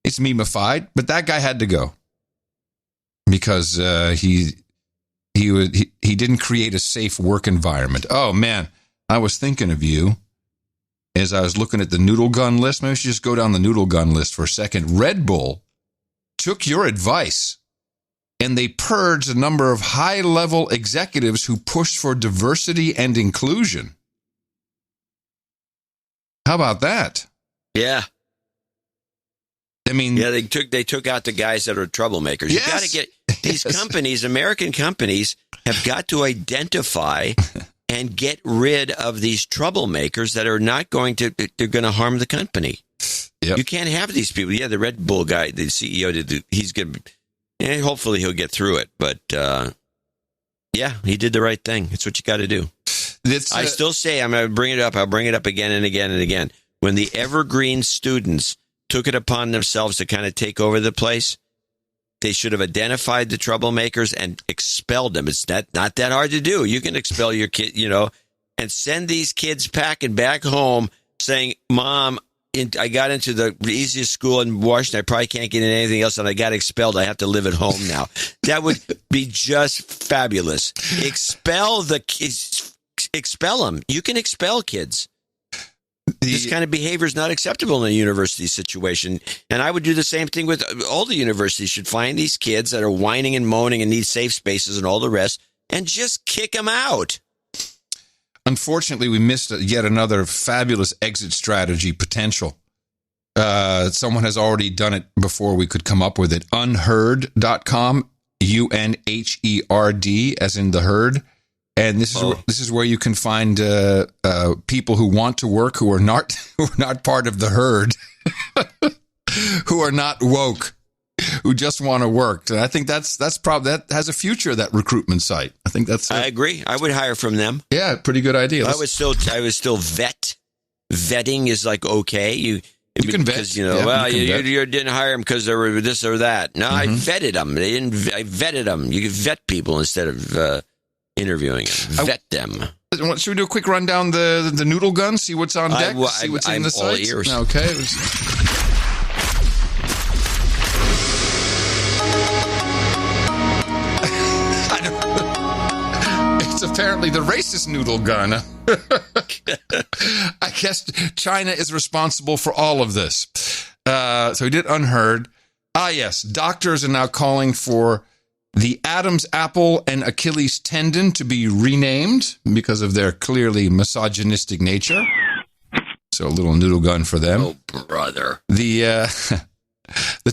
It's memeified, but that guy had to go because he didn't create a safe work environment. Oh man, I was thinking of you. as I was looking at the noodle gun list. Maybe we should just go down the noodle gun list for a second. Red Bull took your advice, and they purged a number of high-level executives who pushed for diversity and inclusion. How about that? Yeah. I mean, yeah, they took out the guys that are troublemakers. Yes. You got to get these companies, American companies, have got to identify and get rid of these troublemakers that are not going to, they're going to harm the company. Yep. You can't have these people. Yeah, the Red Bull guy, the CEO, he's going to, and hopefully he'll get through it. But yeah, he did the right thing. It's what you got to do. I still say, I'm going to bring it up. I'll bring it up again and again and again. When the evergreen students took it upon themselves to kind of take over the place, they should have identified the troublemakers and expelled them. It's not that hard to do. You can expel your kid, and send these kids packing back home saying, Mom, I got into the easiest school in Washington. I probably can't get into anything else, and I got expelled. I have to live at home now. That would be just fabulous. Expel the kids. Expel them. You can expel kids. This kind of behavior is not acceptable in a university situation. And I would do the same thing with all the universities. Should find these kids that are whining and moaning and need safe spaces and all the rest and just kick them out. Unfortunately, we missed yet another fabulous exit strategy potential. Someone has already done it before we could come up with it. Unherd.com, UNHERD, as in the herd. And this is where you can find people who want to work who are not part of the herd, who are not woke, who just want to work. And I think that's probably that has a future, that recruitment site. I think that's. I agree. I would hire from them. Yeah, pretty good idea. I would still vet. Vetting is like okay. You can vet because you didn't hire them because they were this or that. No, I vetted them. I vetted them. You can vet people instead of. Interviewing them. Vet them. Should we do a quick rundown the noodle gun? See what's on deck? See what's in the all sites? Ears. Okay. It's apparently the racist noodle gun. I guess China is responsible for all of this. So we did Unheard. Yes. Doctors are now calling for the Adam's apple and Achilles tendon to be renamed because of their clearly misogynistic nature. So a little noodle gun for them. Oh, brother. The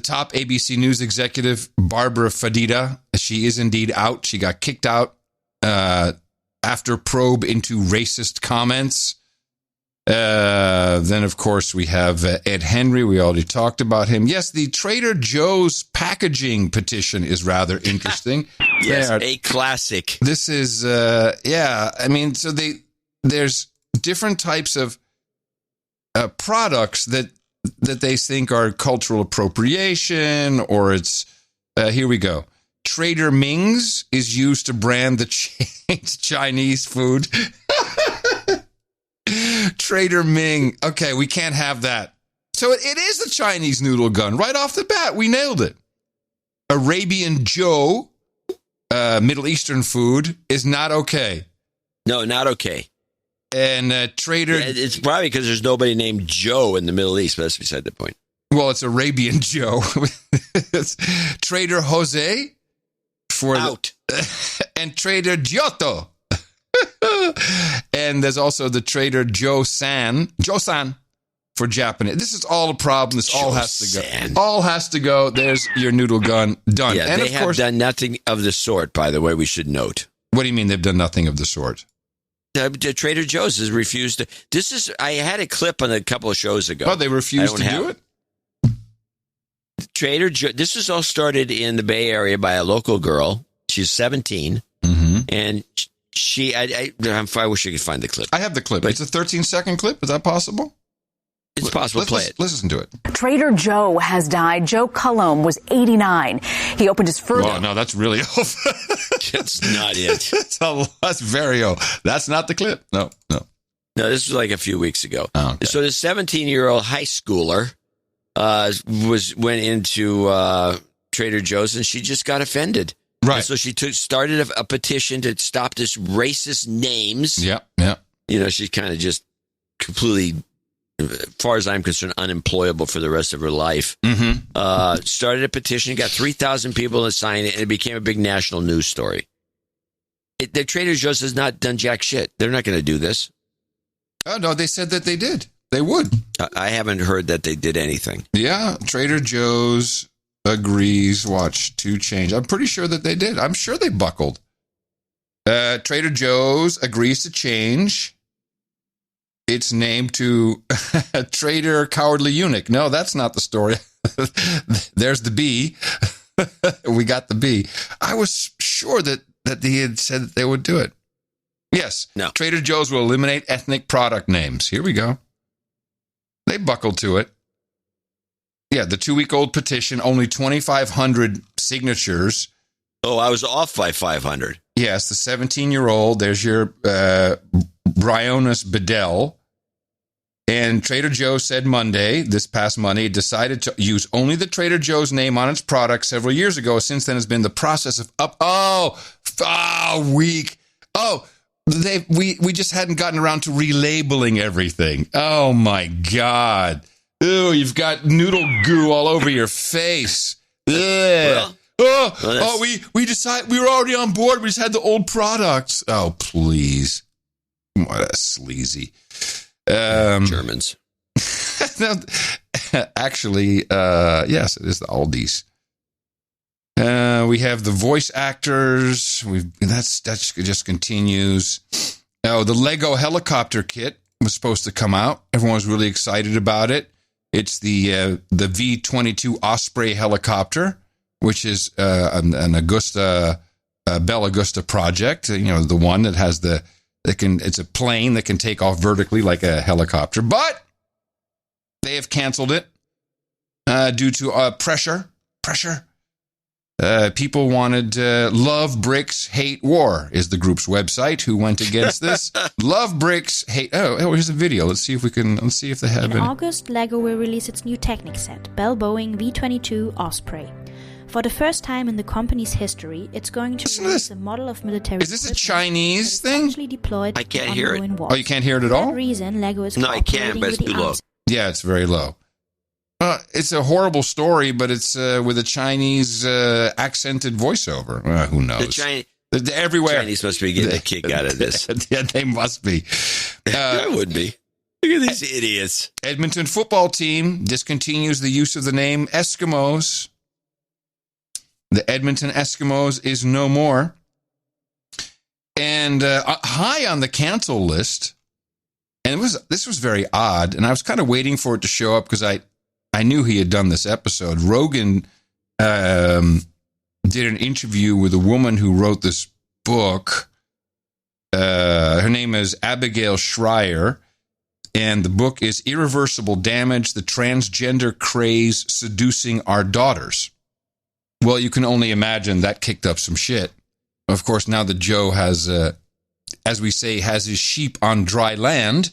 top ABC News executive, Barbara Fadida, she is indeed out. She got kicked out after probe into racist comments. Then, of course, we have Ed Henry. We already talked about him. Yes, the Trader Joe's packaging petition is rather interesting. Yes, a classic. This is, I mean, so there's different types of products that they think are cultural appropriation, or it's, here we go. Trader Ming's is used to brand the Chinese food. Trader Ming. Okay, we can't have that. So it is the Chinese noodle gun. Right off the bat, we nailed it. Arabian Joe, Middle Eastern food, is not okay. No, not okay. And Trader... Yeah, it's probably because there's nobody named Joe in the Middle East, but that's beside the point. Well, it's Arabian Joe. Trader Jose for out. And Trader Giotto. And there's also the Trader Joe-san for Japanese. This is all a problem. This all has to go. All has to go. There's your noodle gun done. Yeah, and they have done nothing of the sort, by the way, we should note. What do you mean they've done nothing of the sort? Trader Joe's has refused to. I had a clip on a couple of shows ago. Oh, they refused to do it? Trader Joe. This was all started in the Bay Area by a local girl. She's 17. Mm-hmm. And I wish I could find the clip. I have the clip. It's a 13-second clip. Is that possible? It's possible. Play it. Let's listen to it. Trader Joe has died. Joe Cullum was 89. He opened his first... Oh, no, that's really old. That's not it. That's very old. That's not the clip. No. No, this was like a few weeks ago. Oh, okay. So the 17-year-old high schooler went into Trader Joe's, and she just got offended. Right. And so she started a petition to stop this racist names. Yeah. You know, she kind of just completely as far as I'm concerned, unemployable for the rest of her life. Started a petition, got 3,000 people to sign it, and it became a big national news story. The Trader Joe's has not done jack shit. They're not going to do this. Oh, no, they said that they did. They would. I haven't heard that they did anything. Yeah, Trader Joe's agrees, to change. I'm pretty sure that they did. I'm sure they buckled. Trader Joe's agrees to change its name to Trader Cowardly Eunuch. No, that's not the story. There's the B. We got the B. I was sure that they had said that they would do it. Yes. No. Trader Joe's will eliminate ethnic product names. Here we go. They buckled to it. Yeah, the 2-week-old petition, only 2,500 signatures. Oh, I was off by 500. Yes, the 17-year-old. There's your Brionis Bedell. And Trader Joe said this past Monday, it decided to use only the Trader Joe's name on its product several years ago. Since then, has been the process of we just hadn't gotten around to relabeling everything. Oh my God! Ooh, you've got noodle goo all over your face. We decided we were already on board. We just had the old products. Oh please, what a sleazy. Germans. No, actually, yes, it is the Aldi's. We have the voice actors. That just continues. Oh, the Lego helicopter kit was supposed to come out. Everyone was really excited about it. It's the V-22 Osprey helicopter, which is an Augusta Bell Augusta project. The one that has it's a plane that can take off vertically like a helicopter, but they have canceled it due to pressure. People wanted Love Bricks Hate War is the group's website who went against this. Love Bricks Hate. Oh, here's a video. Let's see if they have it. In August, LEGO will release its new Technic set, Bell Boeing V-22 Osprey. For the first time in the company's history, it's going to release a model of military. Is this a Chinese thing? Deployed I can't hear it. Oh, you can't hear it at all? For that reason, LEGO is no, I can, but it's too low. Yeah, it's very low. It's a horrible story, but it's with a Chinese accented voiceover. Who knows? Everywhere. Chinese must be getting a kick out of this. Yeah, they must be. I would be. Look at these idiots. Edmonton football team discontinues the use of the name Eskimos. The Edmonton Eskimos is no more. And high on the cancel list, and this was very odd, and I was kind of waiting for it to show up because I knew he had done this episode. Rogan did an interview with a woman who wrote this book. Her name is Abigail Schreier, and the book is Irreversible Damage, the Transgender Craze Seducing Our Daughters. Well, you can only imagine that kicked up some shit. Of course, now that Joe has, as we say, has his sheep on dry land,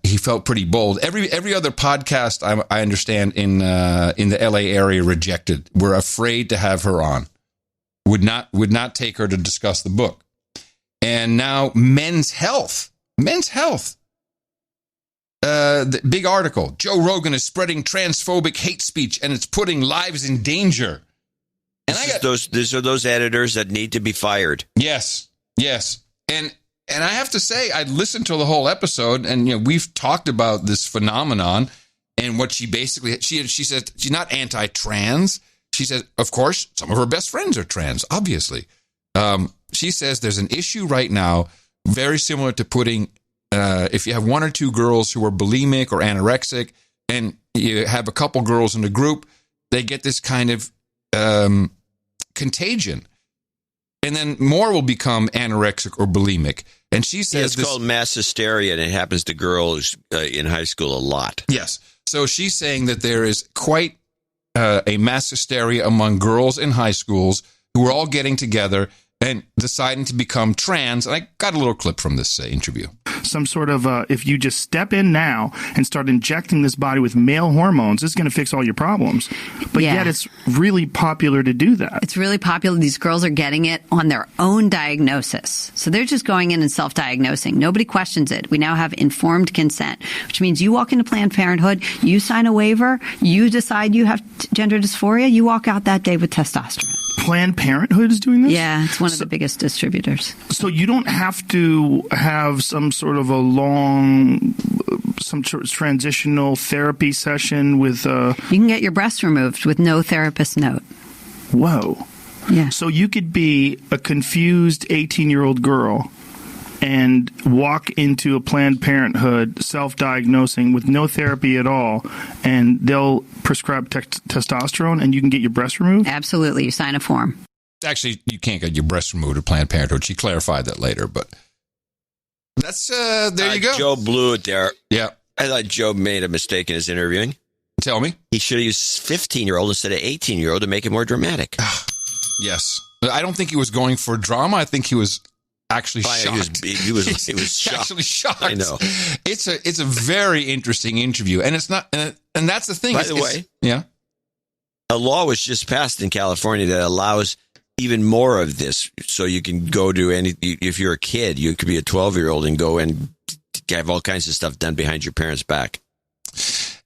he felt pretty bold. Every other podcast I understand in the LA area rejected. Were afraid to have her on. Would not take her to discuss the book. And now Men's Health. The big article. Joe Rogan is spreading transphobic hate speech and it's putting lives in danger. And these are those editors that need to be fired. Yes. And I have to say, I listened to the whole episode, and we've talked about this phenomenon and what she basically she says she's not anti-trans. She says, of course, some of her best friends are trans, obviously. She says there's an issue right now, very similar to putting if you have one or two girls who are bulimic or anorexic, and you have a couple girls in a group, they get this kind of contagion. And then more will become anorexic or bulimic. And she says it's called mass hysteria, and it happens to girls in high school a lot. Yes. So she's saying that there is quite a mass hysteria among girls in high schools who are all getting together and deciding to become trans. And I got a little clip from this interview. Some sort of, if you just step in now and start injecting this body with male hormones, it's going to fix all your problems. But yet it's really popular to do that. It's really popular. These girls are getting it on their own diagnosis. So they're just going in and self-diagnosing. Nobody questions it. We now have informed consent, which means you walk into Planned Parenthood, you sign a waiver, you decide you have gender dysphoria, you walk out that day with testosterone. Planned Parenthood is doing this? Yeah, it's one of the biggest distributors. So you don't have to have some sort of a long, some sort of transitional therapy session with... You can get your breast removed with no therapist note. Whoa. Yeah. So you could be a confused 18-year-old girl and walk into a Planned Parenthood self-diagnosing with no therapy at all, and they'll prescribe testosterone, and you can get your breast removed? Absolutely. You sign a form. Actually, you can't get your breast removed at Planned Parenthood. She clarified that later, but that's, there you go. Joe blew it there. Yeah. I thought Joe made a mistake in his interviewing. Tell me. He should have used 15-year-old instead of 18-year-old to make it more dramatic. Yes. I don't think he was going for drama. I think he was actually shocked. He was shocked. Actually shocked. I know. It's a very interesting interview, and it's not. And that's the thing. By the way, yeah, a law was just passed in California that allows even more of this. So you can go to any. If you're a kid, you could be a 12-year-old and go and have all kinds of stuff done behind your parents' back.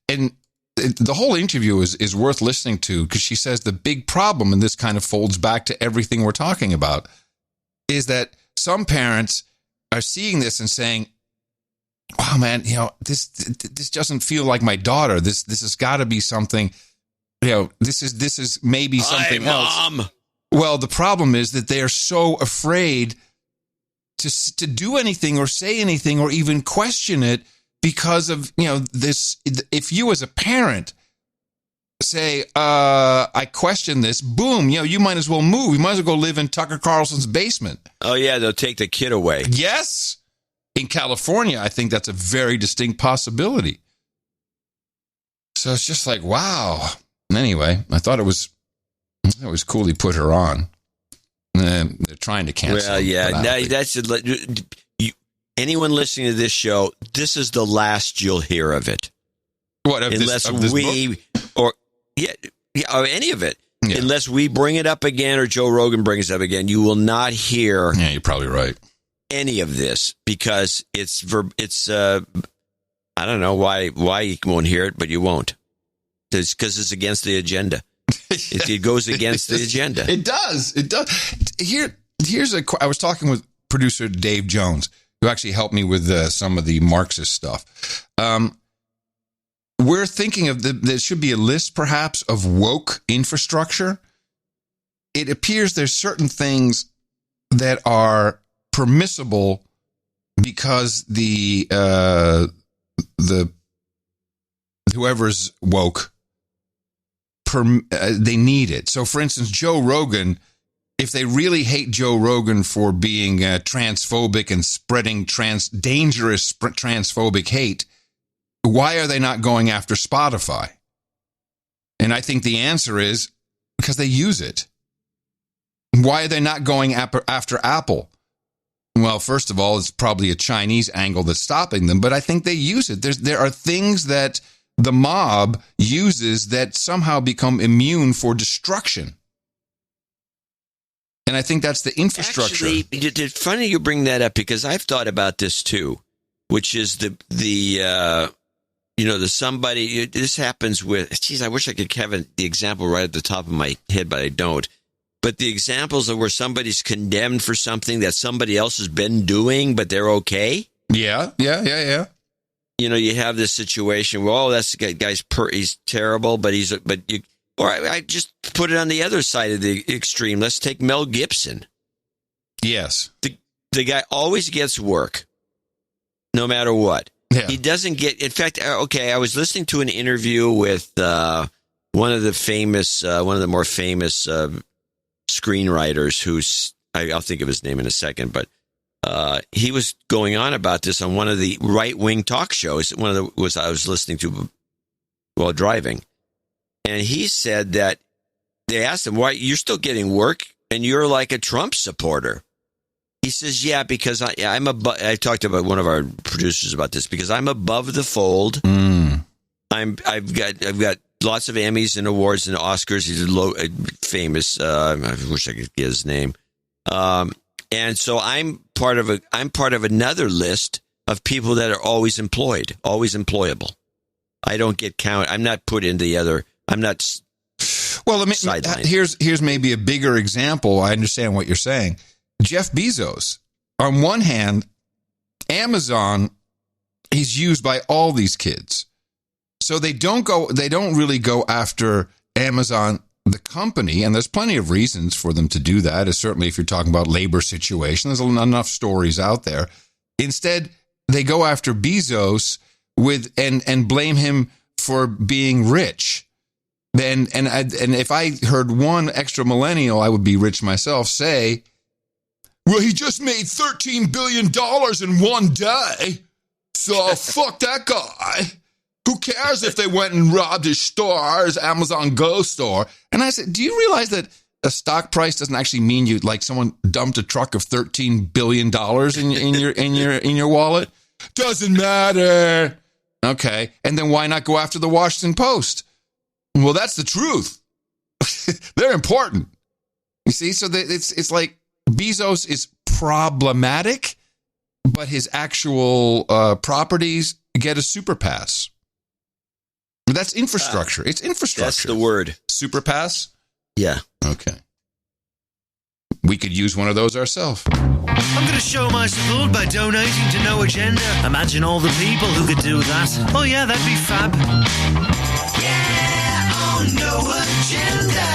And the whole interview is worth listening to, because she says the big problem, and this kind of folds back to everything we're talking about, is that some parents are seeing this and saying, wow, man, this doesn't feel like my daughter. This has got to be something, this is maybe something else. Mom. Well, the problem is that they are so afraid to do anything or say anything or even question it because of, this. If you as a parent say, I question this, boom, you might as well move. You might as well go live in Tucker Carlson's basement. Oh, yeah, they'll take the kid away. Yes. In California, I think that's a very distinct possibility. So it's just like, wow. Anyway, I thought it was cool he put her on. They're trying to cancel. Well, yeah, that's anyone listening to this show, this is the last you'll hear of it. What, unless we book? Or any of it. Yeah. Unless we bring it up again or Joe Rogan brings it up again, you will not hear. Yeah, you're probably right. Any of this, because it's I don't know why you won't hear it, but you won't. It's because it's against the agenda. It goes against the agenda. It does. I was talking with producer Dave Jones, who actually helped me with some of the Marxist stuff. We're thinking of there should be a list, perhaps, of woke infrastructure. It appears there's certain things that are permissible because the whoever's woke, they need it. So, for instance, Joe Rogan, if they really hate Joe Rogan for being transphobic and spreading dangerous transphobic hate, why are they not going after Spotify? And I think the answer is because they use it. Why are they not going after Apple? Well, first of all, it's probably a Chinese angle that's stopping them, but I think they use it. There are things that the mob uses that somehow become immune for destruction. And I think that's the infrastructure. Actually, it's funny you bring that up, because I've thought about this too, which is the somebody, this happens with, I wish I could have the example right at the top of my head, but I don't. But the examples of where somebody's condemned for something that somebody else has been doing, but they're okay. Yeah. You have this situation. Well, that's the guy's he's terrible, I just put it on the other side of the extreme. Let's take Mel Gibson. Yes. The guy always gets work, no matter what. Yeah. He doesn't get, in fact, I was listening to an interview with one of the more famous screenwriters I'll think of his name in a second, but he was going on about this on one of the right-wing talk shows. I was listening to while driving. And he said that they asked him, why you're still getting work? and you're like a Trump supporter. He says, yeah, because I'm above. I talked about one of our producers about this because I'm above the fold. I've got lots of Emmys and awards and Oscars. He's famous. I wish I could get his name. And so I'm part of another list of people that are always employed, always employable. I don't get counted. I'm not put in the other. I'm not. Well, here's maybe a bigger example. I understand what you're saying. Jeff Bezos. On one hand, Amazon is used by all these kids. So they don't really go after Amazon, the company, and there's plenty of reasons for them to do that. Certainly if you're talking about labor situation, there's enough stories out there. Instead, they go after Bezos and blame him for being rich. And if I heard one extra millennial, I would be rich myself, say, well, he just made $13 billion in one day, so fuck that guy. Who cares if they went and robbed his store, his Amazon Go store? And I said, do you realize that a stock price doesn't actually mean you like someone dumped a truck of $13 billion in your wallet? Doesn't matter. Okay, and then why not go after the Washington Post? Well, that's the truth. They're important. You see, so it's like Bezos is problematic, but his actual properties get a super pass. That's infrastructure. It's infrastructure. That's the word. Super pass? Yeah. Okay. We could use one of those ourselves. I'm going to show my support by donating to No Agenda. Imagine all the people who could do that. Oh, yeah, that'd be fab. Yeah, on No Agenda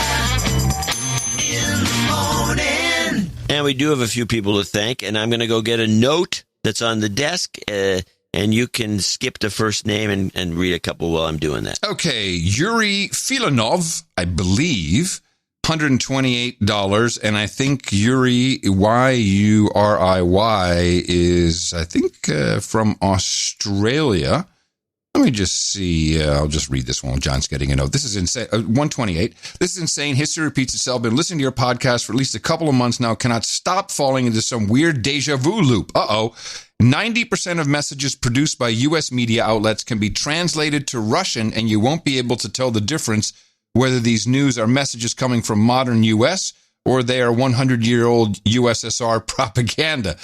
in the morning. And we do have a few people to thank, and I'm going to go get a note that's on the desk, and you can skip the first name and read a couple while I'm doing that. Okay, Yuri Filanov, I believe, $128, and I think Yuri, Y-U-R-I-Y, is, I think, from Australia. Let me just see. I'll just read this one. John's getting a note. This is insane. 128. This is insane. History repeats itself. Been listening to your podcast for at least a couple of months now. Cannot stop falling into some weird deja vu loop. 90% of messages produced by U.S. media outlets can be translated to Russian, and you won't be able to tell the difference whether these news are messages coming from modern U.S. or they are 100-year-old USSR propaganda.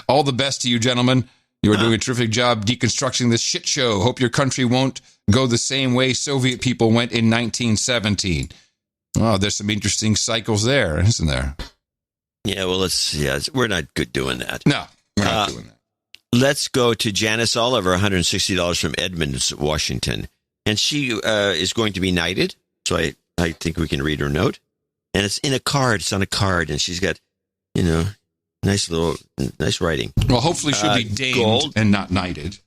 All the best to you, gentlemen. You are doing a terrific job deconstructing this shit show. Hope your country won't go the same way Soviet people went in 1917. Oh, there's some interesting cycles there, isn't there? Yeah, well, we're not good doing that. No, we're not doing that. Let's go to Janice Oliver, $160 from Edmonds, Washington. And she is going to be knighted, so I think we can read her note. And it's in a card. It's on a card, and she's got, nice writing. Well, hopefully she'll be damed gold, and not knighted.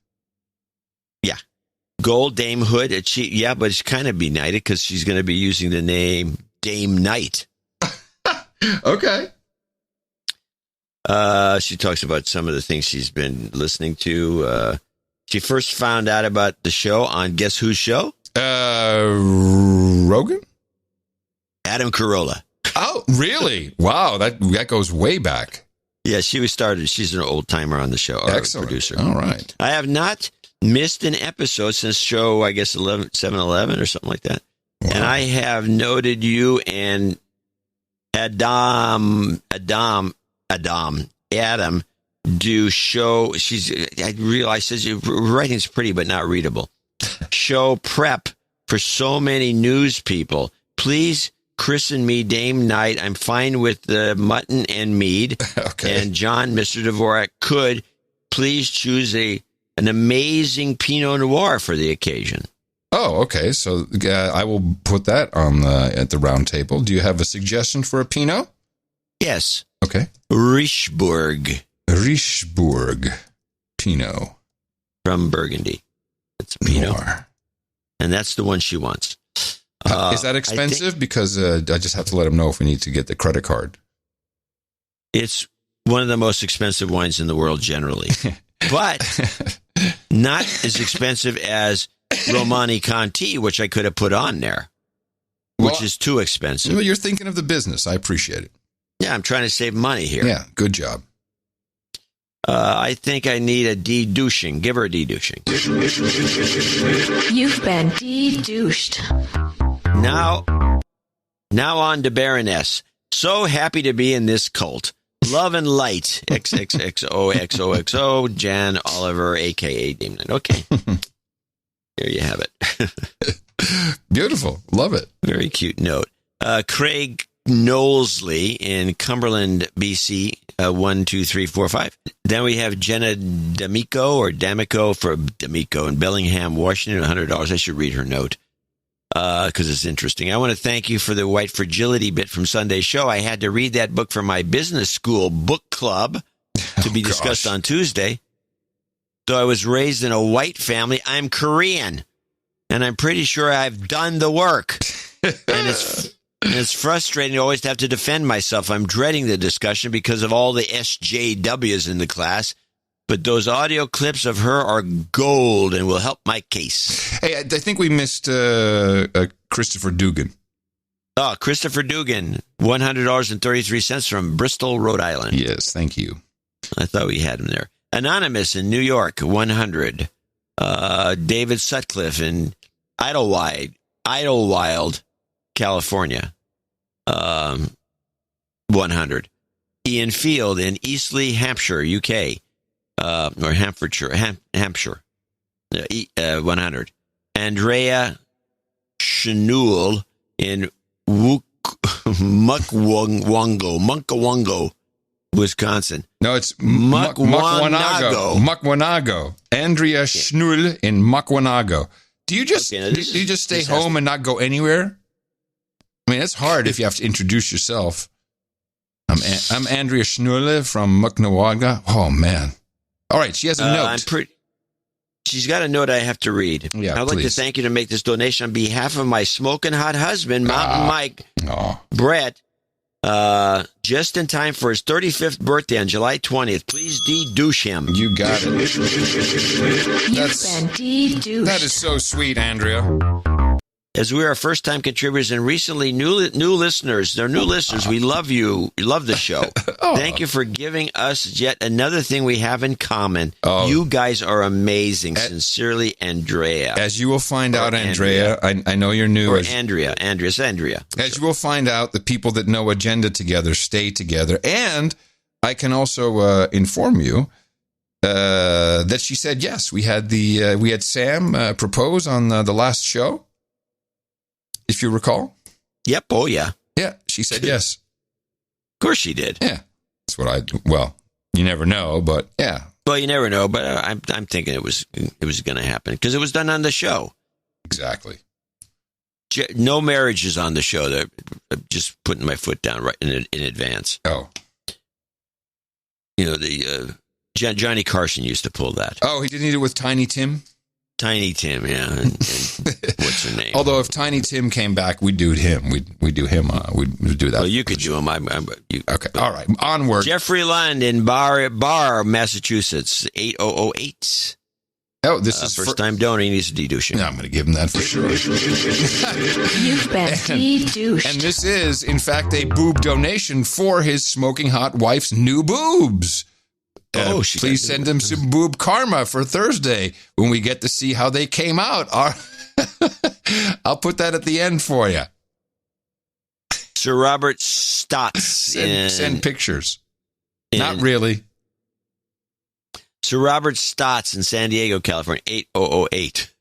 Yeah. Gold damehood. But it's kind of be knighted because she's going to be using the name Dame Knight. Okay. She talks about some of the things she's been listening to. She first found out about the show on Guess Whose show? Rogan? Adam Carolla. Oh, really? Wow, that goes way back. Yeah, she's an old timer on the show. Excellent. Producer. All right. I have not missed an episode since show, I guess, 7-11 or something like that. Wow. And I have noted you and Adam do show. I realize says your writing's pretty, but not readable. Show prep for so many news people. Please christen me Dame Knight. I'm fine with the mutton and mead. Okay. And John, Mr. Dvorak, could please choose an amazing Pinot Noir for the occasion. Oh, okay. So I will put that on at the round table. Do you have a suggestion for a Pinot? Yes. Okay. Richebourg Pinot. From Burgundy. It's a Pinot. Noir. And that's the one she wants. Is that expensive? Because I just have to let them know if we need to get the credit card. It's one of the most expensive wines in the world generally. But not as expensive as Romani Conti, which I could have put on there. which is too expensive. Well, you're thinking of the business. I appreciate it. Yeah, I'm trying to save money here. Yeah, good job. I think I need a de-douching. Give her a de-douching. You've been de-douched. Now on to Baroness. So happy to be in this cult. Love and light. XXXOXOXO. Jan Oliver, a.k.a. Demon. Okay. There you have it. Beautiful. Love it. Very cute note. Craig Knowlesley in Cumberland, BC, 12345. Then we have Jenna D'Amico for D'Amico in Bellingham, Washington, $100. I should read her note because it's interesting. I want to thank you for the white fragility bit from Sunday's show. I had to read that book for my business school book club to be discussed on Tuesday. So I was raised in a white family. I'm Korean, and I'm pretty sure I've done the work. And it's frustrating to always have to defend myself. I'm dreading the discussion because of all the SJWs in the class. But those audio clips of her are gold and will help my case. Hey, I think we missed Christopher Dugan. Oh, Christopher Dugan, $100.33 from Bristol, Rhode Island. Yes, thank you. I thought we had him there. Anonymous in New York, $100. David Sutcliffe in Idlewild, California, 100. Ian Field in Eastleigh, Hampshire, UK, or Hampshire, 100. Andrea Chenul in Munkawongo, Wisconsin. No, it's Mukwanago. Andrea Schnul in Mukwanago. Do you just stay home and not go anywhere? I mean, it's hard if you have to introduce yourself. I'm Andrea Schnule from Mukwanago. Oh man! All right, she has a note. She's got a note I have to read. Yeah, I'd like to thank you to make this donation on behalf of my smoking hot husband, Mountain Mike Brett. Just in time for his 35th birthday on July 20th. Please de-douche him. You got it. You've been de-douched. That is so sweet, Andrea. As we are first-time contributors and recently new listeners, they're new listeners. We love you. We love the show. Thank you for giving us yet another thing we have in common. You guys are amazing. Sincerely, Andrea. As you will find out, Andrea, I know you're new. Or Andrea. It's Andrea. As you will find out, the people that know Agenda together stay together. And I can also inform you that she said yes. We had Sam propose on the last show. If you recall? Yep. Oh, yeah. Yeah, she said yes. Of course she did. Yeah. That's what well, you never know, but yeah. Well, you never know, but I'm thinking it was going to happen because it was done on the show. Exactly. No marriages on the show. They're just putting my foot down right in advance. Oh. You know, Johnny Carson used to pull that. Oh, he didn't eat it with Tiny Tim? Tiny Tim, yeah. And what's her name? Although if Tiny Tim came back, we'd do him. We'd do him. We'd do that. Well, you could do him. Okay. All right. Onward. Jeffrey Lund in Bar, Massachusetts, 8008. Oh, this is first time donor. He needs a de-douching. No, I'm going to give him that for sure. You've been de-douched. And this is, in fact, a boob donation for his smoking hot wife's new boobs. Please send him some boob karma for Thursday when we get to see how they came out. I'll put that at the end for you. Sir Robert Stotts. Send pictures. Not really. Sir Robert Stotts in San Diego, California, 8008.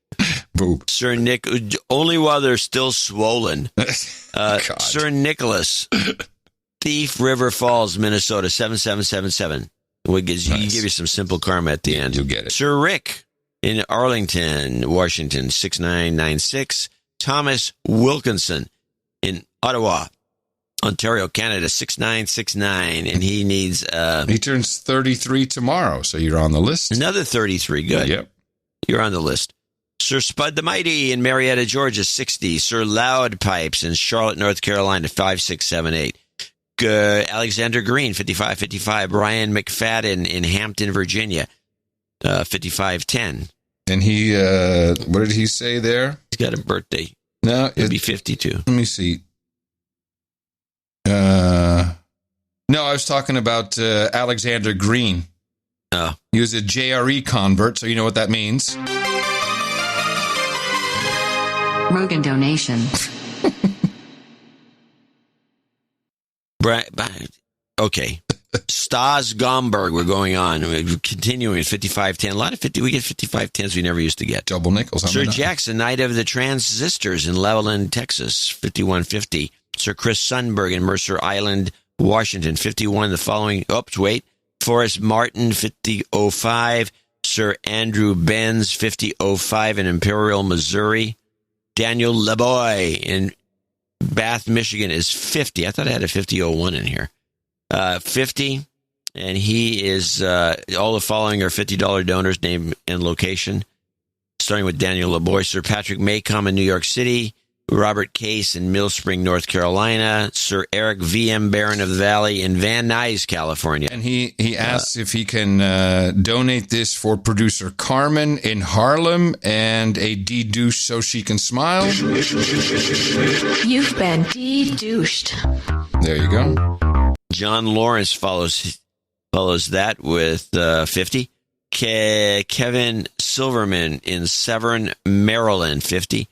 Boob. Sir Nick, only while they're still swollen. Sir Nicholas, Thief River Falls, Minnesota, 7777. We'll give you some simple karma at the end. You'll get it. Sir Rick in Arlington, Washington, 6996. Thomas Wilkinson in Ottawa, Ontario, Canada, 6969. And he needs... he turns 33 tomorrow, so you're on the list. Another 33, good. Yep. You're on the list. Sir Spud the Mighty in Marietta, Georgia, 60. Sir Loud Pipes in Charlotte, North Carolina, 5678. Alexander Green, 5555. Brian McFadden in Hampton, Virginia, 5510. And he, what did he say there? He's got a birthday. No, it'd be 52. Let me see. No, I was talking about Alexander Green. Oh. He was a JRE convert, so you know what that means. Rogan donation. Okay. Stas Gomberg, we're going on. We're continuing at 5510. A lot of 50. We get 5510s we never used to get. Double nickels. Sir Jackson, Night of the Transistors in Levelland, Texas, 5150. Sir Chris Sundberg in Mercer Island, Washington, 51. The following. Oops, wait. Forrest Martin, 5005. Sir Andrew Benz, 5005 in Imperial, Missouri. Daniel Leboy in Bath, Michigan is 50. I thought I had a 5001 in here. 50, and he is, all the following are $50 donors, name and location, starting with Daniel LeBoy, Sir Patrick Maycom in New York City, Robert Case in Mill Spring, North Carolina, Sir Eric V.M. Barron of the Valley in Van Nuys, California. And he asks if he can donate this for producer Carmen in Harlem and a de-douche so she can smile. You've been de-douched. There you go. John Lawrence follows that with 50. Kevin Silverman in Severn, Maryland, 50.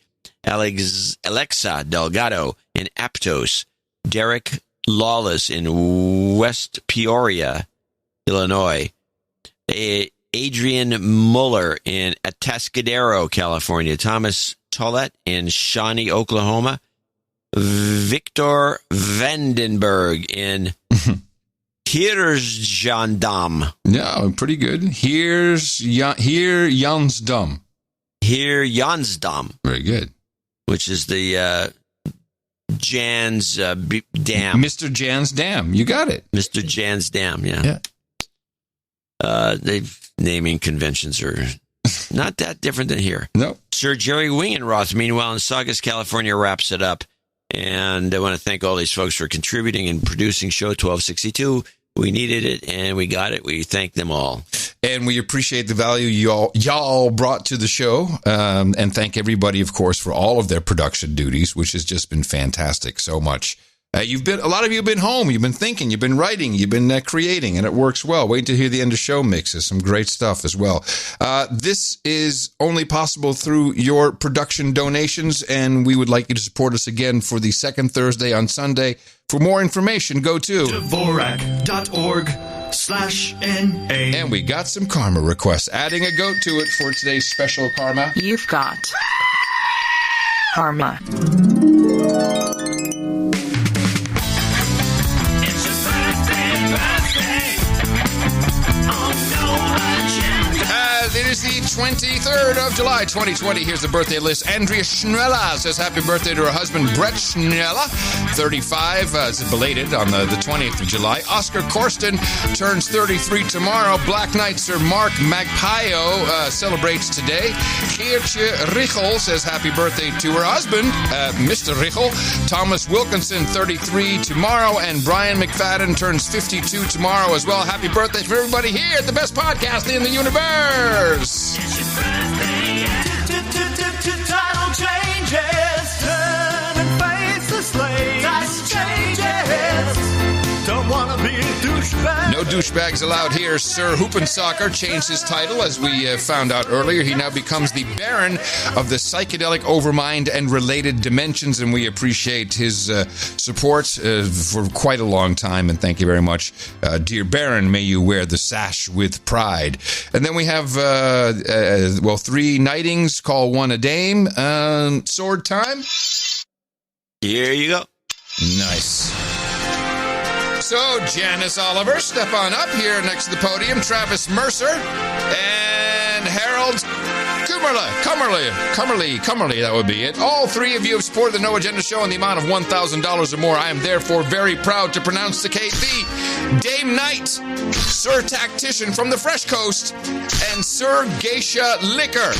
Alexa Delgado in Aptos. Derek Lawless in West Peoria, Illinois. Adrian Muller in Atascadero, California. Thomas Tollett in Shawnee, Oklahoma. Victor Vandenberg in Heersjandam. No, pretty good. Heersjandam. Heersjandam. Very good. Which is the Jan's Dam. Mr. Jan's Dam. You got it. Mr. Jan's Dam, yeah. Naming conventions are not that different than here. No. Sir Jerry Wingenroth, meanwhile, in Saugus, California, wraps it up. And I want to thank all these folks for contributing and producing Show 1262. We needed it, and we got it. We thank them all. And we appreciate the value y'all brought to the show. And thank everybody, of course, for all of their production duties, which has just been fantastic so much. A lot of you have been home. You've been thinking. You've been writing. You've been creating, and it works well. Wait to hear the end of show mixes. Some great stuff as well. This is only possible through your production donations, and we would like you to support us again for the second Thursday on Sunday. For more information, go to Dvorak.org/NA. And we got some karma requests. Adding a goat to it for today's special karma. You've got karma. It is the 23rd of July, 2020. Here's the birthday list. Andrea Schnella says happy birthday to her husband, Brett Schnella, 35. It's belated on the 20th of July. Oscar Corsten turns 33 tomorrow. Black Knight Sir Mark Magpio celebrates today. Geertje Richel says happy birthday to her husband, Mr. Richel. Thomas Wilkinson, 33 tomorrow. And Brian McFadden turns 52 tomorrow as well. Happy birthday for everybody here at the best podcast in the universe. Title changes, turn and face the slave. Title changes, don't want to be a douchebag. No douchebags allowed here. Sir Hoopensoccer changed his title, as we found out earlier. He now becomes the Baron of the Psychedelic Overmind and Related Dimensions, and we appreciate his support for quite a long time, and thank you very much. Dear Baron, may you wear the sash with pride. And then we have, 3 knightings, call one a dame. Sword time. Here you go. Nice. So, Janice Oliver, step on up here next to the podium. Travis Mercer and Harold Cummerly, that would be it. All three of you have supported the No Agenda Show in the amount of $1,000 or more. I am therefore very proud to pronounce the Dame Knight, Sir Tactician from the Fresh Coast, and Sir Geisha Liquor.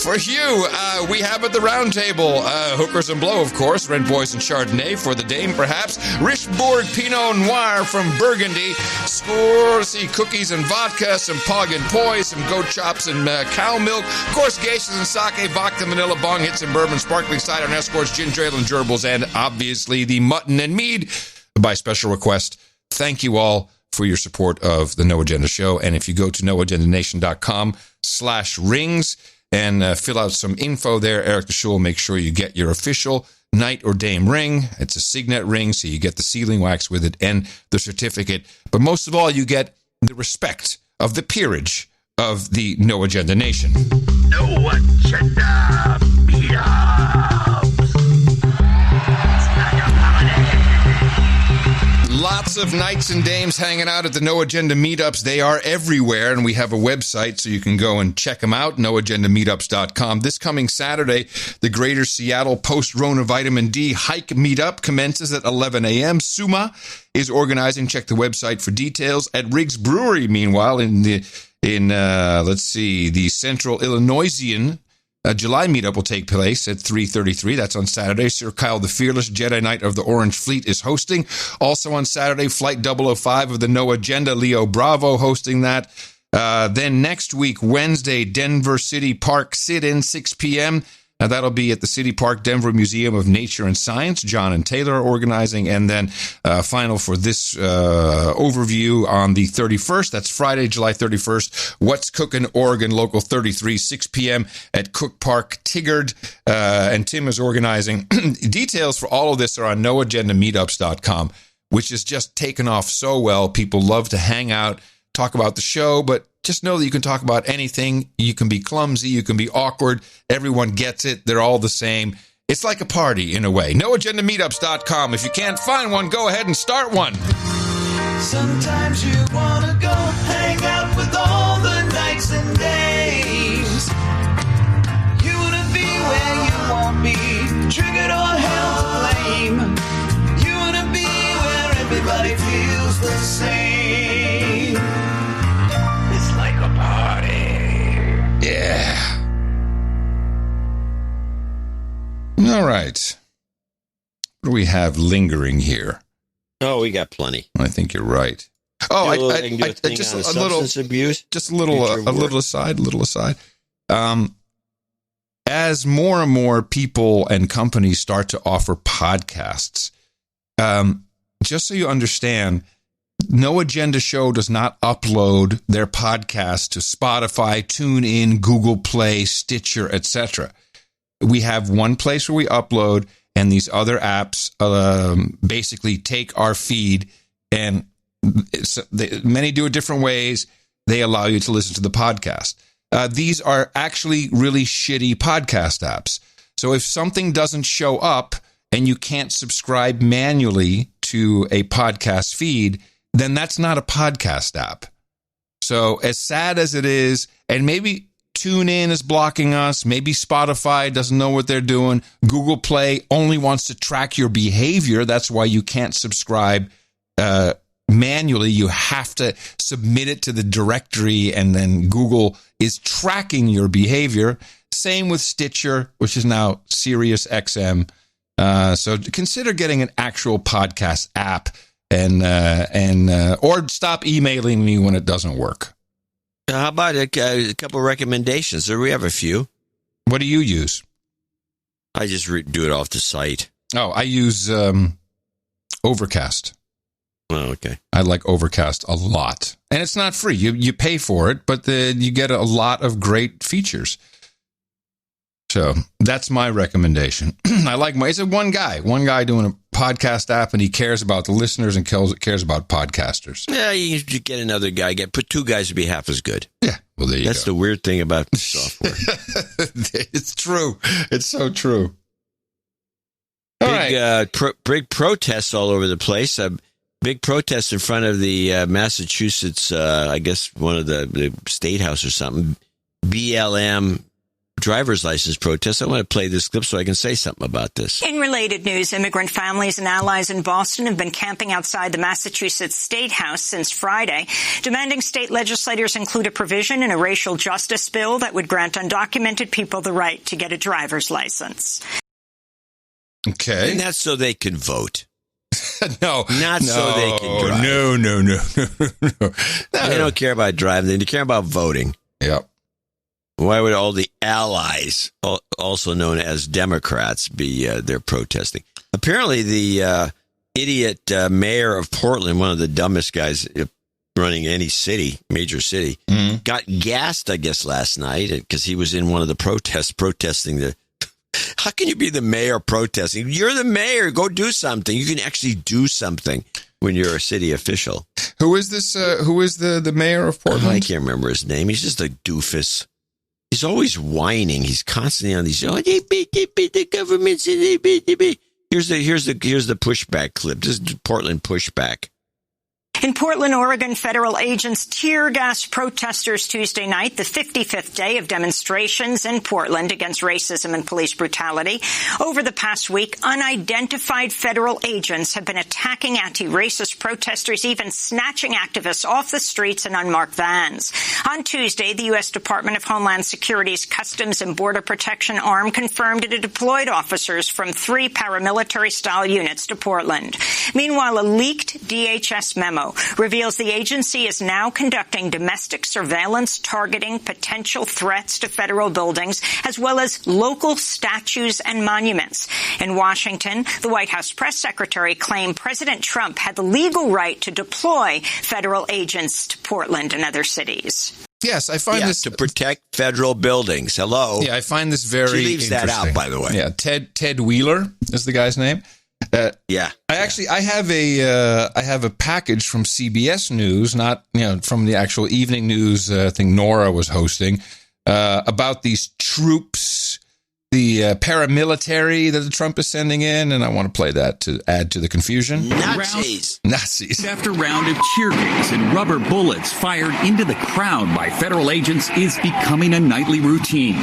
For you, we have at the round table, Hookers and Blow, of course, Red Boys and Chardonnay for the Dame, perhaps. Richbourg Pinot Noir from Burgundy. Scorsy cookies and vodka, some Pog and Poi, some goat chops and cow milk. Of course, Scotches, geishas, and sake, vodka, vanilla, bong, hits, and bourbon, sparkling cider, and escorts, ginger ale, and gerbils, and obviously the mutton and mead by special request. Thank you all for your support of the No Agenda Show. And if you go to noagendanation.com/rings and fill out some info there, Eric the Show will make sure you get your official Knight or Dame ring. It's a signet ring, so you get the sealing wax with it and the certificate. But most of all, you get the respect of the peerage of the No Agenda Nation. No agenda meetups. Lots of knights and dames hanging out at the No Agenda meetups. They are everywhere, and we have a website so you can go and check them out, noagendameetups.com. This coming Saturday, the Greater Seattle Post-Rona Vitamin D Hike Meetup commences at 11 a.m. Suma is organizing. Check the website for details. At Riggs Brewery, meanwhile, in the Central Illinoisian July meetup will take place at 3:33. That's on Saturday. Sir Kyle the Fearless, Jedi Knight of the Orange Fleet, is hosting. Also on Saturday, Flight 005 of the No Agenda, Leo Bravo, hosting that. Then next week, Wednesday, Denver City Park sit-in, 6 p.m. That'll be at the City Park Denver Museum of Nature and Science. John and Taylor are organizing. And then final for this overview on the 31st. That's Friday, July 31st. What's Cookin', Oregon, Local 33, 6 p.m. at Cook Park, Tigard. And Tim is organizing. Details for all of this are on noagendameetups.com, which is just taken off so well. People love to hang out, talk about the show, but just know that you can talk about anything. You can be clumsy. You can be awkward. Everyone gets it. They're all the same. It's like a party in a way. NoAgendaMeetups.com. If you can't find one, go ahead and start one. Sometimes you want to go hang out with all the knights and dames. You want to be where you won't be triggered or held to blame. You want to be where everybody feels the same. It's like a party. Yeah. All right. What do we have lingering here? Oh, we got plenty. I think you're right. Oh, just a little abuse. Just a little aside. As more and more people and companies start to offer podcasts, just so you understand, No Agenda Show does not upload their podcast to Spotify, TuneIn, Google Play, Stitcher, etc. We have one place where we upload, and these other apps basically take our feed, and many do it different ways. They allow you to listen to the podcast. These are actually really shitty podcast apps. So if something doesn't show up and you can't subscribe manually to a podcast feed, then that's not a podcast app. So as sad as it is, and maybe TuneIn is blocking us, maybe Spotify doesn't know what they're doing, Google Play only wants to track your behavior. That's why you can't subscribe manually. You have to submit it to the directory, and then Google is tracking your behavior. Same with Stitcher, which is now Sirius XM. So consider getting an actual podcast app, and or stop emailing me when it doesn't work. How about a couple of recommendations? Or we have a few. What do you use? I just do it off the site. Oh, I use Overcast. Oh, okay. I like Overcast a lot. And it's not free. You pay for it, but you get a lot of great features. So that's my recommendation. I like it's one guy doing a podcast app, and he cares about the listeners and cares about podcasters. Yeah, you get another guy. Put two guys to be half as good. Yeah, well, there you go. That's the weird thing about software. It's true. It's so true. Big protests all over the place. Big protests in front of the Massachusetts, I guess one of the state house or something. BLM driver's license protest. I want to play this clip so I can say something about this. In related news, immigrant families and allies in Boston have been camping outside the Massachusetts State House since Friday, demanding state legislators include a provision in a racial justice bill that would grant undocumented people the right to get a driver's license. Okay. And that's so they can vote. No. So they can drive. No. They don't care about driving. They care about voting. Yep. Why would all the allies, also known as Democrats, be there protesting? Apparently, the idiot mayor of Portland, one of the dumbest guys running any city, major city, got gassed, I guess, last night because he was in one of the protests protesting the... How can you be the mayor protesting? You're the mayor. Go do something. You can actually do something when you're a city official. Who is this? Who is the mayor of Portland? I can't remember his name. He's just a doofus. He's always whining. He's constantly on these. The government. Here's the pushback clip. This is Portland pushback. In Portland, Oregon, federal agents tear gassed protesters Tuesday night, the 55th day of demonstrations in Portland against racism and police brutality. Over the past week, unidentified federal agents have been attacking anti-racist protesters, even snatching activists off the streets in unmarked vans. On Tuesday, the U.S. Department of Homeland Security's Customs and Border Protection arm confirmed it had deployed officers from 3 paramilitary-style units to Portland. Meanwhile, a leaked DHS memo reveals the agency is now conducting domestic surveillance targeting potential threats to federal buildings as well as local statues and monuments. In Washington, the White House press secretary claimed President Trump had the legal right to deploy federal agents to Portland and other cities. Yes, I find this to protect federal buildings. Hello. Yeah, I find this very She leaves that out, by the way. Yeah, Ted Wheeler is the guy's name. I have a package from CBS News, not from the actual evening news thing Nora was hosting, about these troops, the paramilitary that Trump is sending in, and I want to play that to add to the confusion. Nazis. After round of cheer gas and rubber bullets fired into the crowd by federal agents is becoming a nightly routine.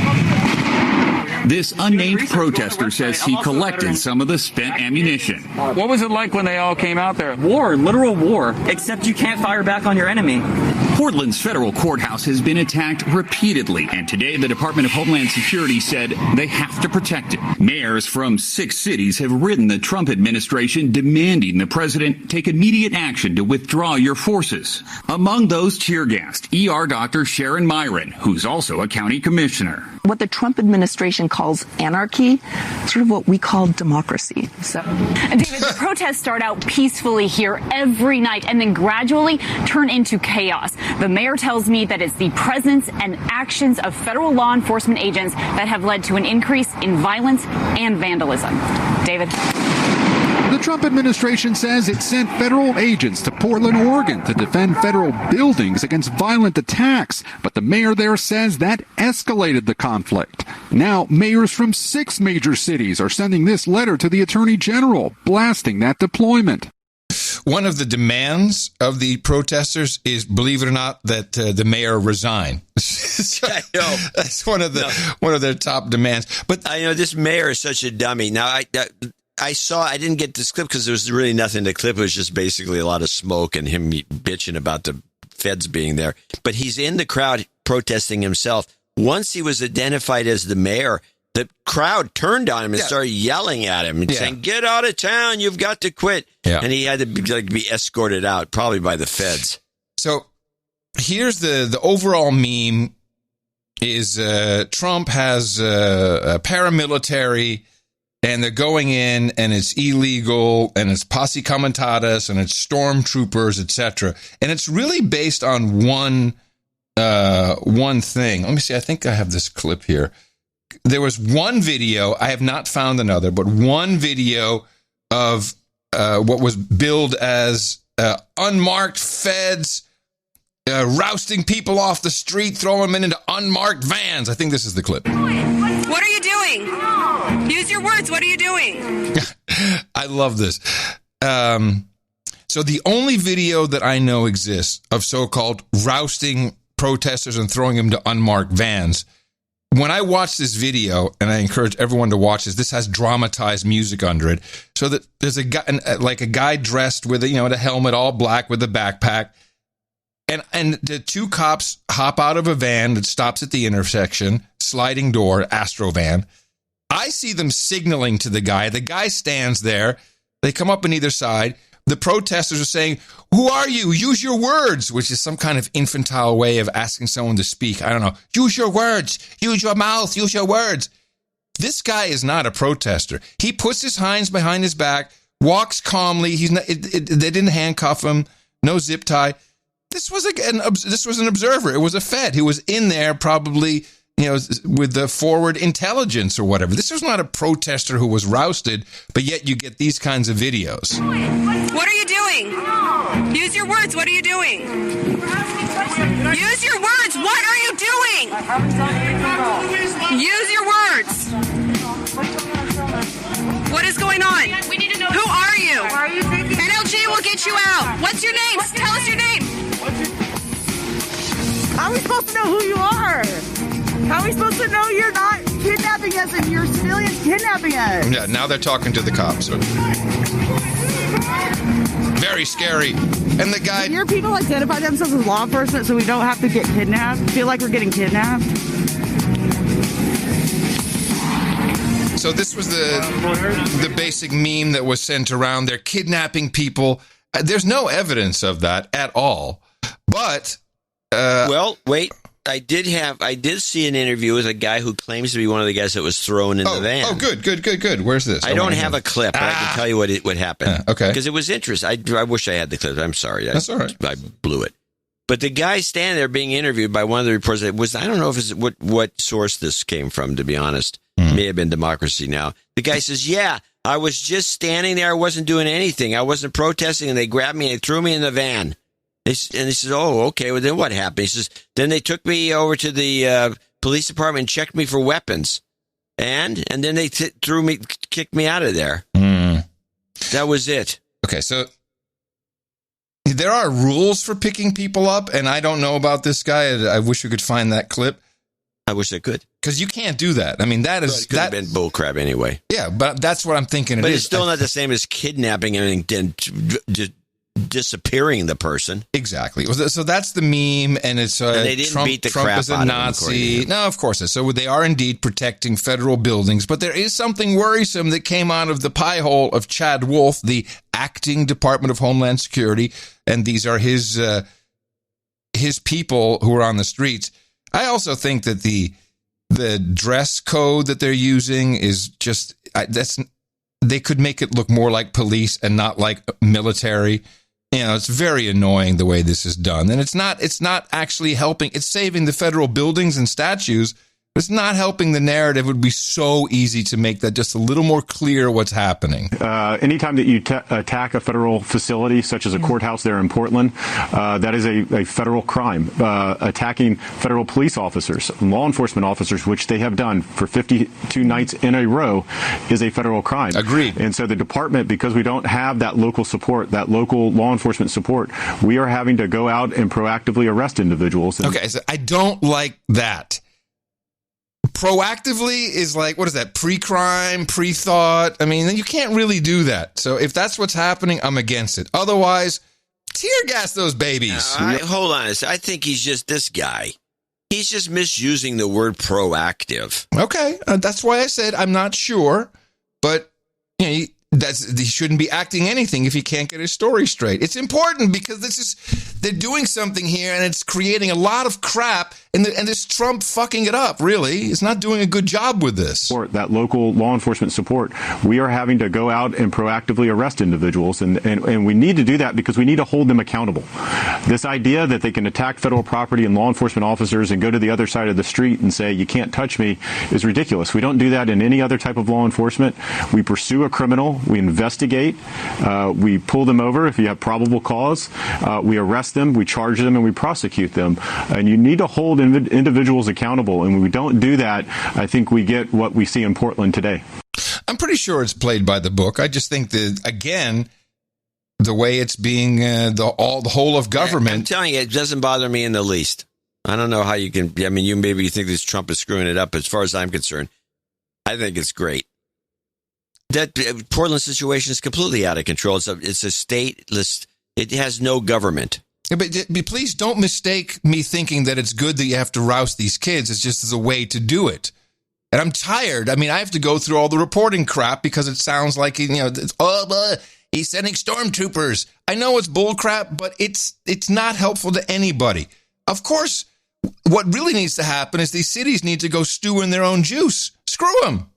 This unnamed protester says he collected some of the spent ammunition. What was it like when they all came out there? War, literal war, except you can't fire back on your enemy. Portland's federal courthouse has been attacked repeatedly, and today the Department of Homeland Security said they have to protect it. Mayors from 6 cities have written the Trump administration demanding the president take immediate action to withdraw your forces. Among those tear-gassed, ER Dr. Sharon Myron, who's also a county commissioner. What the Trump administration calls anarchy, sort of what we call democracy. And David, the protests start out peacefully here every night and then gradually turn into chaos. The mayor tells me that it's the presence and actions of federal law enforcement agents that have led to an increase in violence and vandalism. David. The Trump administration says it sent federal agents to Portland, Oregon to defend federal buildings against violent attacks. But the mayor there says that escalated the conflict. Now, mayors from 6 major cities are sending this letter to the attorney general, blasting that deployment. One of the demands of the protesters is, believe it or not, that the mayor resign. I know. That's one of their top demands. But I know this mayor is such a dummy. Now, I didn't get this clip because there was really nothing to clip. It was just basically a lot of smoke and him bitching about the feds being there. But he's in the crowd protesting himself. Once he was identified as the mayor, the crowd turned on him and started yelling at him and saying, "Get out of town. You've got to quit." Yeah. And he had to be escorted out, probably by the feds. So here's the overall meme is Trump has a paramilitary, and they're going in, and it's illegal, and it's posse comitatus, and it's stormtroopers, etc. And it's really based on one thing. Let me see. I think I have this clip here. There was one video. I have not found another, but one video of what was billed as unmarked feds rousting people off the street, throwing them into unmarked vans. I think this is the clip. What are you doing? Use your words. What are you doing? I love this. So the only video that I know exists of so-called rousting protesters and throwing them to unmarked vans. When I watch this video, and I encourage everyone to watch this has dramatized music under it, so that there's a guy dressed with a helmet, all black, with a backpack, and the 2 cops hop out of a van that stops at the intersection, sliding door, Astro van. I see them signaling to the guy. The guy stands there. They come up on either side. the protesters are saying, "Who are you? Use your words," which is some kind of infantile way of asking someone to speak. I don't know. Use your words. Use your mouth. Use your words. This guy is not a protester. He puts his hands behind his back, walks calmly. They didn't handcuff him. No zip tie. This was an observer. It was a Fed who was in there probably, with the forward intelligence or whatever. This was not a protester who was rousted, but yet you get these kinds of videos. What are you doing? Use your words. What are you doing? Use your words. What are you doing? Use your words. What is going on? We need to know. Who are you? NLG will get you out. What's your name? Tell us your name. How are we supposed to know who you are? How are we supposed to know you're not kidnapping us and you're civilians kidnapping us? Yeah, now they're talking to the cops. Very scary. And the guy... Your people identify themselves as law enforcement so we don't have to get kidnapped? Feel like we're getting kidnapped? So this was the basic meme that was sent around. They're kidnapping people. There's no evidence of that at all. But... well, wait. I did see an interview with a guy who claims to be one of the guys that was thrown in the van. Oh, good. Where's this? I don't have a clip, but I can tell you what happened. Okay. Because it was interesting. I wish I had the clip. I'm sorry. That's all right. I blew it. But the guy standing there being interviewed by one of the reporters, I don't know if it's what source this came from, to be honest. May have been Democracy Now! The guy says, yeah, I was just standing there. I wasn't doing anything. I wasn't protesting, and they grabbed me and they threw me in the van. And he says, oh, okay, well, then what happened? He says, then they took me over to the police department and checked me for weapons. And then they kicked me out of there. That was it. Okay, so there are rules for picking people up, and I don't know about this guy. I wish we could find that clip. I wish I could. Because you can't do that. I mean, that could have been bullcrap anyway. Yeah, but that's what I'm thinking but it is. It's still not the same as kidnapping and disappearing the person. Exactly. So that's the meme, and it's and they didn't beat the Trump crap is a out Nazi. Of him, no, of course not. So they are indeed protecting federal buildings, but there is something worrisome that came out of the pie hole of Chad Wolf, the acting Department of Homeland Security, and these are his people who are on the streets. I also think that the dress code that they're using is just they could make it look more like police and not like military. It's very annoying the way this is done. And it's not actually helping. It's saving the federal buildings and statues. It's not helping the narrative. It would be so easy to make that just a little more clear what's happening. Anytime that you attack a federal facility, such as a courthouse there in Portland, that is a federal crime. Attacking federal police officers, law enforcement officers, which they have done for 52 nights in a row, is a federal crime. Agreed. And so the department, because we don't have that local support, that local law enforcement support, we are having to go out and proactively arrest individuals. Okay, so I don't like that. Proactively is like, what is that? Pre-crime, pre-thought. I mean, you can't really do that. So if that's what's happening, I'm against it. Otherwise, tear gas those babies. Hold on. I think he's just this guy. He's just misusing the word proactive. Okay. That's why I said I'm not sure. But he shouldn't be acting anything if he can't get his story straight. It's important because they're doing something here and it's creating a lot of crap, and this Trump fucking it up, really. It's not doing a good job with this. That local law enforcement support, we are having to go out and proactively arrest individuals, and we need to do that because we need to hold them accountable. This idea that they can attack federal property and law enforcement officers and go to the other side of the street and say, you can't touch me, is ridiculous. We don't do that in any other type of law enforcement. We pursue a criminal. We investigate, we pull them over if you have probable cause, we arrest them, we charge them, and we prosecute them. And you need to hold individuals accountable. And when we don't do that, I think we get what we see in Portland today. I'm pretty sure it's played by the book. I just think that, again, the way it's being, the whole of government. I'm telling you, it doesn't bother me in the least. I don't know how you can, you think this Trump is screwing it up. As far as I'm concerned, I think it's great. That Portland situation is completely out of control. It's a stateless. It has no government. Yeah, but please don't mistake me thinking that it's good that you have to roust these kids. It's just the way to do it. And I'm tired. I have to go through all the reporting crap because it sounds like, He's sending stormtroopers. I know it's bullcrap, but it's not helpful to anybody. Of course, what really needs to happen is these cities need to go stew in their own juice. Screw them.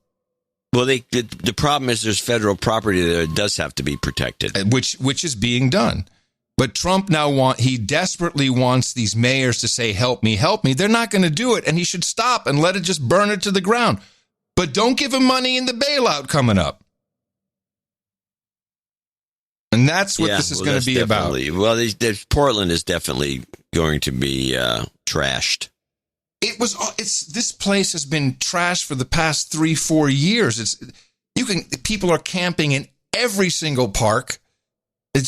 Well, the problem is there's federal property that does have to be protected. Which is being done. But Trump now he desperately wants these mayors to say, help me, help me. They're not going to do it, and he should stop and let it just burn it to the ground. But don't give him money in the bailout coming up. And that's what this is going to be about. Well, Portland is definitely going to be trashed. This place has been trashed for the past 3-4 years. People are camping in every single park,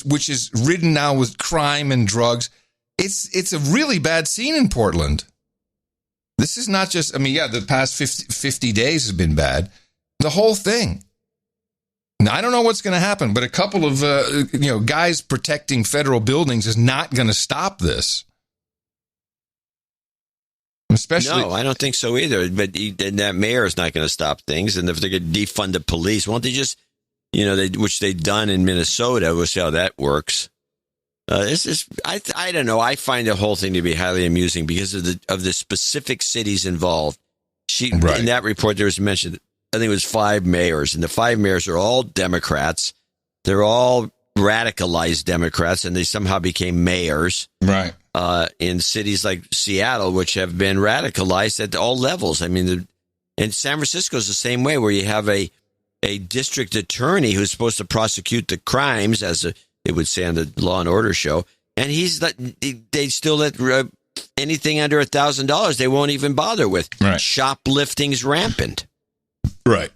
which is ridden now with crime and drugs. It's a really bad scene in Portland. This is not just, the past 50 days has been bad. The whole thing. Now, I don't know what's going to happen, but a couple of guys protecting federal buildings is not going to stop this. Especially, no, I don't think so either. But that mayor is not going to stop things. And if they're going to defund the police, won't they just, which they've done in Minnesota? We'll see how that works. I don't know. I find the whole thing to be highly amusing because of the specific cities involved. In that report, there was mentioned, I think it was 5 mayors, and the 5 mayors are all Democrats. They're all radicalized Democrats, and they somehow became mayors. Right. In cities like Seattle, which have been radicalized at all levels. And San Francisco is the same way, where you have a district attorney who's supposed to prosecute the crimes, as it would say on the Law and Order show, and they still let anything under $1,000 they won't even bother with. Right. Shoplifting's rampant. Right.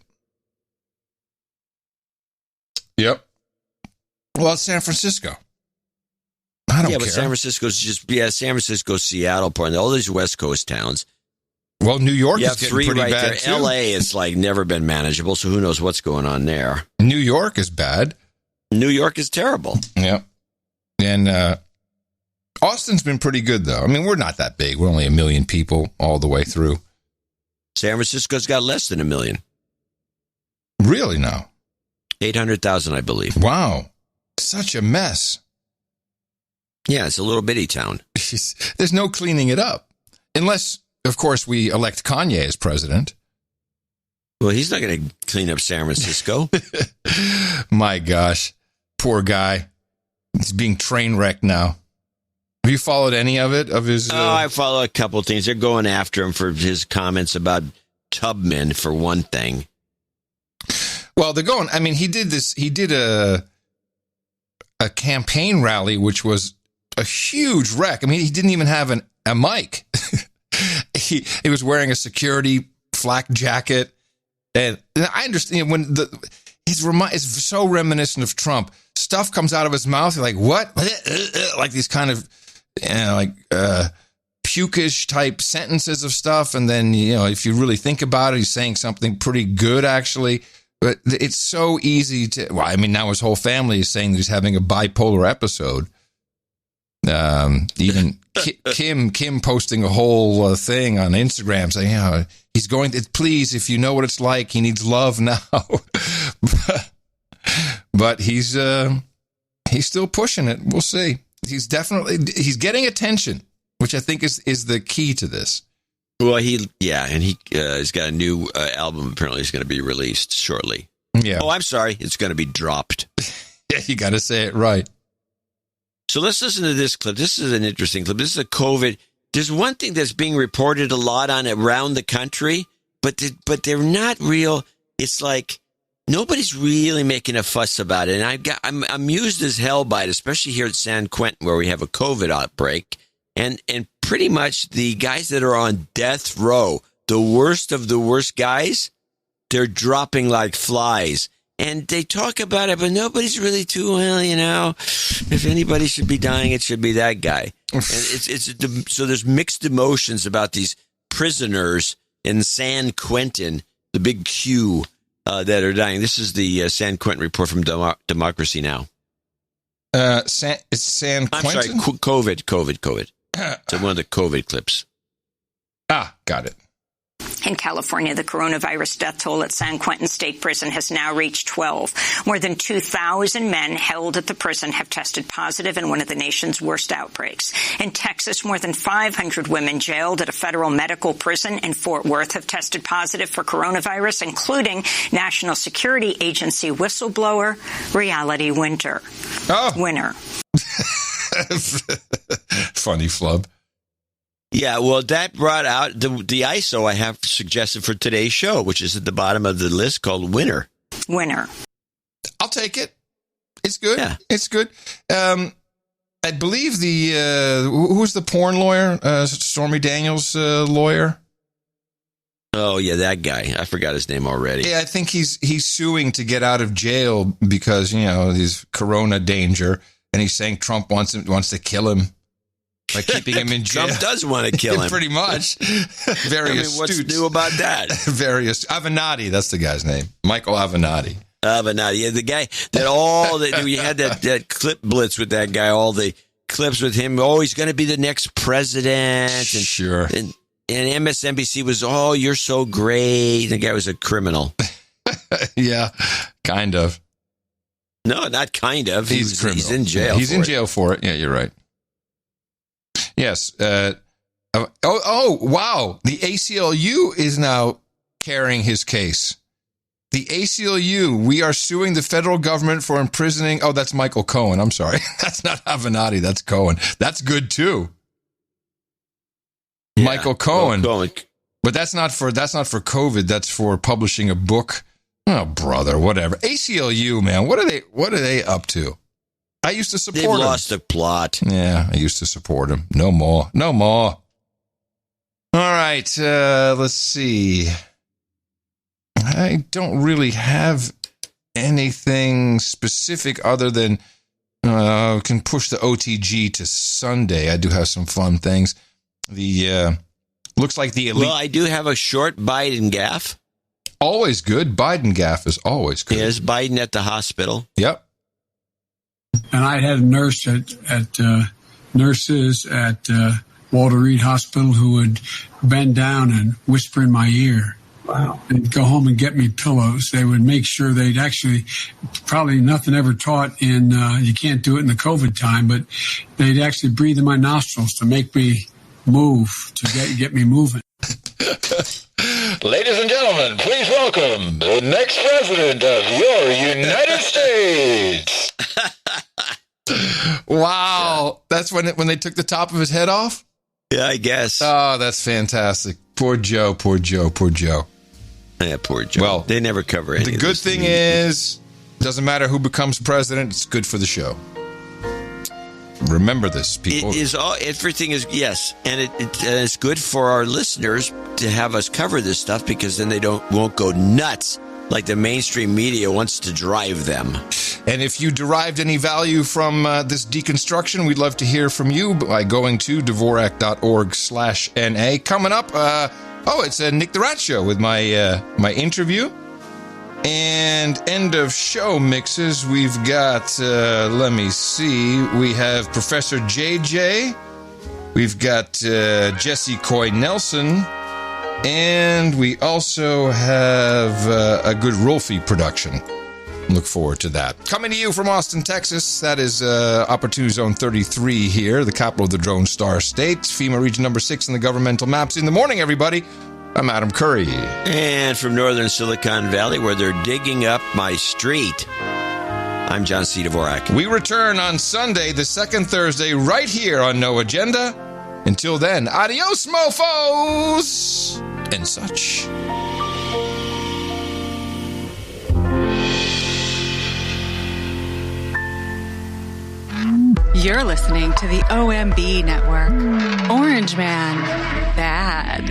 Yep. Well, it's San Francisco. I don't care. But San Francisco's San Francisco, Seattle, Portland, all these West Coast towns. Well, New York is getting 3 pretty right bad, there. too. L.A. is never been manageable, so who knows what's going on there. New York is bad. New York is terrible. Yep. And Austin's been pretty good, though. We're not that big. We're only 1 million people all the way through. San Francisco's got less than 1 million. Really now? 800,000, I believe. Wow. Such a mess. Yeah, it's a little bitty town. There's no cleaning it up. Unless, of course, we elect Kanye as president. Well, he's not going to clean up San Francisco. My gosh. Poor guy. He's being train wrecked now. Have you followed any of it? I follow a couple of things. They're going after him for his comments about Tubman, for one thing. Well, they're going. He did this. He did a campaign rally, which was a huge wreck. He didn't even have a mic. he was wearing a security flak jacket, and I understand when it's so reminiscent of Trump. Stuff comes out of his mouth. You're like, what? Like these kind of pukish type sentences of stuff, and then if you really think about it, he's saying something pretty good actually. But it's so easy to. Well, now his whole family is saying that he's having a bipolar episode. Even Kim posting a whole thing on Instagram saying, he's going to, please, if you know what it's like, he needs love now. But he's still pushing it. We'll see. He's getting attention, which I think is the key to this. Well, he's got a new album. Apparently, is going to be released shortly. Yeah. Oh, I'm sorry. It's going to be dropped. Yeah, you got to say it right. So let's listen to this clip. This is an interesting clip. This is a COVID. There's one thing that's being reported a lot on around the country, but they're not real. It's like nobody's really making a fuss about it. And I'm amused as hell by it, especially here at San Quentin, where we have a COVID outbreak. And pretty much the guys that are on death row, the worst of the worst guys, they're dropping like flies. And they talk about it, but nobody's really too if anybody should be dying, it should be that guy. And so there's mixed emotions about these prisoners in San Quentin, the big Q, that are dying. This is the San Quentin report from Democracy Now! It's San Quentin? I'm sorry, COVID. So one of the COVID clips. Got it. In California, the coronavirus death toll at San Quentin State Prison has now reached 12. More than 2,000 men held at the prison have tested positive in one of the nation's worst outbreaks. In Texas, more than 500 women jailed at a federal medical prison in Fort Worth have tested positive for coronavirus, including National Security Agency whistleblower Reality Winter. Winner. Funny flub. Yeah, well, that brought out the ISO I have suggested for today's show, which is at the bottom of the list, called Winner. Winner. I'll take it. It's good. Yeah. It's good. I believe who's the porn lawyer? Stormy Daniels' lawyer? Oh, yeah, that guy. I forgot his name already. Yeah, I think he's suing to get out of jail because, he's corona danger, and he's saying Trump wants to kill him. By keeping him in jail. Trump does want to kill him. Pretty much. Very astute. What's new about that? Very astute. Avenatti, that's the guy's name. Michael Avenatti. Avenatti. Yeah, the guy that we had that clip blitz with that guy, all the clips with him. Oh, he's going to be the next president. And, sure. And MSNBC was, oh, you're so great. The guy was a criminal. Yeah, kind of. No, not kind of. He's criminal. He's in jail. Yeah, he's in jail for it. Yeah, you're right. Yes. Wow. The ACLU is now carrying his case. The ACLU, we are suing the federal government for imprisoning. Oh, that's Michael Cohen. I'm sorry. That's not Avenatti. That's Cohen. That's good, too. Yeah, Michael Cohen. But that's not for COVID. That's for publishing a book. Oh, brother, whatever. ACLU, man, what are they up to? I used to support them. They've lost the plot. Yeah, I used to support them. No more. All right, let's see. I don't really have anything specific other than can push the OTG to Sunday. I do have some fun things. Looks like the elite. Well, I do have a short Biden gaffe. Always good. Biden gaffe is always good. Yes, Biden at the hospital. Yep. And I had a nurse nurses at Walter Reed Hospital who would bend down and whisper in my ear. Wow. And go home and get me pillows. They would make sure they'd actually, probably nothing ever taught in, you can't do it in the COVID time, but they'd actually breathe in my nostrils to make me move, to get me moving. Ladies and gentlemen, please welcome the next president of your United States. Wow. That's when they took the top of his head off? Yeah, I guess. Oh, that's fantastic. Poor Joe. Yeah, poor Joe. Well, they never cover anything. The good thing is, doesn't matter who becomes president, it's good for the show. Remember this, people. Everything is, yes, and it's good for our listeners to have us cover this stuff because then they won't go nuts like the mainstream media wants to drive them. And if you derived any value from this deconstruction, we'd love to hear from you by going to Dvorak.org/NA. Coming up, it's a Nick the Rat show with my interview. And end of show mixes, we've got, let me see, we have Professor JJ, we've got Jesse Coy Nelson, and we also have a good Rolfie production. Look forward to that. Coming to you from Austin, Texas, that is Opportunity Zone 33 here, the capital of the Drone Star State, FEMA region number 6 in the governmental maps. In the morning, everybody. I'm Adam Curry. And from northern Silicon Valley, where they're digging up my street, I'm John C. Dvorak. We return on Sunday, the second Thursday, right here on No Agenda. Until then, adios, mofos! And such. You're listening to the OMB Network. Orange Man. Bad.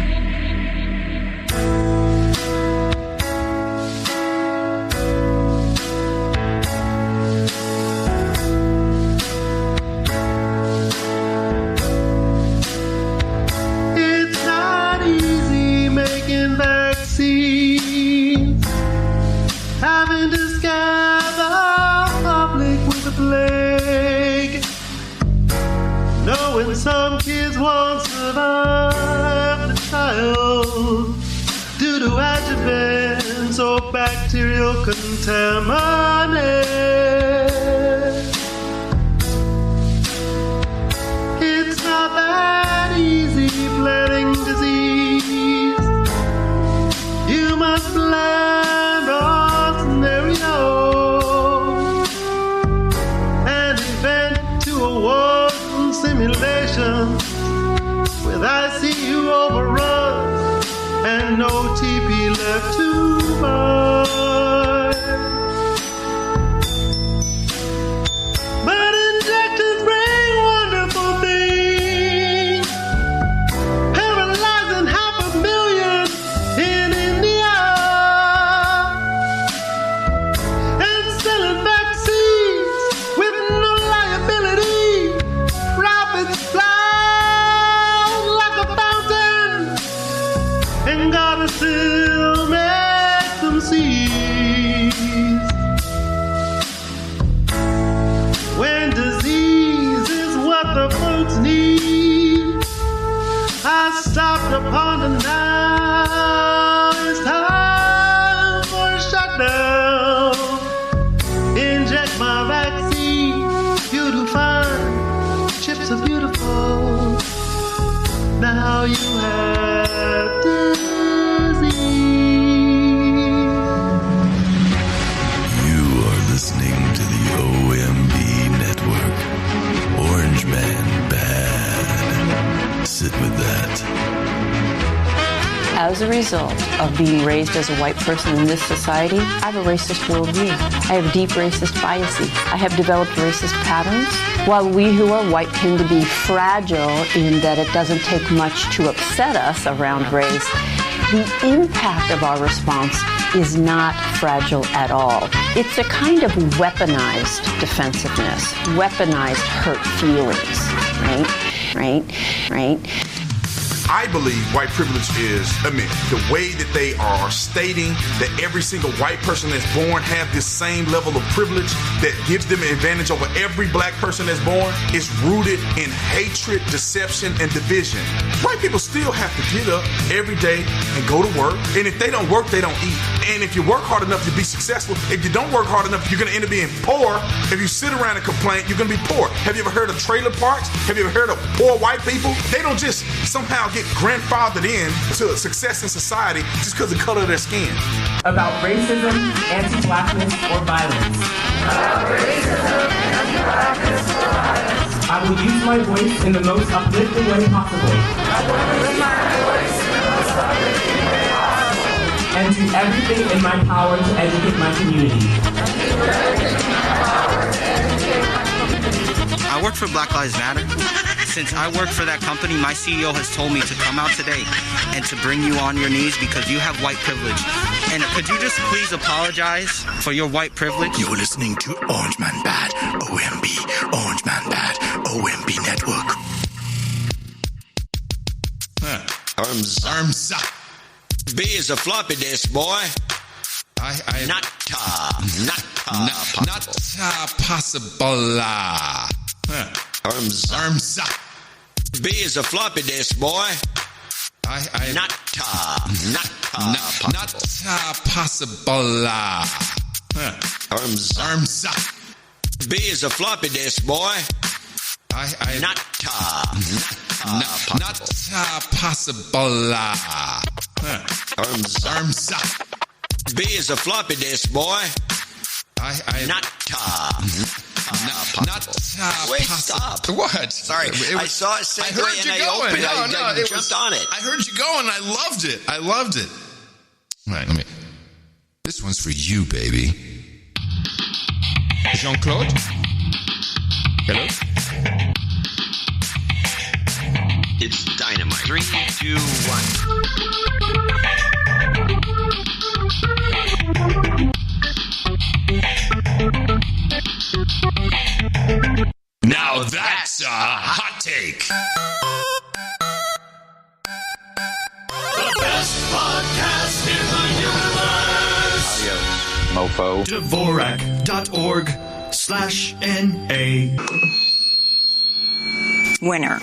It's not easy making vaccines, having to scare the public with the plague, knowing some kids won't survive the trial, pseudoadjuvants or bacterial contaminants. It's not that easy planning disease. You must plan all scenarios and event to a war simulation with ICU overrun and no TP left to buy. But injections bring wonderful things, paralyzing 500,000 in India, and selling vaccines with no liability. Profits fly like a fountain, and God still makes them cease. When disease is what the folks need, I stopped upon the now. It's time for a shutdown. Inject my vaccine. You do fine. Chips are beautiful. Now you have disease. You are listening to the OMB Network. Orange Man bad. Sit with that. As a result of being raised as a white person in this society, I have a racist worldview. I have deep racist biases. I have developed racist patterns. While we who are white tend to be fragile in that it doesn't take much to upset us around race, the impact of our response is not fragile at all. It's a kind of weaponized defensiveness, weaponized hurt feelings, right? I believe white privilege is a myth. The way that they are stating that every single white person that's born have this same level of privilege that gives them an advantage over every black person that's born is rooted in hatred, deception, and division. White people still have to get up every day and go to work. And if they don't work, they don't eat. And if you work hard enough to be successful, if you don't work hard enough, you're going to end up being poor. If you sit around and complain, you're going to be poor. Have you ever heard of trailer parks? Have you ever heard of poor white people? They don't just somehow get grandfathered in to success in society just because of the color of their skin. About racism, anti-blackness, or violence. About racism, anti-blackness, or violence. I will use my voice in the most uplifting way possible. I will use my voice in the most uplifting way possible. And do everything in my power to educate my community. I work for Black Lives Matter. Since I work for that company, my CEO has told me to come out today and to bring you on your knees because you have white privilege. And could you just please apologize for your white privilege? You're listening to Orange Man Bad, OMB, Orange Man Bad, OMB Network. Arms up. B is a floppy disk, boy. Not possible. Arms up. B is a floppy disk, boy. Not possible. Arms up. B is a floppy disk, boy. Not possible. Arms up. B is a floppy disk, boy. Not Wait, stop. What? Sorry. I saw it segue and I opened it. I jumped on it. I heard you go and I loved it. All right, this one's for you, baby. Jean-Claude? Hello? It's dynamite. 3, 2, 1. Now that's a hot take. The best podcast in the universe. Mofo. Dvorak.org/NA. Winner.